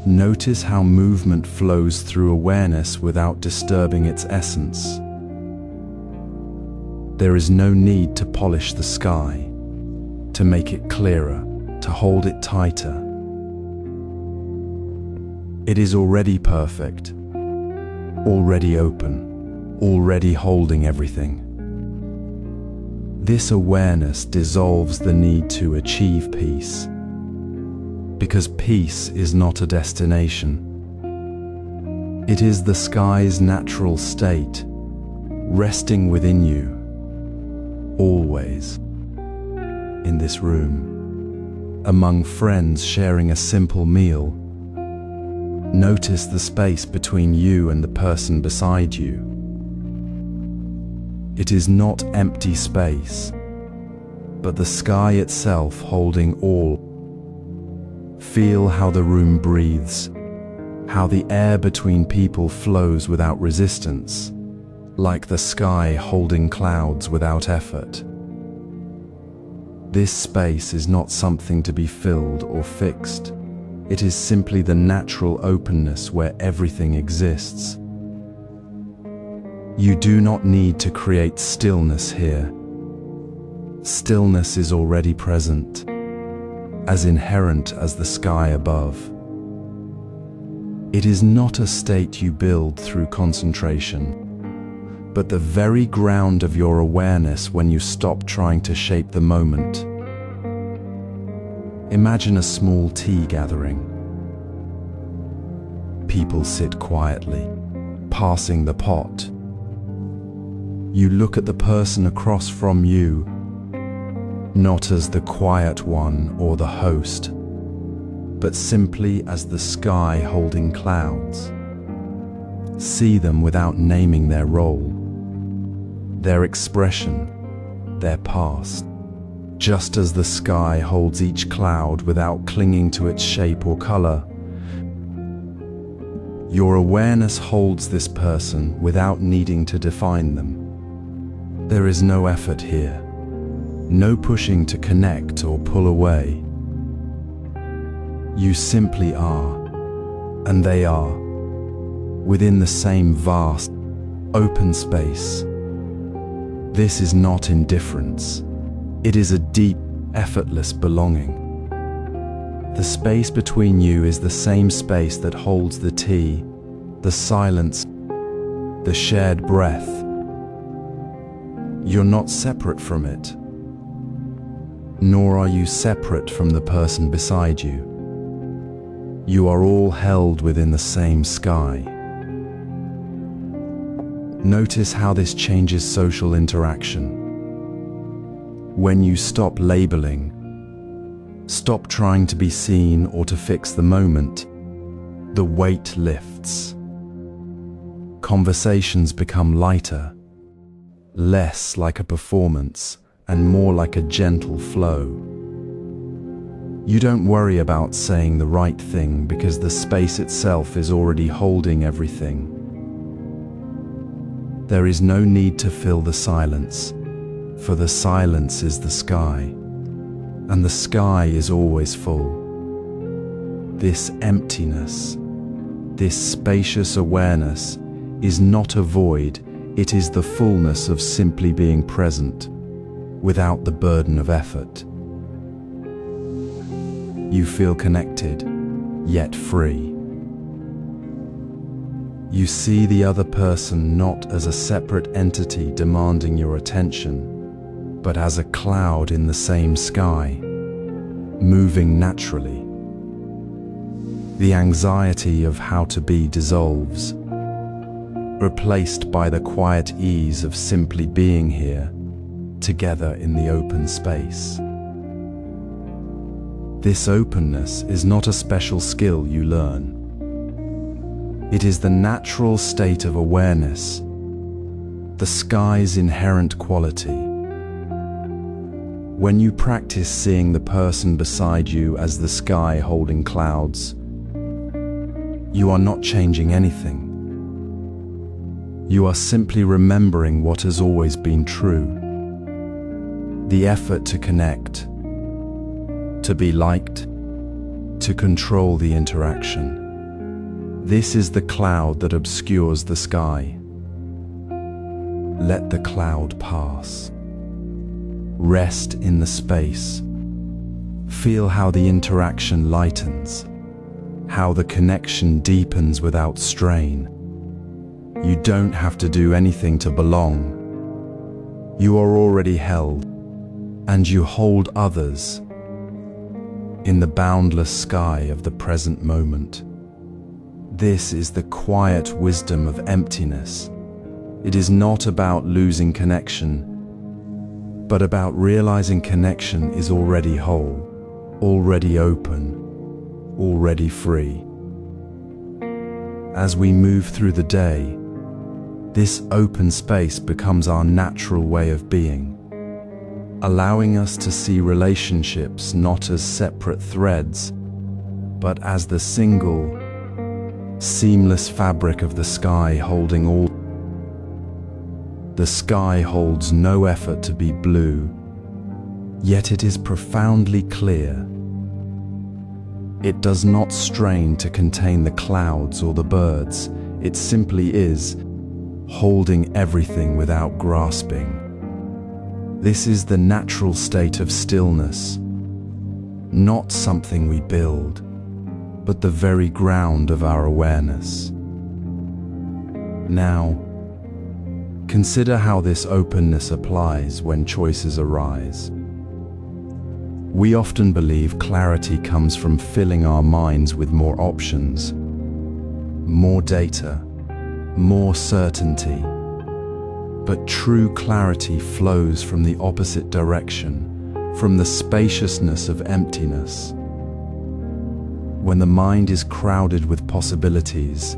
Notice how movement flows through awareness without disturbing its essence. There is no need to polish the sky, to make it clearer, to hold it tighter. It is already perfect, already open, already holding everything. This awareness dissolves the need to achieve peace, because peace is not a destination. It is the sky's natural state, resting within you, always. In this room, among friends sharing a simple meal, notice the space between you and the person beside you. It is not empty space, but the sky itself holding all. Feel how the room breathes, how the air between people flows without resistance, like the sky holding clouds without effort. This space is not something to be filled or fixed. It is simply the natural openness where everything exists. You do not need to create stillness here. Stillness is already present, as inherent as the sky above. It is not a state you build through concentration, but the very ground of your awareness when you stop trying to shape the moment. Imagine a small tea gathering. People sit quietly, passing the pot. You look at the person across from you, not as the quiet one or the host, but simply as the sky holding clouds. See them without naming their role, their expression, their past, just as the sky holds each cloud without clinging to its shape or color. Your awareness holds this person without needing to define them. There is no effort here, no pushing to connect or pull away. You simply are, and they are, within the same vast, open space. This is not indifference. It is a deep, effortless belonging. The space between you is the same space that holds the tea, the silence, the shared breath. You're not separate from it, nor are you separate from the person beside you. You are all held within the same sky. Notice how this changes social interaction. When you stop labeling, stop trying to be seen or to fix the moment, the weight lifts. Conversations become lighter, less like a performance and more like a gentle flow. You don't worry about saying the right thing because the space itself is already holding everything. There is no need to fill the silence, for the silence is the sky, and the sky is always full. This emptiness, this spacious awareness, is not a void, it is the fullness of simply being present, without the burden of effort. You feel connected, yet free. You see the other person not as a separate entity demanding your attention, but as a cloud in the same sky, moving naturally. The anxiety of how to be dissolves, replaced by the quiet ease of simply being here, together in the open space. This openness is not a special skill you learn. It is the natural state of awareness, the sky's inherent quality. When you practice seeing the person beside you as the sky holding clouds, you are not changing anything. You are simply remembering what has always been true. The effort to connect, to be liked, to control the interaction. This is the cloud that obscures the sky. Let the cloud pass. Rest in the space. Feel how the interaction lightens, how the connection deepens without strain. You don't have to do anything to belong. You are already held, and you hold others in the boundless sky of the present moment. This is the quiet wisdom of emptiness. It is not about losing connection, but about realizing connection is already whole, already open, already free. As we move through the day, this open space becomes our natural way of being, allowing us to see relationships not as separate threads, but as the single, seamless fabric of the sky holding all. The sky holds no effort to be blue, yet it is profoundly clear. It does not strain to contain the clouds or the birds, it simply is, holding everything without grasping. This is the natural state of stillness, not something we build, but the very ground of our awareness. Now, consider how this openness applies when choices arise. We often believe clarity comes from filling our minds with more options, more data, more certainty. But true clarity flows from the opposite direction, from the spaciousness of emptiness. When the mind is crowded with possibilities,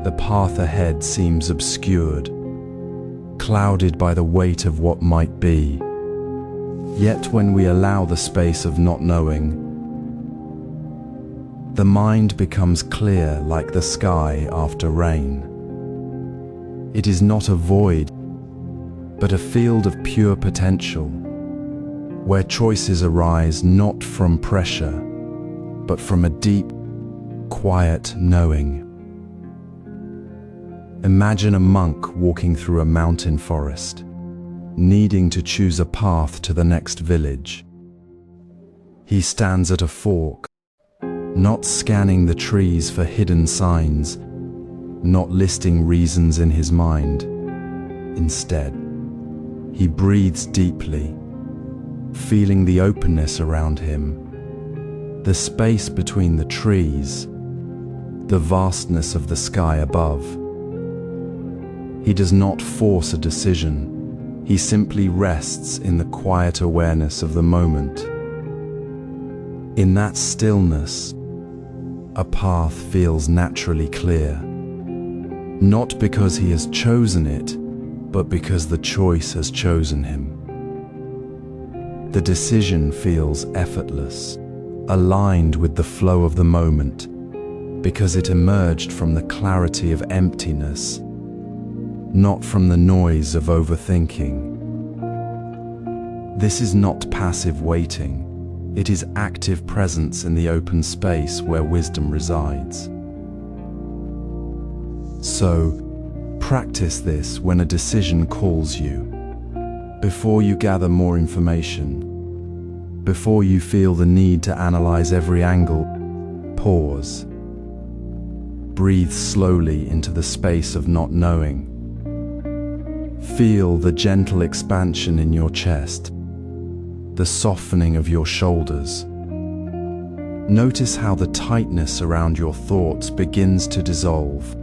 the path ahead seems obscured, clouded by the weight of what might be. Yet when we allow the space of not knowing, the mind becomes clear like the sky after rain. It is not a void, but a field of pure potential, where choices arise not from pressure, but from a deep, quiet knowing. Imagine a monk walking through a mountain forest, needing to choose a path to the next village. He stands at a fork, not scanning the trees for hidden signs, not listing reasons in his mind. Instead, he breathes deeply, feeling the openness around him, the space between the trees, the vastness of the sky above. He does not force a decision. He simply rests in the quiet awareness of the moment. In that stillness, a path feels naturally clear, not because he has chosen it, but because the choice has chosen him. The decision feels effortless, aligned with the flow of the moment, because it emerged from the clarity of emptiness, not from the noise of overthinking. This is not passive waiting. It is active presence in the open space where wisdom resides. So, practice this when a decision calls you. Before you gather more information, before you feel the need to analyze every angle, pause. Breathe slowly into the space of not knowing. Feel the gentle expansion in your chest, the softening of your shoulders. Notice how the tightness around your thoughts begins to dissolve.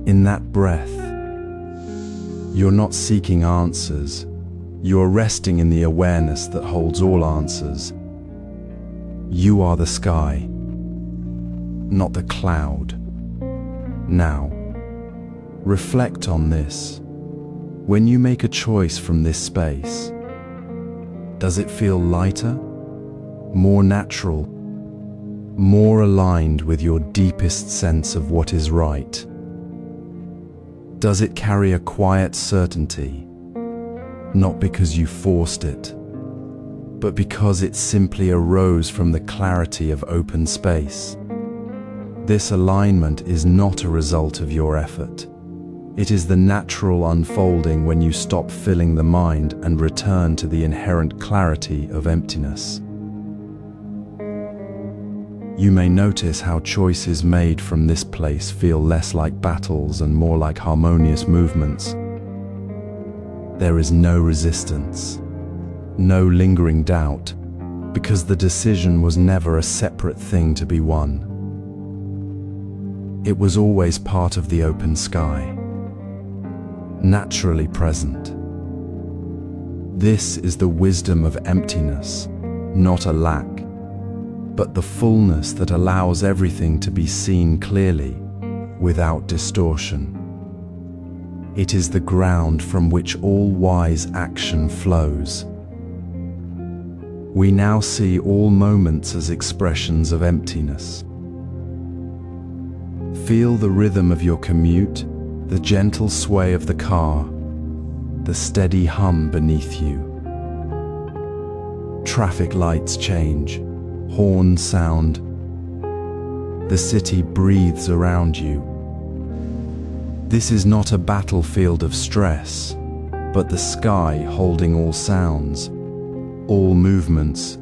In that breath, you're not seeking answers. You're resting in the awareness that holds all answers. You are the sky, not the cloud. Now, reflect on this. When you make a choice from this space, does it feel lighter, more natural, more aligned with your deepest sense of what is right? Does it carry a quiet certainty, not because you forced it, but because it simply arose from the clarity of open space? This alignment is not a result of your effort. It is the natural unfolding when you stop filling the mind and return to the inherent clarity of emptiness. You may notice how choices made from this place feel less like battles and more like harmonious movements. There is no resistance, no lingering doubt, because the decision was never a separate thing to be won. It was always part of the open sky, naturally present. This is the wisdom of emptiness, not a lack, but the fullness that allows everything to be seen clearly, without distortion. It is the ground from which all wise action flows. We now see all moments as expressions of emptiness. Feel the rhythm of your commute, the gentle sway of the car, the steady hum beneath you. Traffic lights change, horns sound. The city breathes around you. This is not a battlefield of stress, but the sky holding all sounds, all movements,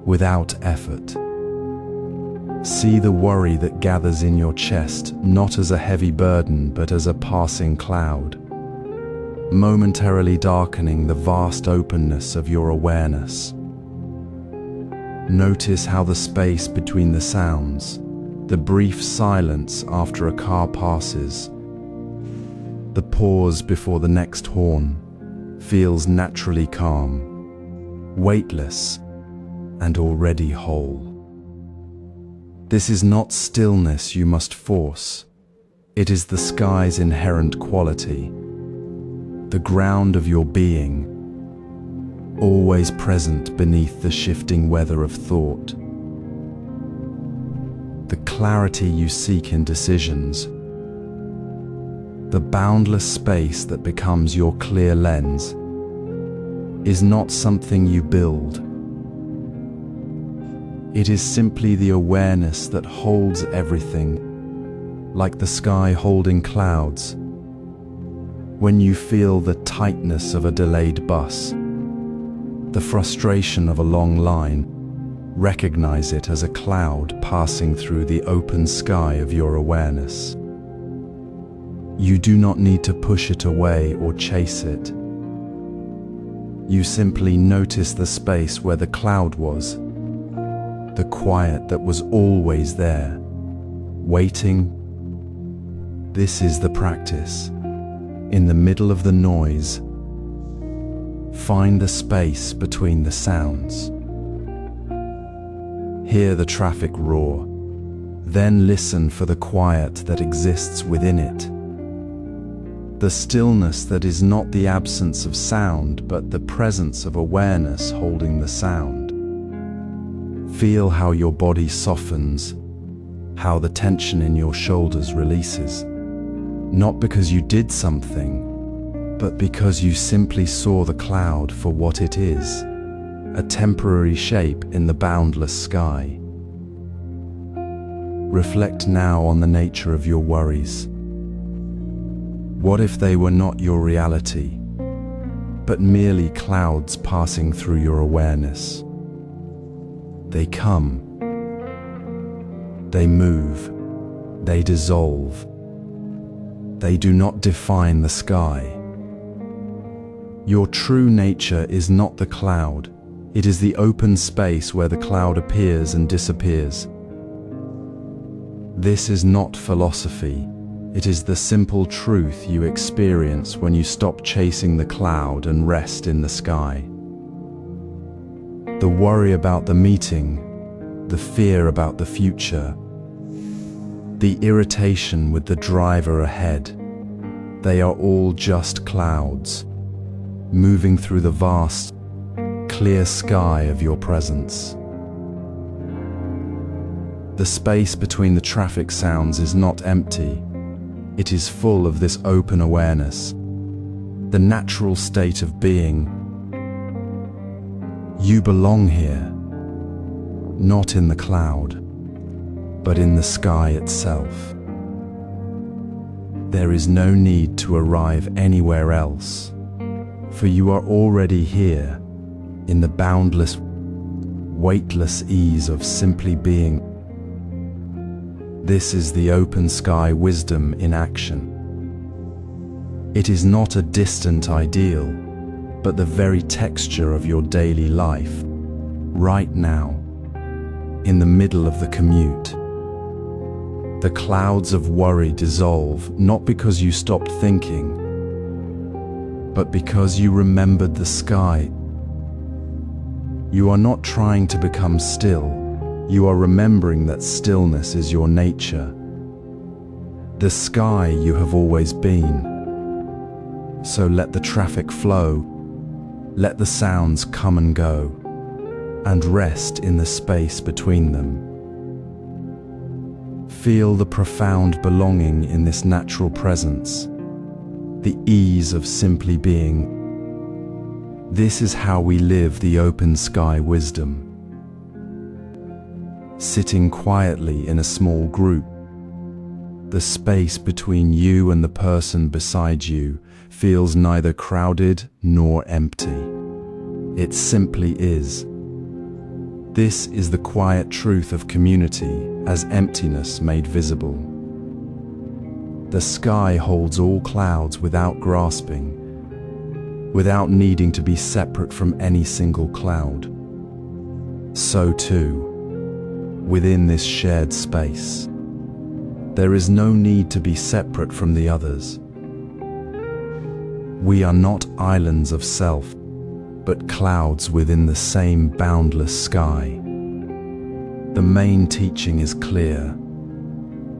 without effort. See the worry that gathers in your chest not as a heavy burden but as a passing cloud, momentarily darkening the vast openness of your awareness. Notice how the space between the sounds, the brief silence after a car passes, the pause before the next horn, feels naturally calm, weightless, and already whole. This is not stillness you must force. It is the sky's inherent quality, the ground of your being, always present beneath the shifting weather of thought. The clarity you seek in decisions, the boundless space that becomes your clear lens, is not something you build. It is simply the awareness that holds everything, like the sky holding clouds. When you feel the tightness of a delayed bus, the frustration of a long line, recognize it as a cloud passing through the open sky of your awareness. You do not need to push it away or chase it. You simply notice the space where the cloud was, the quiet that was always there, waiting. This is the practice. In the middle of the noise, find the space between the sounds. Hear the traffic roar, then listen for the quiet that exists within it. The stillness that is not the absence of sound, but the presence of awareness holding the sound. Feel how your body softens, how the tension in your shoulders releases. Not because you did something, but because you simply saw the cloud for what it is, a temporary shape in the boundless sky. Reflect now on the nature of your worries. What if they were not your reality, but merely clouds passing through your awareness? They come, they move, they dissolve. They do not define the sky. Your true nature is not the cloud. It is the open space where the cloud appears and disappears. This is not philosophy. It is the simple truth you experience when you stop chasing the cloud and rest in the sky. The worry about the meeting, the fear about the future, the irritation with the driver ahead, they are all just clouds, moving through the vast, clear sky of your presence. The space between the traffic sounds is not empty. It is full of this open awareness, the natural state of being. You belong here, not in the cloud, but in the sky itself. There is no need to arrive anywhere else, for you are already here, in the boundless, weightless ease of simply being. This is the open sky wisdom in action. It is not a distant ideal, but the very texture of your daily life, right now, in the middle of the commute. The clouds of worry dissolve, not because you stopped thinking, but because you remembered the sky. You are not trying to become still. You are remembering that stillness is your nature, the sky you have always been. So let the traffic flow, let the sounds come and go, and rest in the space between them. Feel the profound belonging in this natural presence, the ease of simply being. This is how we live the open sky wisdom. Sitting quietly in a small group, The space between you and the person beside you feels neither crowded nor empty. It simply is. This is the quiet truth of community as emptiness made visible. The sky holds all clouds without grasping, without needing to be separate from any single cloud. So too, within this shared space, there is no need to be separate from the others. We are not islands of self, but clouds within the same boundless sky. The main teaching is clear.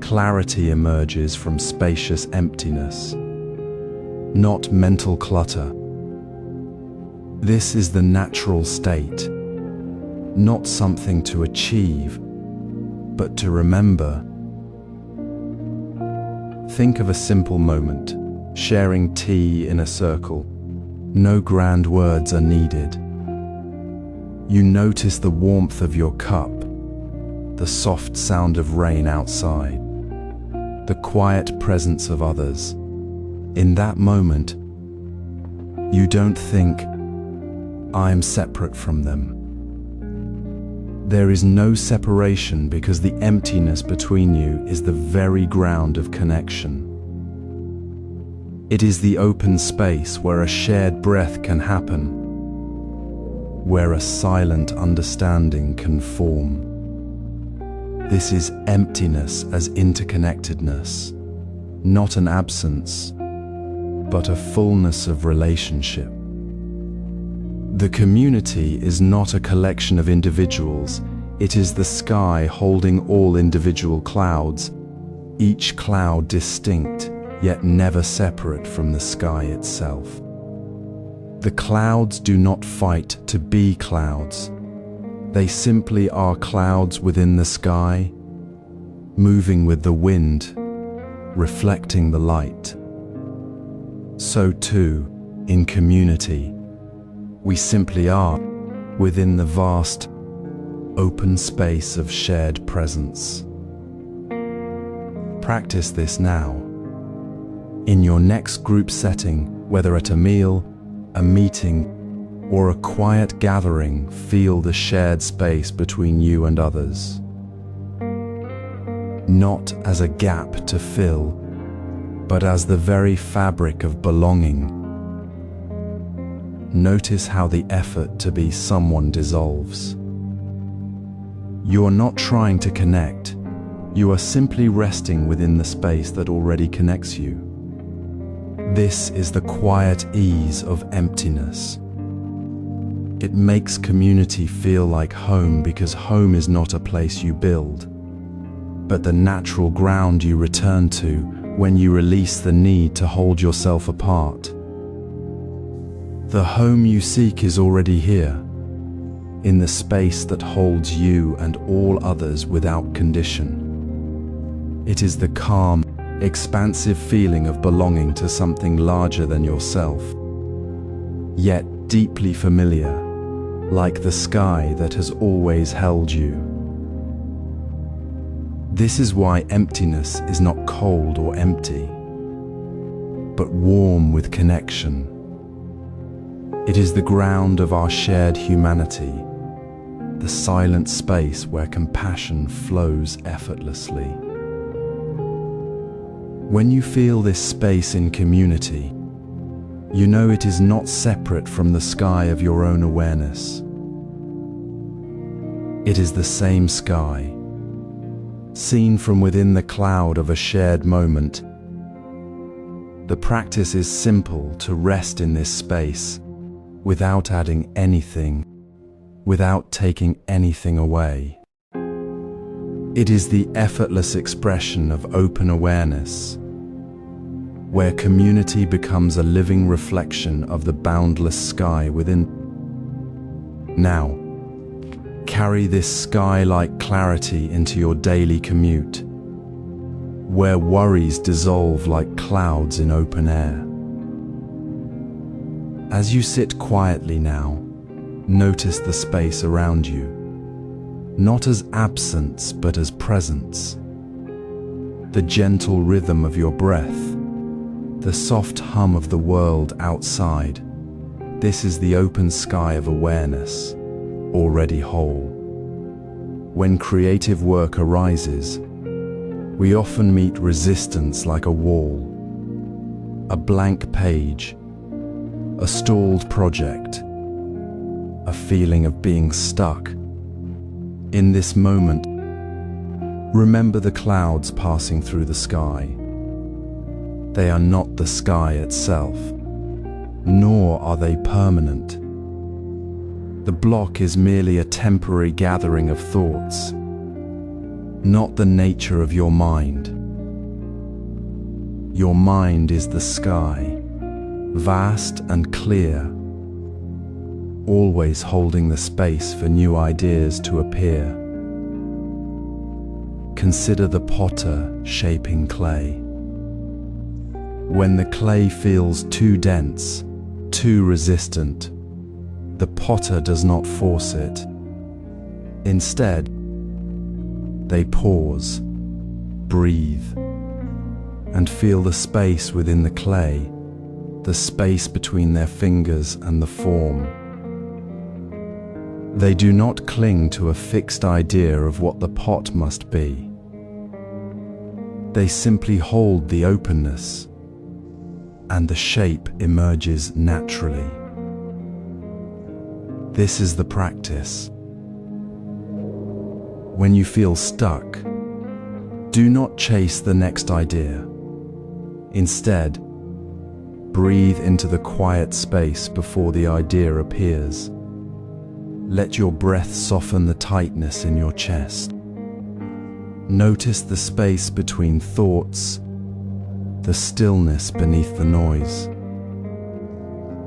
Clarity emerges from spacious emptiness, not mental clutter. This is the natural state, not something to achieve, but to remember. Think of a simple moment, sharing tea in a circle. No grand words are needed. You notice the warmth of your cup, the soft sound of rain outside, the quiet presence of others. In that moment, you don't think, "I'm separate from them." There is no separation because the emptiness between you is the very ground of connection. It is the open space where a shared breath can happen, where a silent understanding can form. This is emptiness as interconnectedness, not an absence, but a fullness of relationship. The community is not a collection of individuals, it is the sky holding all individual clouds, each cloud distinct, yet never separate from the sky itself. The clouds do not fight to be clouds. They simply are clouds within the sky, moving with the wind, reflecting the light. So too, in community, we simply are within the vast, open space of shared presence. Practice this now. In your next group setting, whether at a meal, a meeting, or a quiet gathering, feel the shared space between you and others. Not as a gap to fill, but as the very fabric of belonging. Notice how the effort to be someone dissolves. You are not trying to connect, you are simply resting within the space that already connects you. This is the quiet ease of emptiness. It makes community feel like home because home is not a place you build, but the natural ground you return to when you release the need to hold yourself apart. The home you seek is already here, in the space that holds you and all others without condition. It is the calm, expansive feeling of belonging to something larger than yourself, yet deeply familiar, like the sky that has always held you. This is why emptiness is not cold or empty, but warm with connection. It is the ground of our shared humanity, the silent space where compassion flows effortlessly. When you feel this space in community, you know it is not separate from the sky of your own awareness. It is the same sky, seen from within the cloud of a shared moment. The practice is simple: to rest in this space, without adding anything, without taking anything away. It is the effortless expression of open awareness, where community becomes a living reflection of the boundless sky within. Now, carry this sky-like clarity into your daily commute, where worries dissolve like clouds in open air. As you sit quietly now, notice the space around you, not as absence but as presence. the gentle rhythm of your breath, the soft hum of the world outside. This is the open sky of awareness, already whole. When creative work arises, we often meet resistance like a wall, a blank page, a stalled project, a feeling of being stuck. In this moment, remember the clouds passing through the sky. They are not the sky itself, nor are they permanent. The block is merely a temporary gathering of thoughts, not the nature of your mind. Your mind is the sky, vast and clear, always holding the space for new ideas to appear. Consider the potter shaping clay. When the clay feels too dense, too resistant, the potter does not force it. Instead, they pause, breathe, and feel the space within the clay, the space between their fingers and the form. They do not cling to a fixed idea of what the pot must be. They simply hold the openness, and the shape emerges naturally. This is the practice. When you feel stuck, do not chase the next idea. Instead, breathe into the quiet space before the idea appears. Let your breath soften the tightness in your chest. Notice the space between thoughts, the stillness beneath the noise.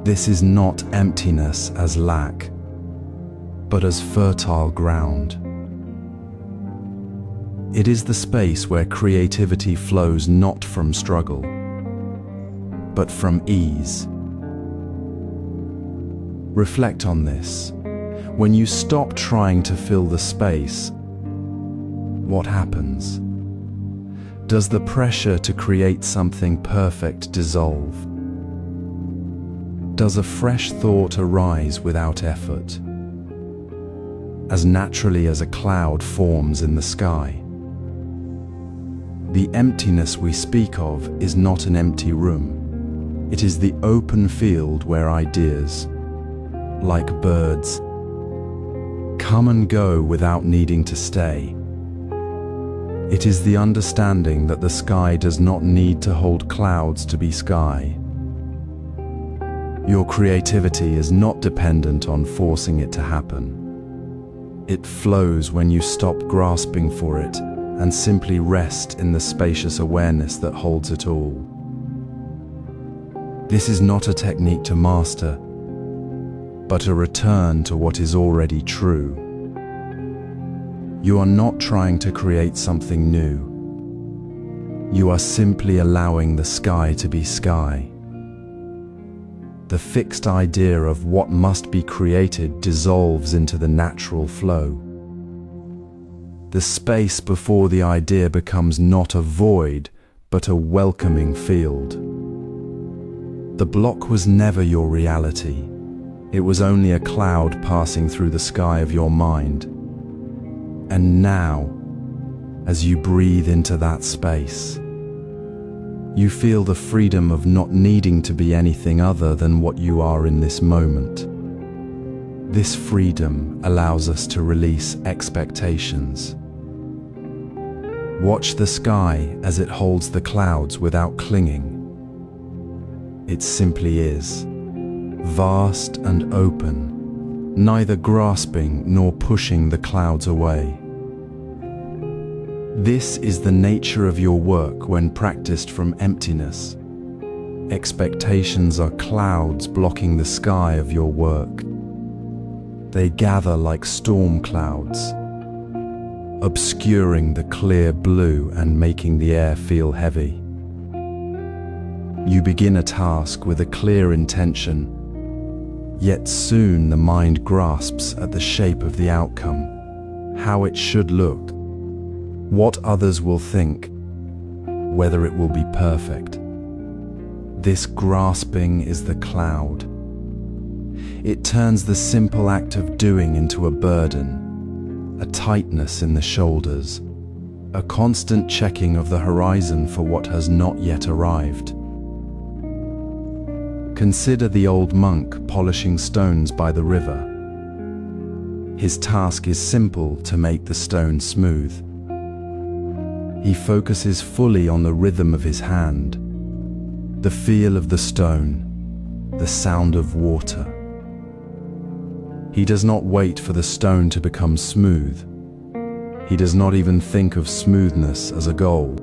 This is not emptiness as lack, but as fertile ground. It is the space where creativity flows not from struggle, but from ease. Reflect on this. When you stop trying to fill the space, what happens? Does the pressure to create something perfect dissolve? Does a fresh thought arise without effort, as naturally as a cloud forms in the sky? The emptiness we speak of is not an empty room. It is the open field where ideas, like birds, come and go without needing to stay. It is the understanding that the sky does not need to hold clouds to be sky. Your creativity is not dependent on forcing it to happen. It flows when you stop grasping for it and simply rest in the spacious awareness that holds it all. This is not a technique to master, but a return to what is already true. You are not trying to create something new. You are simply allowing the sky to be sky. The fixed idea of what must be created dissolves into the natural flow. The space before the idea becomes not a void, but a welcoming field. The block was never your reality. It was only a cloud passing through the sky of your mind. And now, as you breathe into that space, you feel the freedom of not needing to be anything other than what you are in this moment. This freedom allows us to release expectations. Watch the sky as it holds the clouds without clinging. It simply is, vast and open, neither grasping nor pushing the clouds away. This is the nature of your work when practiced from emptiness. Expectations are clouds blocking the sky of your work. They gather like storm clouds, obscuring the clear blue and making the air feel heavy. You begin a task with a clear intention, yet soon the mind grasps at the shape of the outcome, how it should look, what others will think, whether it will be perfect. This grasping is the cloud. It turns the simple act of doing into a burden, a tightness in the shoulders, a constant checking of the horizon for what has not yet arrived. Consider the old monk polishing stones by the river. His task is simple: to make the stone smooth. He focuses fully on the rhythm of his hand, the feel of the stone, the sound of water. He does not wait for the stone to become smooth. He does not even think of smoothness as a goal.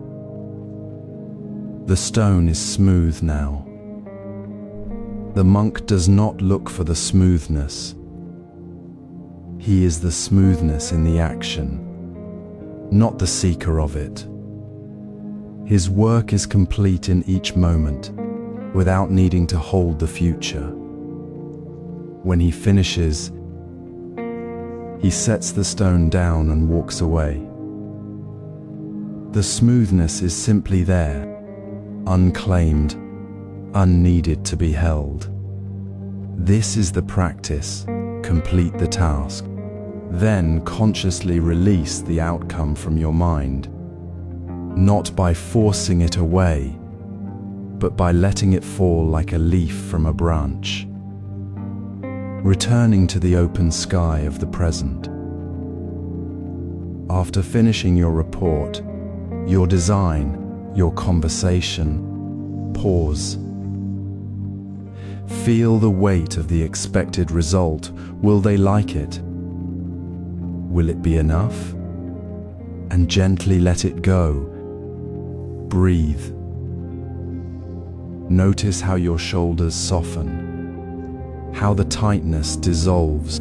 The stone is smooth now. The monk does not look for the smoothness. He is the smoothness in the action, not the seeker of it. His work is complete in each moment, without needing to hold the future. When he finishes, he sets the stone down and walks away. The smoothness is simply there, unclaimed, unneeded to be held. This is the practice. Complete the task. Then consciously release the outcome from your mind, not by forcing it away, but by letting it fall like a leaf from a branch. Returning to the open sky of the present. After finishing your report, your design, your conversation, pause. Feel the weight of the expected result. Will they like it? Will it be enough? And gently let it go. Breathe. Notice how your shoulders soften, how the tightness dissolves.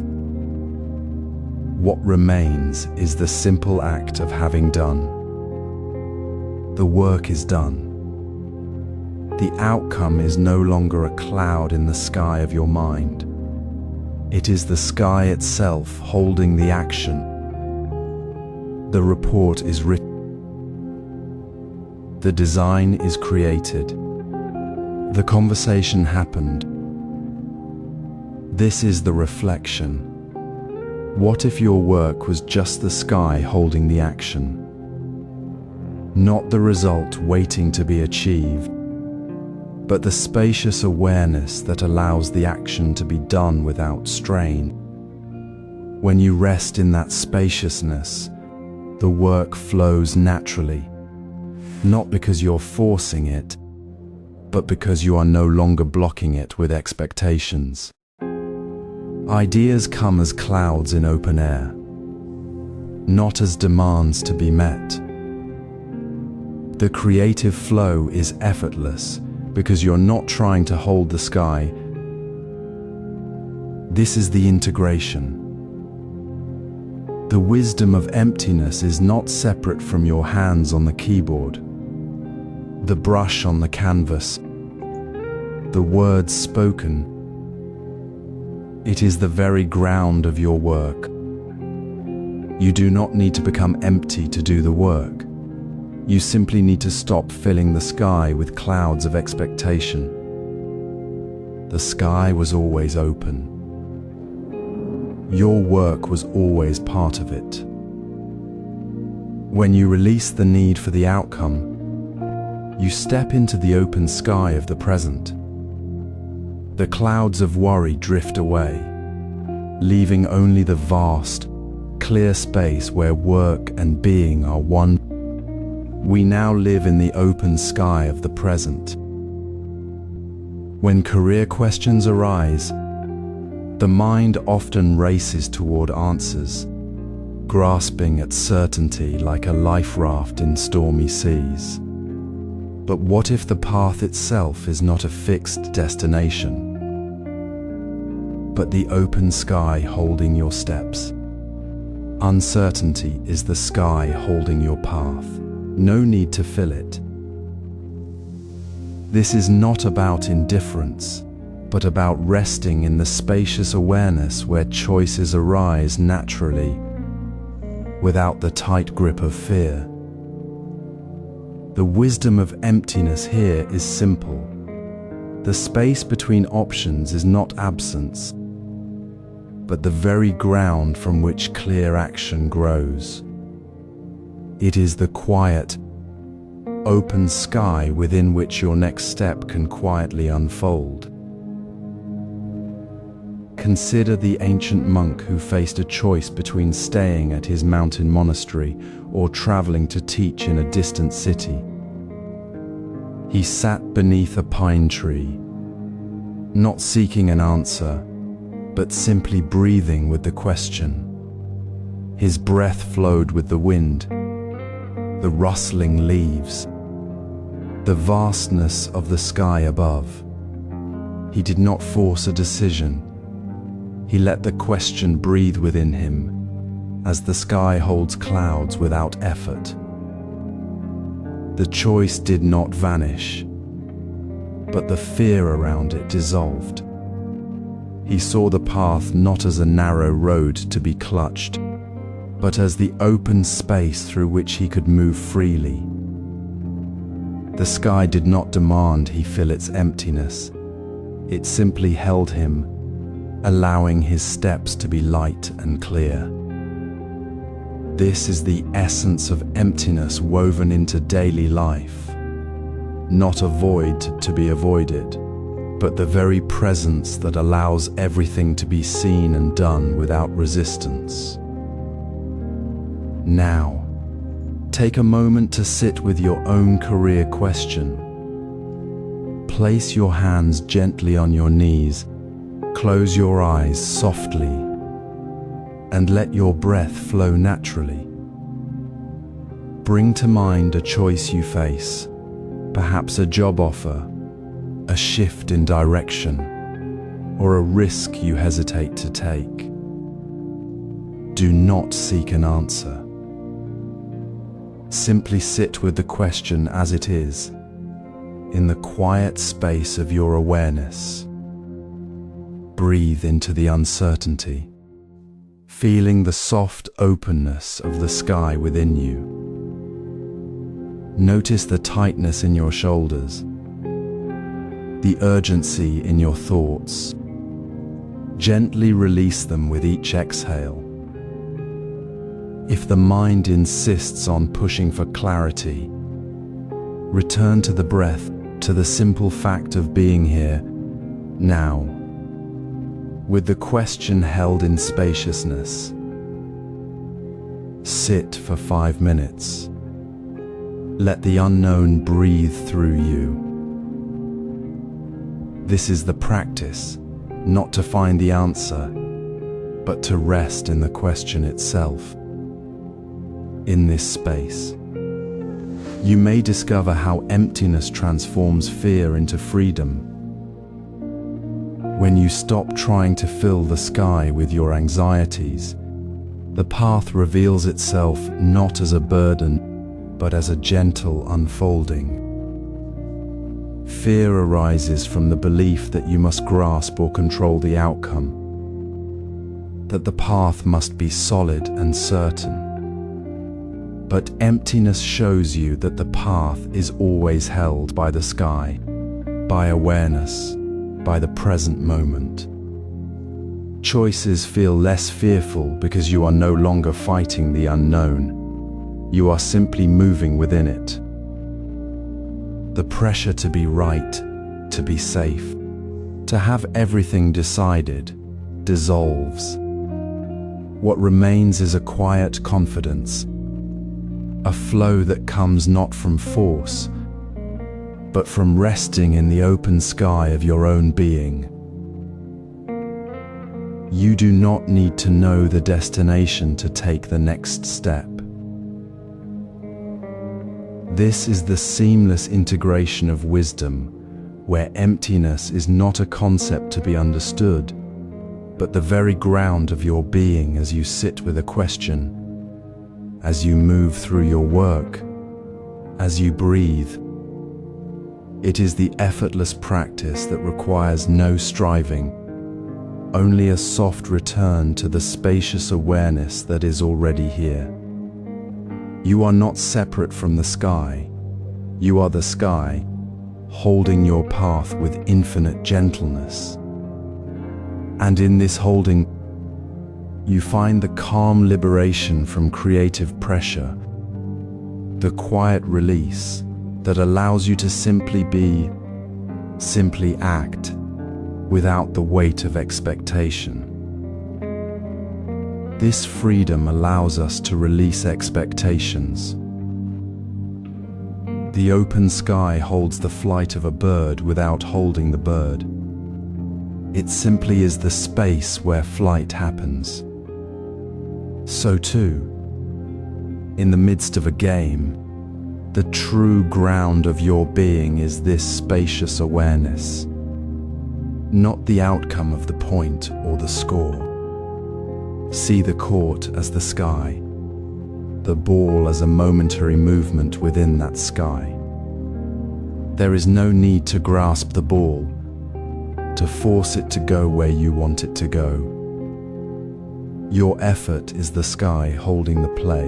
What remains is the simple act of having done. The work is done. The outcome is no longer a cloud in the sky of your mind. It is the sky itself holding the action. The report is written. The design is created. The conversation happened. This is the reflection. What if your work was just the sky holding the action? Not the result waiting to be achieved, but the spacious awareness that allows the action to be done without strain. When you rest in that spaciousness, the work flows naturally, not because you're forcing it, but because you are no longer blocking it with expectations. Ideas come as clouds in open air, not as demands to be met. The creative flow is effortless because you're not trying to hold the sky. This is the integration. The wisdom of emptiness is not separate from your hands on the keyboard, the brush on the canvas, the words spoken. It is the very ground of your work. You do not need to become empty to do the work. You simply need to stop filling the sky with clouds of expectation. The sky was always open. Your work was always part of it. When you release the need for the outcome, you step into the open sky of the present. The clouds of worry drift away, leaving only the vast, clear space where work and being are one. We now live in the open sky of the present. When career questions arise, the mind often races toward answers, grasping at certainty like a life raft in stormy seas. But what if the path itself is not a fixed destination, but the open sky holding your steps? Uncertainty is the sky holding your path. No need to fill it. This is not about indifference, but about resting in the spacious awareness where choices arise naturally, without the tight grip of fear. The wisdom of emptiness here is simple. The space between options is not absence, but the very ground from which clear action grows. It is the quiet, open sky within which your next step can quietly unfold. Consider the ancient monk who faced a choice between staying at his mountain monastery or traveling to teach in a distant city. He sat beneath a pine tree, not seeking an answer, but simply breathing with the question. His breath flowed with the wind, the rustling leaves, the vastness of the sky above. He did not force a decision. He let the question breathe within him, as the sky holds clouds without effort. The choice did not vanish, but the fear around it dissolved. He saw the path not as a narrow road to be clutched, but as the open space through which he could move freely. The sky did not demand he fill its emptiness. It simply held him, allowing his steps to be light and clear. This is the essence of emptiness woven into daily life. Not a void to be avoided, but the very presence that allows everything to be seen and done without resistance. Now, take a moment to sit with your own career question. Place your hands gently on your knees, close your eyes softly, and let your breath flow naturally. Bring to mind a choice you face, perhaps a job offer, a shift in direction, or a risk you hesitate to take. Do not seek an answer. Simply sit with the question as it is, in the quiet space of your awareness. Breathe into the uncertainty, feeling the soft openness of the sky within you. Notice the tightness in your shoulders, the urgency in your thoughts. Gently release them with each exhale. If the mind insists on pushing for clarity, return to the breath, to the simple fact of being here, now, with the question held in spaciousness. Sit for 5 minutes. Let the unknown breathe through you. This is the practice, not to find the answer, but to rest in the question itself. In this space, you may discover how emptiness transforms fear into freedom. When you stop trying to fill the sky with your anxieties, the path reveals itself not as a burden, but as a gentle unfolding. Fear arises from the belief that you must grasp or control the outcome, that the path must be solid and certain. But emptiness shows you that the path is always held by the sky, by awareness, by the present moment. Choices feel less fearful because you are no longer fighting the unknown. You are simply moving within it. The pressure to be right, to be safe, to have everything decided, dissolves. What remains is a quiet confidence, a flow that comes not from force, but from resting in the open sky of your own being. You do not need to know the destination to take the next step. This is the seamless integration of wisdom, where emptiness is not a concept to be understood, but the very ground of your being as you sit with a question, as you move through your work, as you breathe. It is the effortless practice that requires no striving, only a soft return to the spacious awareness that is already here. You are not separate from the sky. You are the sky, holding your path with infinite gentleness. And in this holding, you find the calm liberation from creative pressure, the quiet release that allows you to simply be, simply act, without the weight of expectation. This freedom allows us to release expectations. The open sky holds the flight of a bird without holding the bird. It simply is the space where flight happens. So too, in the midst of a game, the true ground of your being is this spacious awareness, not the outcome of the point or the score. See the court as the sky, the ball as a momentary movement within that sky. There is no need to grasp the ball, to force it to go where you want it to go. Your effort is the sky holding the play,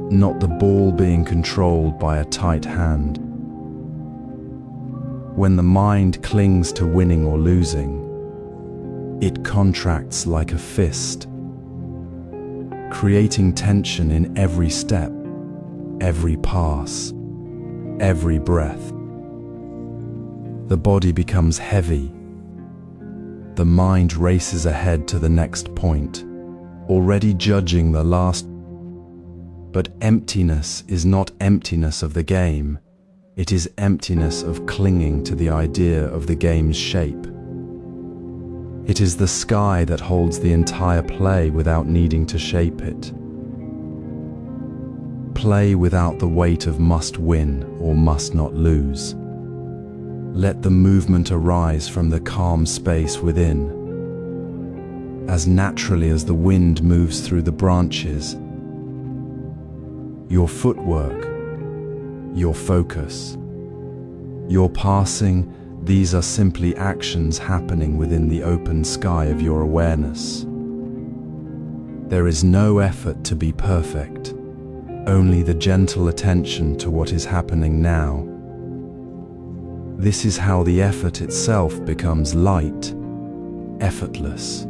not the ball being controlled by a tight hand. When the mind clings to winning or losing, it contracts like a fist, creating tension in every step, every pass, every breath. The body becomes heavy. The mind races ahead to the next point, already judging the last. But emptiness is not emptiness of the game. It is emptiness of clinging to the idea of the game's shape. It is the sky that holds the entire play without needing to shape it. Play without the weight of must win or must not lose. Let the movement arise from the calm space within. As naturally as the wind moves through the branches, your footwork, your focus, your passing, these are simply actions happening within the open sky of your awareness. There is no effort to be perfect, only the gentle attention to what is happening now. This is how the effort itself becomes light, effortless.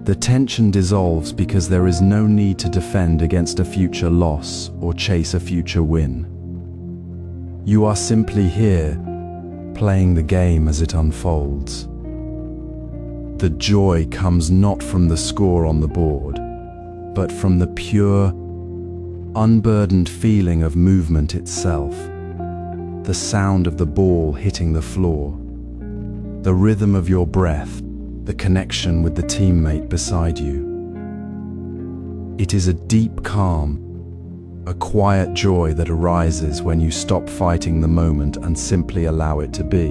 The tension dissolves because there is no need to defend against a future loss or chase a future win. You are simply here, playing the game as it unfolds. The joy comes not from the score on the board, but from the pure, unburdened feeling of movement itself. The sound of the ball hitting the floor, the rhythm of your breath, the connection with the teammate beside you. It is a deep calm, a quiet joy that arises when you stop fighting the moment and simply allow it to be.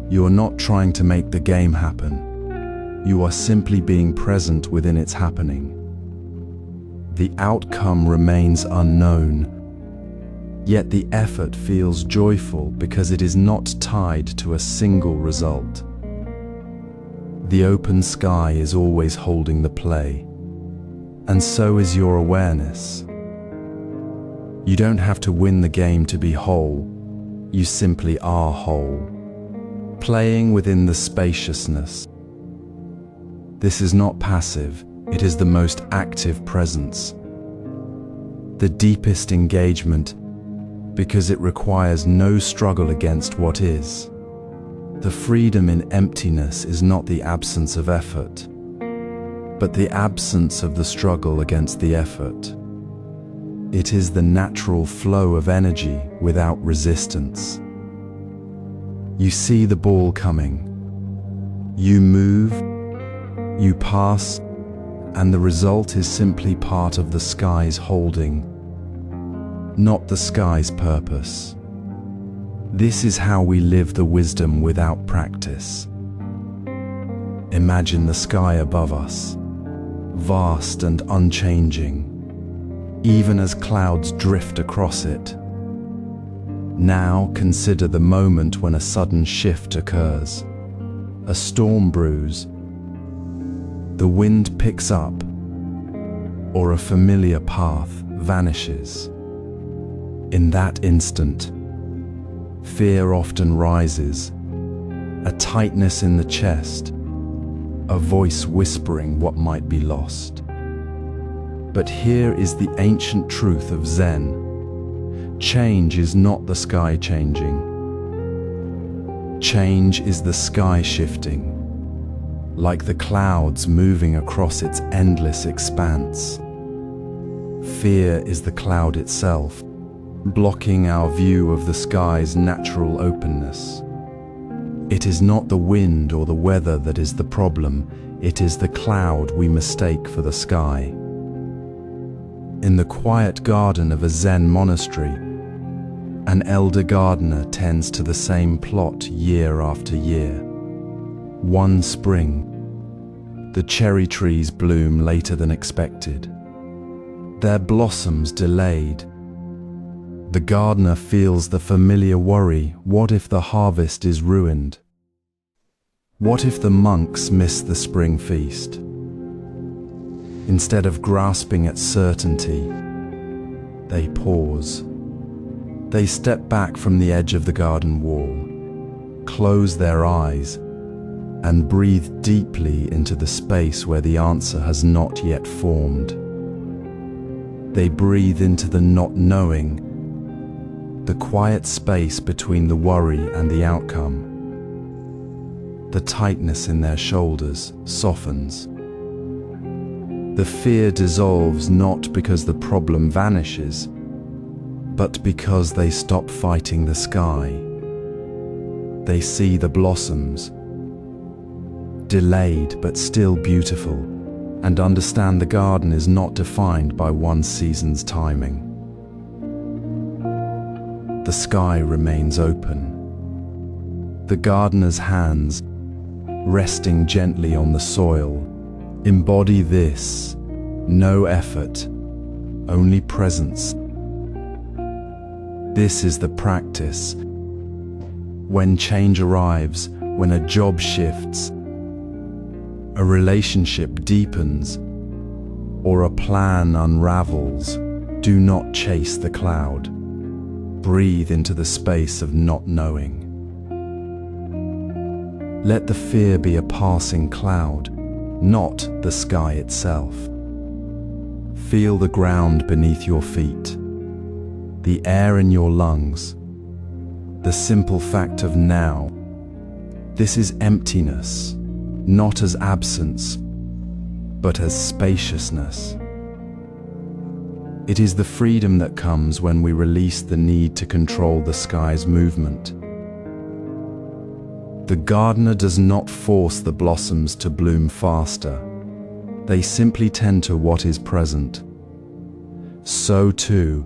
You are not trying to make the game happen. You are simply being present within its happening. The outcome remains unknown, yet the effort feels joyful because it is not tied to a single result. The open sky is always holding the play, and so is your awareness. You don't have to win the game to be whole, you simply are whole, playing within the spaciousness. This is not passive, it is the most active presence, the deepest engagement, because it requires no struggle against what is. The freedom in emptiness is not the absence of effort, but the absence of the struggle against the effort. It is the natural flow of energy without resistance. You see the ball coming. You move, you pass, and the result is simply part of the sky's holding, not the sky's purpose. This is how we live the wisdom without practice. Imagine the sky above us, vast and unchanging, even as clouds drift across it. Now consider the moment when a sudden shift occurs. A storm brews, the wind picks up, or a familiar path vanishes. In that instant, fear often rises, a tightness in the chest, a voice whispering what might be lost. But here is the ancient truth of Zen. Change is not the sky changing. Change is the sky shifting, like the clouds moving across its endless expanse. Fear is the cloud itself, blocking our view of the sky's natural openness. It is not the wind or the weather that is the problem, it is the cloud we mistake for the sky. In the quiet garden of a Zen monastery, an elder gardener tends to the same plot year after year. One spring, the cherry trees bloom later than expected. Their blossoms delayed. The gardener feels the familiar worry, what if the harvest is ruined? What if the monks miss the spring feast? Instead of grasping at certainty, they pause. They step back from the edge of the garden wall, close their eyes, and breathe deeply into the space where the answer has not yet formed. They breathe into the not knowing, the quiet space between the worry and the outcome. The tightness in their shoulders softens. The fear dissolves not because the problem vanishes, but because they stop fighting the sky. They see the blossoms, delayed but still beautiful, and understand the garden is not defined by one season's timing. The sky remains open. The gardener's hands, resting gently on the soil, embody this: no effort, only presence. This is the practice. When change arrives, when a job shifts, a relationship deepens, or a plan unravels, do not chase the cloud. Breathe into the space of not knowing. Let the fear be a passing cloud, not the sky itself. Feel the ground beneath your feet, the air in your lungs, the simple fact of now. This is emptiness, not as absence, but as spaciousness. It is the freedom that comes when we release the need to control the sky's movement. The gardener does not force the blossoms to bloom faster. They simply tend to what is present. So too,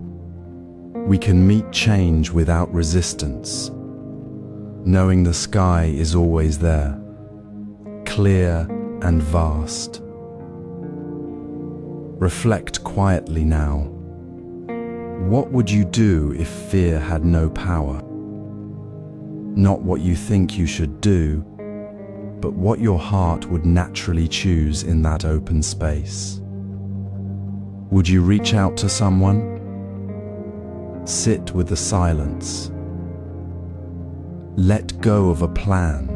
we can meet change without resistance, knowing the sky is always there, clear and vast. Reflect quietly now. What would you do if fear had no power? Not what you think you should do, but what your heart would naturally choose in that open space. Would you reach out to someone? Sit with the silence. Let go of a plan.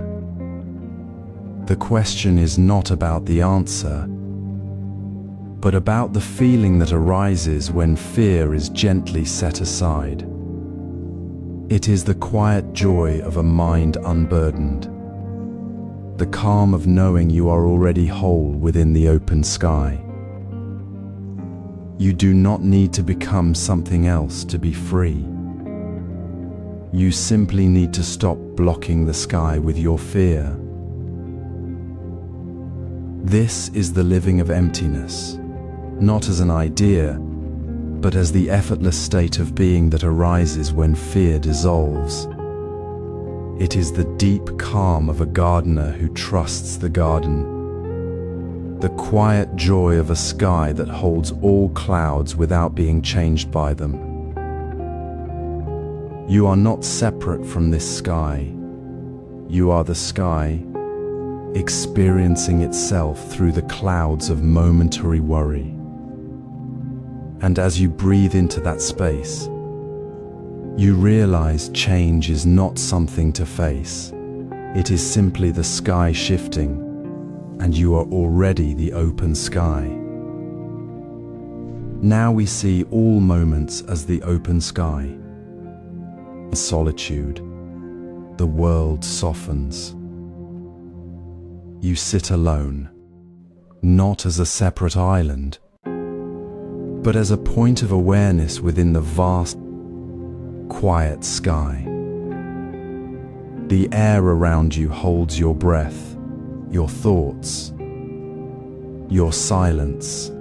The question is not about the answer, but about the feeling that arises when fear is gently set aside. It is the quiet joy of a mind unburdened, the calm of knowing you are already whole within the open sky. You do not need to become something else to be free. You simply need to stop blocking the sky with your fear. This is the living of emptiness, not as an idea, but as the effortless state of being that arises when fear dissolves. It is the deep calm of a gardener who trusts the garden, the quiet joy of a sky that holds all clouds without being changed by them. You are not separate from this sky. You are the sky, experiencing itself through the clouds of momentary worry. And as you breathe into that space, You realize change is not something to face. It is simply the sky shifting, and you are already the open sky. Now we see all moments as the open sky. In solitude, the world softens. You sit alone, not as a separate island, but as a point of awareness within the vast, quiet sky. The air around you holds your breath, your thoughts, your silence,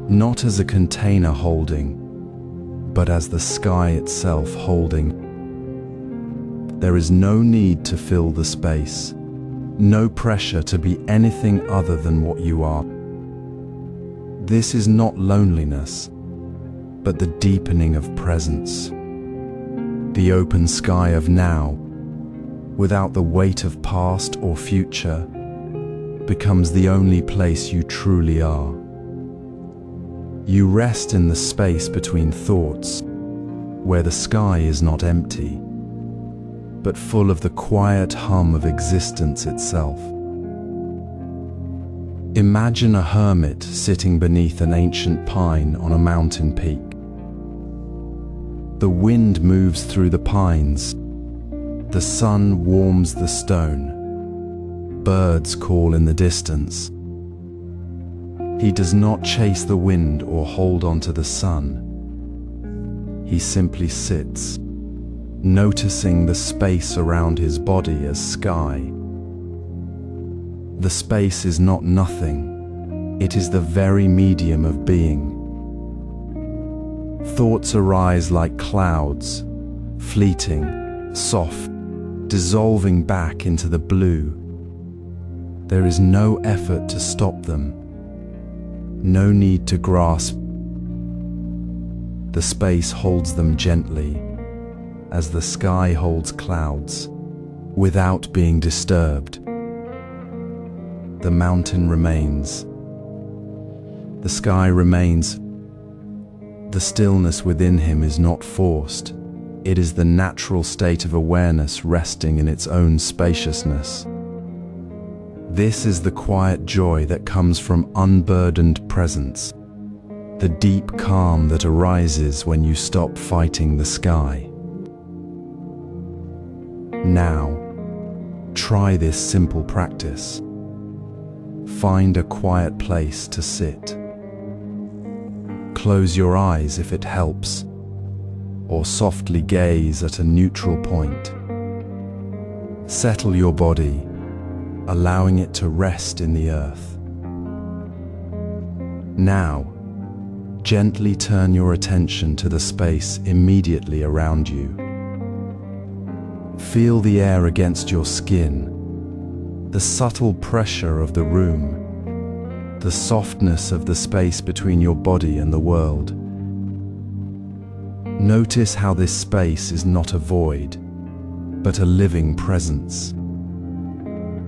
not as a container holding, but as the sky itself holding. There is no need to fill the space, no pressure to be anything other than what you are. This is not loneliness, but the deepening of presence. The open sky of now, without the weight of past or future, becomes the only place you truly are. You rest in the space between thoughts, where the sky is not empty, but full of the quiet hum of existence itself. Imagine a hermit sitting beneath an ancient pine on a mountain peak. The wind moves through the pines, the sun warms the stone, birds call in the distance. He does not chase the wind or hold onto the sun. He simply sits, noticing the space around his body as sky. The space is not nothing, it is the very medium of being. Thoughts arise like clouds, fleeting, soft, dissolving back into the blue. There is no effort to stop them, no need to grasp. The space holds them gently, as the sky holds clouds, without being disturbed. The mountain remains. The sky remains. The stillness within him is not forced. It is the natural state of awareness resting in its own spaciousness. This is the quiet joy that comes from unburdened presence, the deep calm that arises when you stop fighting the sky. Now, try this simple practice. Find a quiet place to sit. Close your eyes if it helps, or softly gaze at a neutral point. Settle your body, allowing it to rest in the earth. Now, gently turn your attention to the space immediately around you. Feel the air against your skin, the subtle pressure of the room, the softness of the space between your body and the world. Notice how this space is not a void, but a living presence.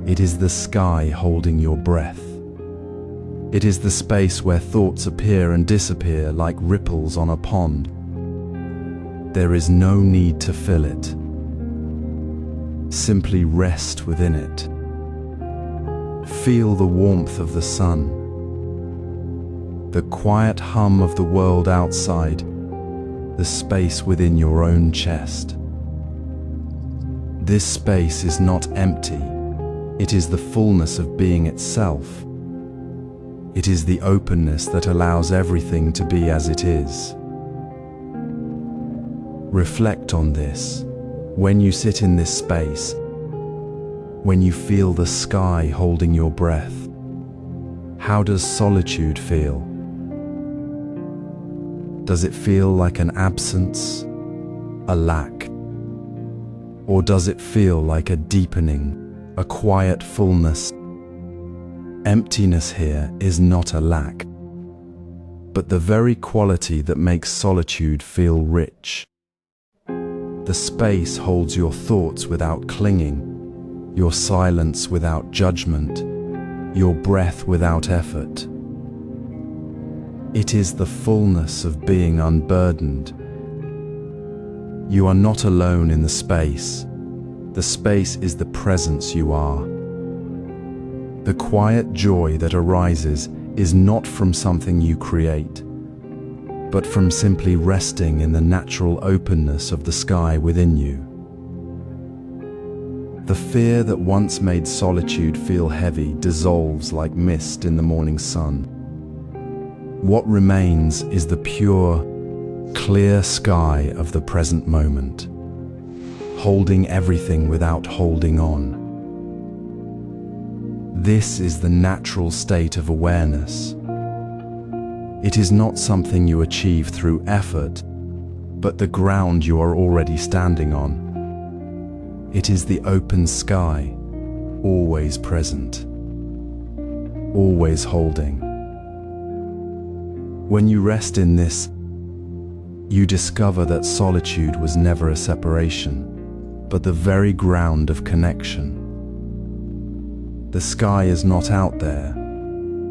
It is the sky holding your breath. It is the space where thoughts appear and disappear like ripples on a pond. There is no need to fill it. Simply rest within it. Feel the warmth of the sun, the quiet hum of the world outside, the space within your own chest. This space is not empty. It is the fullness of being itself. It is the openness that allows everything to be as it is. Reflect on this. When you sit in this space, when you feel the sky holding your breath, how does solitude feel? Does it feel like an absence, a lack? Or does it feel like a deepening, a quiet fullness? Emptiness here is not a lack, but the very quality that makes solitude feel rich. The space holds your thoughts without clinging, your silence without judgment, your breath without effort. It is the fullness of being unburdened. You are not alone in the space. The space is the presence you are. The quiet joy that arises is not from something you create, but from simply resting in the natural openness of the sky within you. The fear that once made solitude feel heavy dissolves like mist in the morning sun. What remains is the pure, clear sky of the present moment, holding everything without holding on. This is the natural state of awareness. It is not something you achieve through effort, but the ground you are already standing on. It is the open sky, always present, always holding. When you rest in this, you discover that solitude was never a separation, but the very ground of connection. The sky is not out there,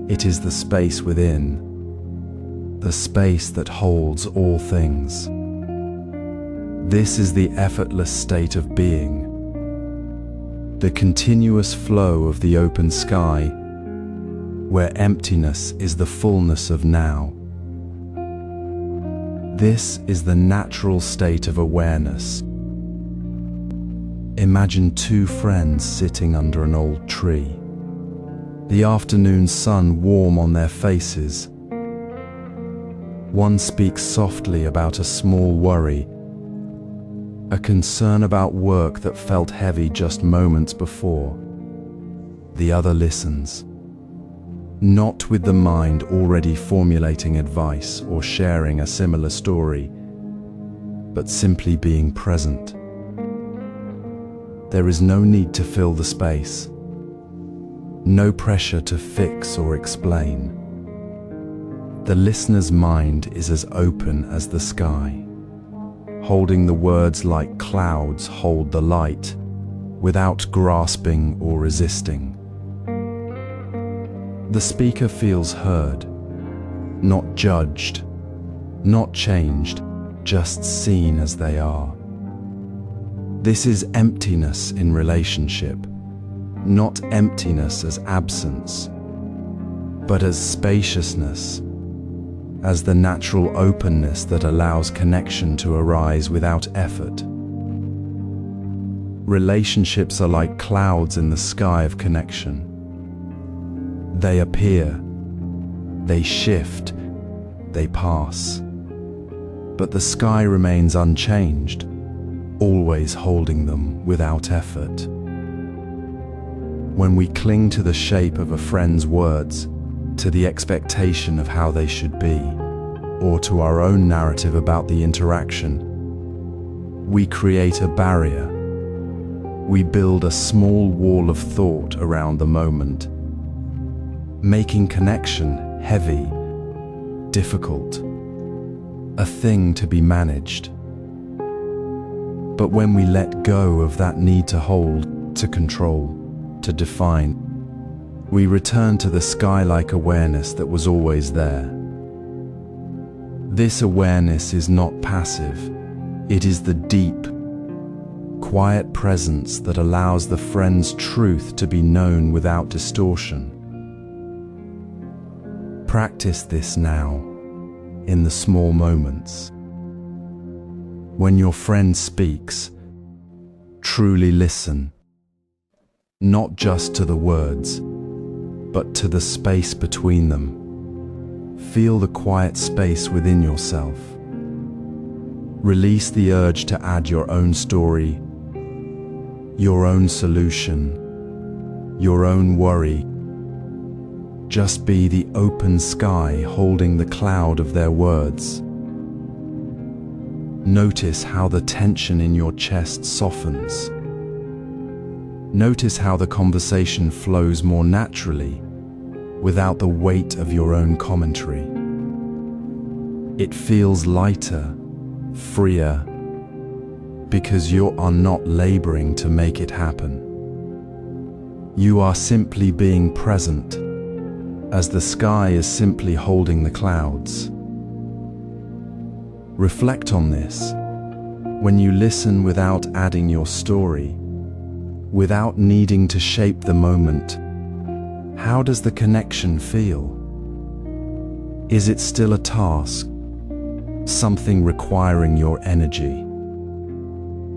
it is the space within, the space that holds all things. This is the effortless state of being, the continuous flow of the open sky, where emptiness is the fullness of now. This is the natural state of awareness. Imagine two friends sitting under an old tree, the afternoon sun warm on their faces. One speaks softly about a small worry, a concern about work that felt heavy just moments before. The other listens, not with the mind already formulating advice or sharing a similar story, but simply being present. There is no need to fill the space, no pressure to fix or explain. The listener's mind is as open as the sky, holding the words like clouds hold the light, without grasping or resisting. The speaker feels heard, not judged, not changed, just seen as they are. This is emptiness in relationship, not emptiness as absence, but as spaciousness, as the natural openness that allows connection to arise without effort. Relationships are like clouds in the sky of connection. They appear, they shift, they pass, but the sky remains unchanged, always holding them without effort. When we cling to the shape of a friend's words, to the expectation of how they should be, or to our own narrative about the interaction, we create a barrier. We build a small wall of thought around the moment, making connection heavy, difficult, a thing to be managed. But when we let go of that need to hold, to control, to define, we return to the sky-like awareness that was always there. This awareness is not passive. It is the deep, quiet presence that allows the friend's truth to be known without distortion. Practice this now, in the small moments. When your friend speaks, truly listen, not just to the words, but to the space between them. Feel the quiet space within yourself. Release the urge to add your own story, your own solution, your own worry. Just be the open sky holding the cloud of their words. Notice how the tension in your chest softens. Notice how the conversation flows more naturally, without the weight of your own commentary. It feels lighter, freer, because you are not laboring to make it happen. You are simply being present, as the sky is simply holding the clouds. Reflect on this. When you listen without adding your story, without needing to shape the moment, how does the connection feel? Is it still a task, something requiring your energy?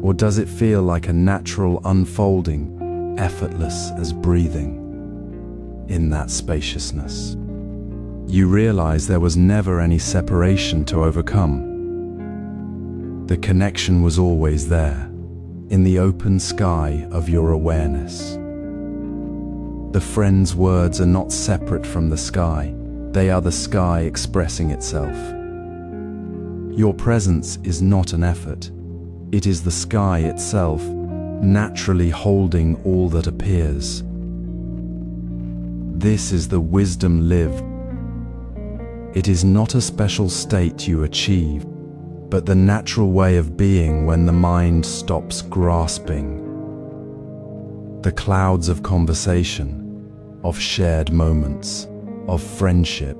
Or does it feel like a natural unfolding, effortless as breathing? In that spaciousness, you realize there was never any separation to overcome. The connection was always there, in the open sky of your awareness. The friend's words are not separate from the sky, they are the sky expressing itself. Your presence is not an effort, it is the sky itself, naturally holding all that appears. This is the wisdom lived. It is not a special state you achieve, but the natural way of being when the mind stops grasping. The clouds of conversation, of shared moments, of friendship,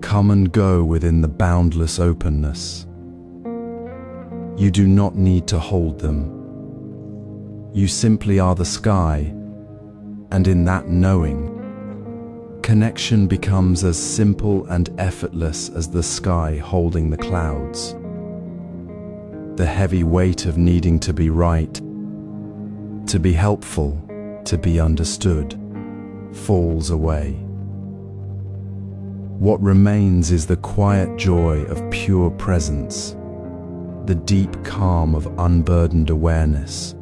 come and go within the boundless openness. You do not need to hold them. You simply are the sky, and in that knowing, connection becomes as simple and effortless as the sky holding the clouds. The heavy weight of needing to be right, to be helpful, to be understood, falls away. What remains is the quiet joy of pure presence, the deep calm of unburdened awareness,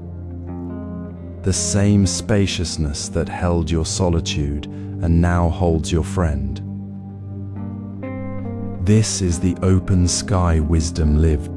the same spaciousness that held your solitude and now holds your friend. This is the open sky wisdom lived.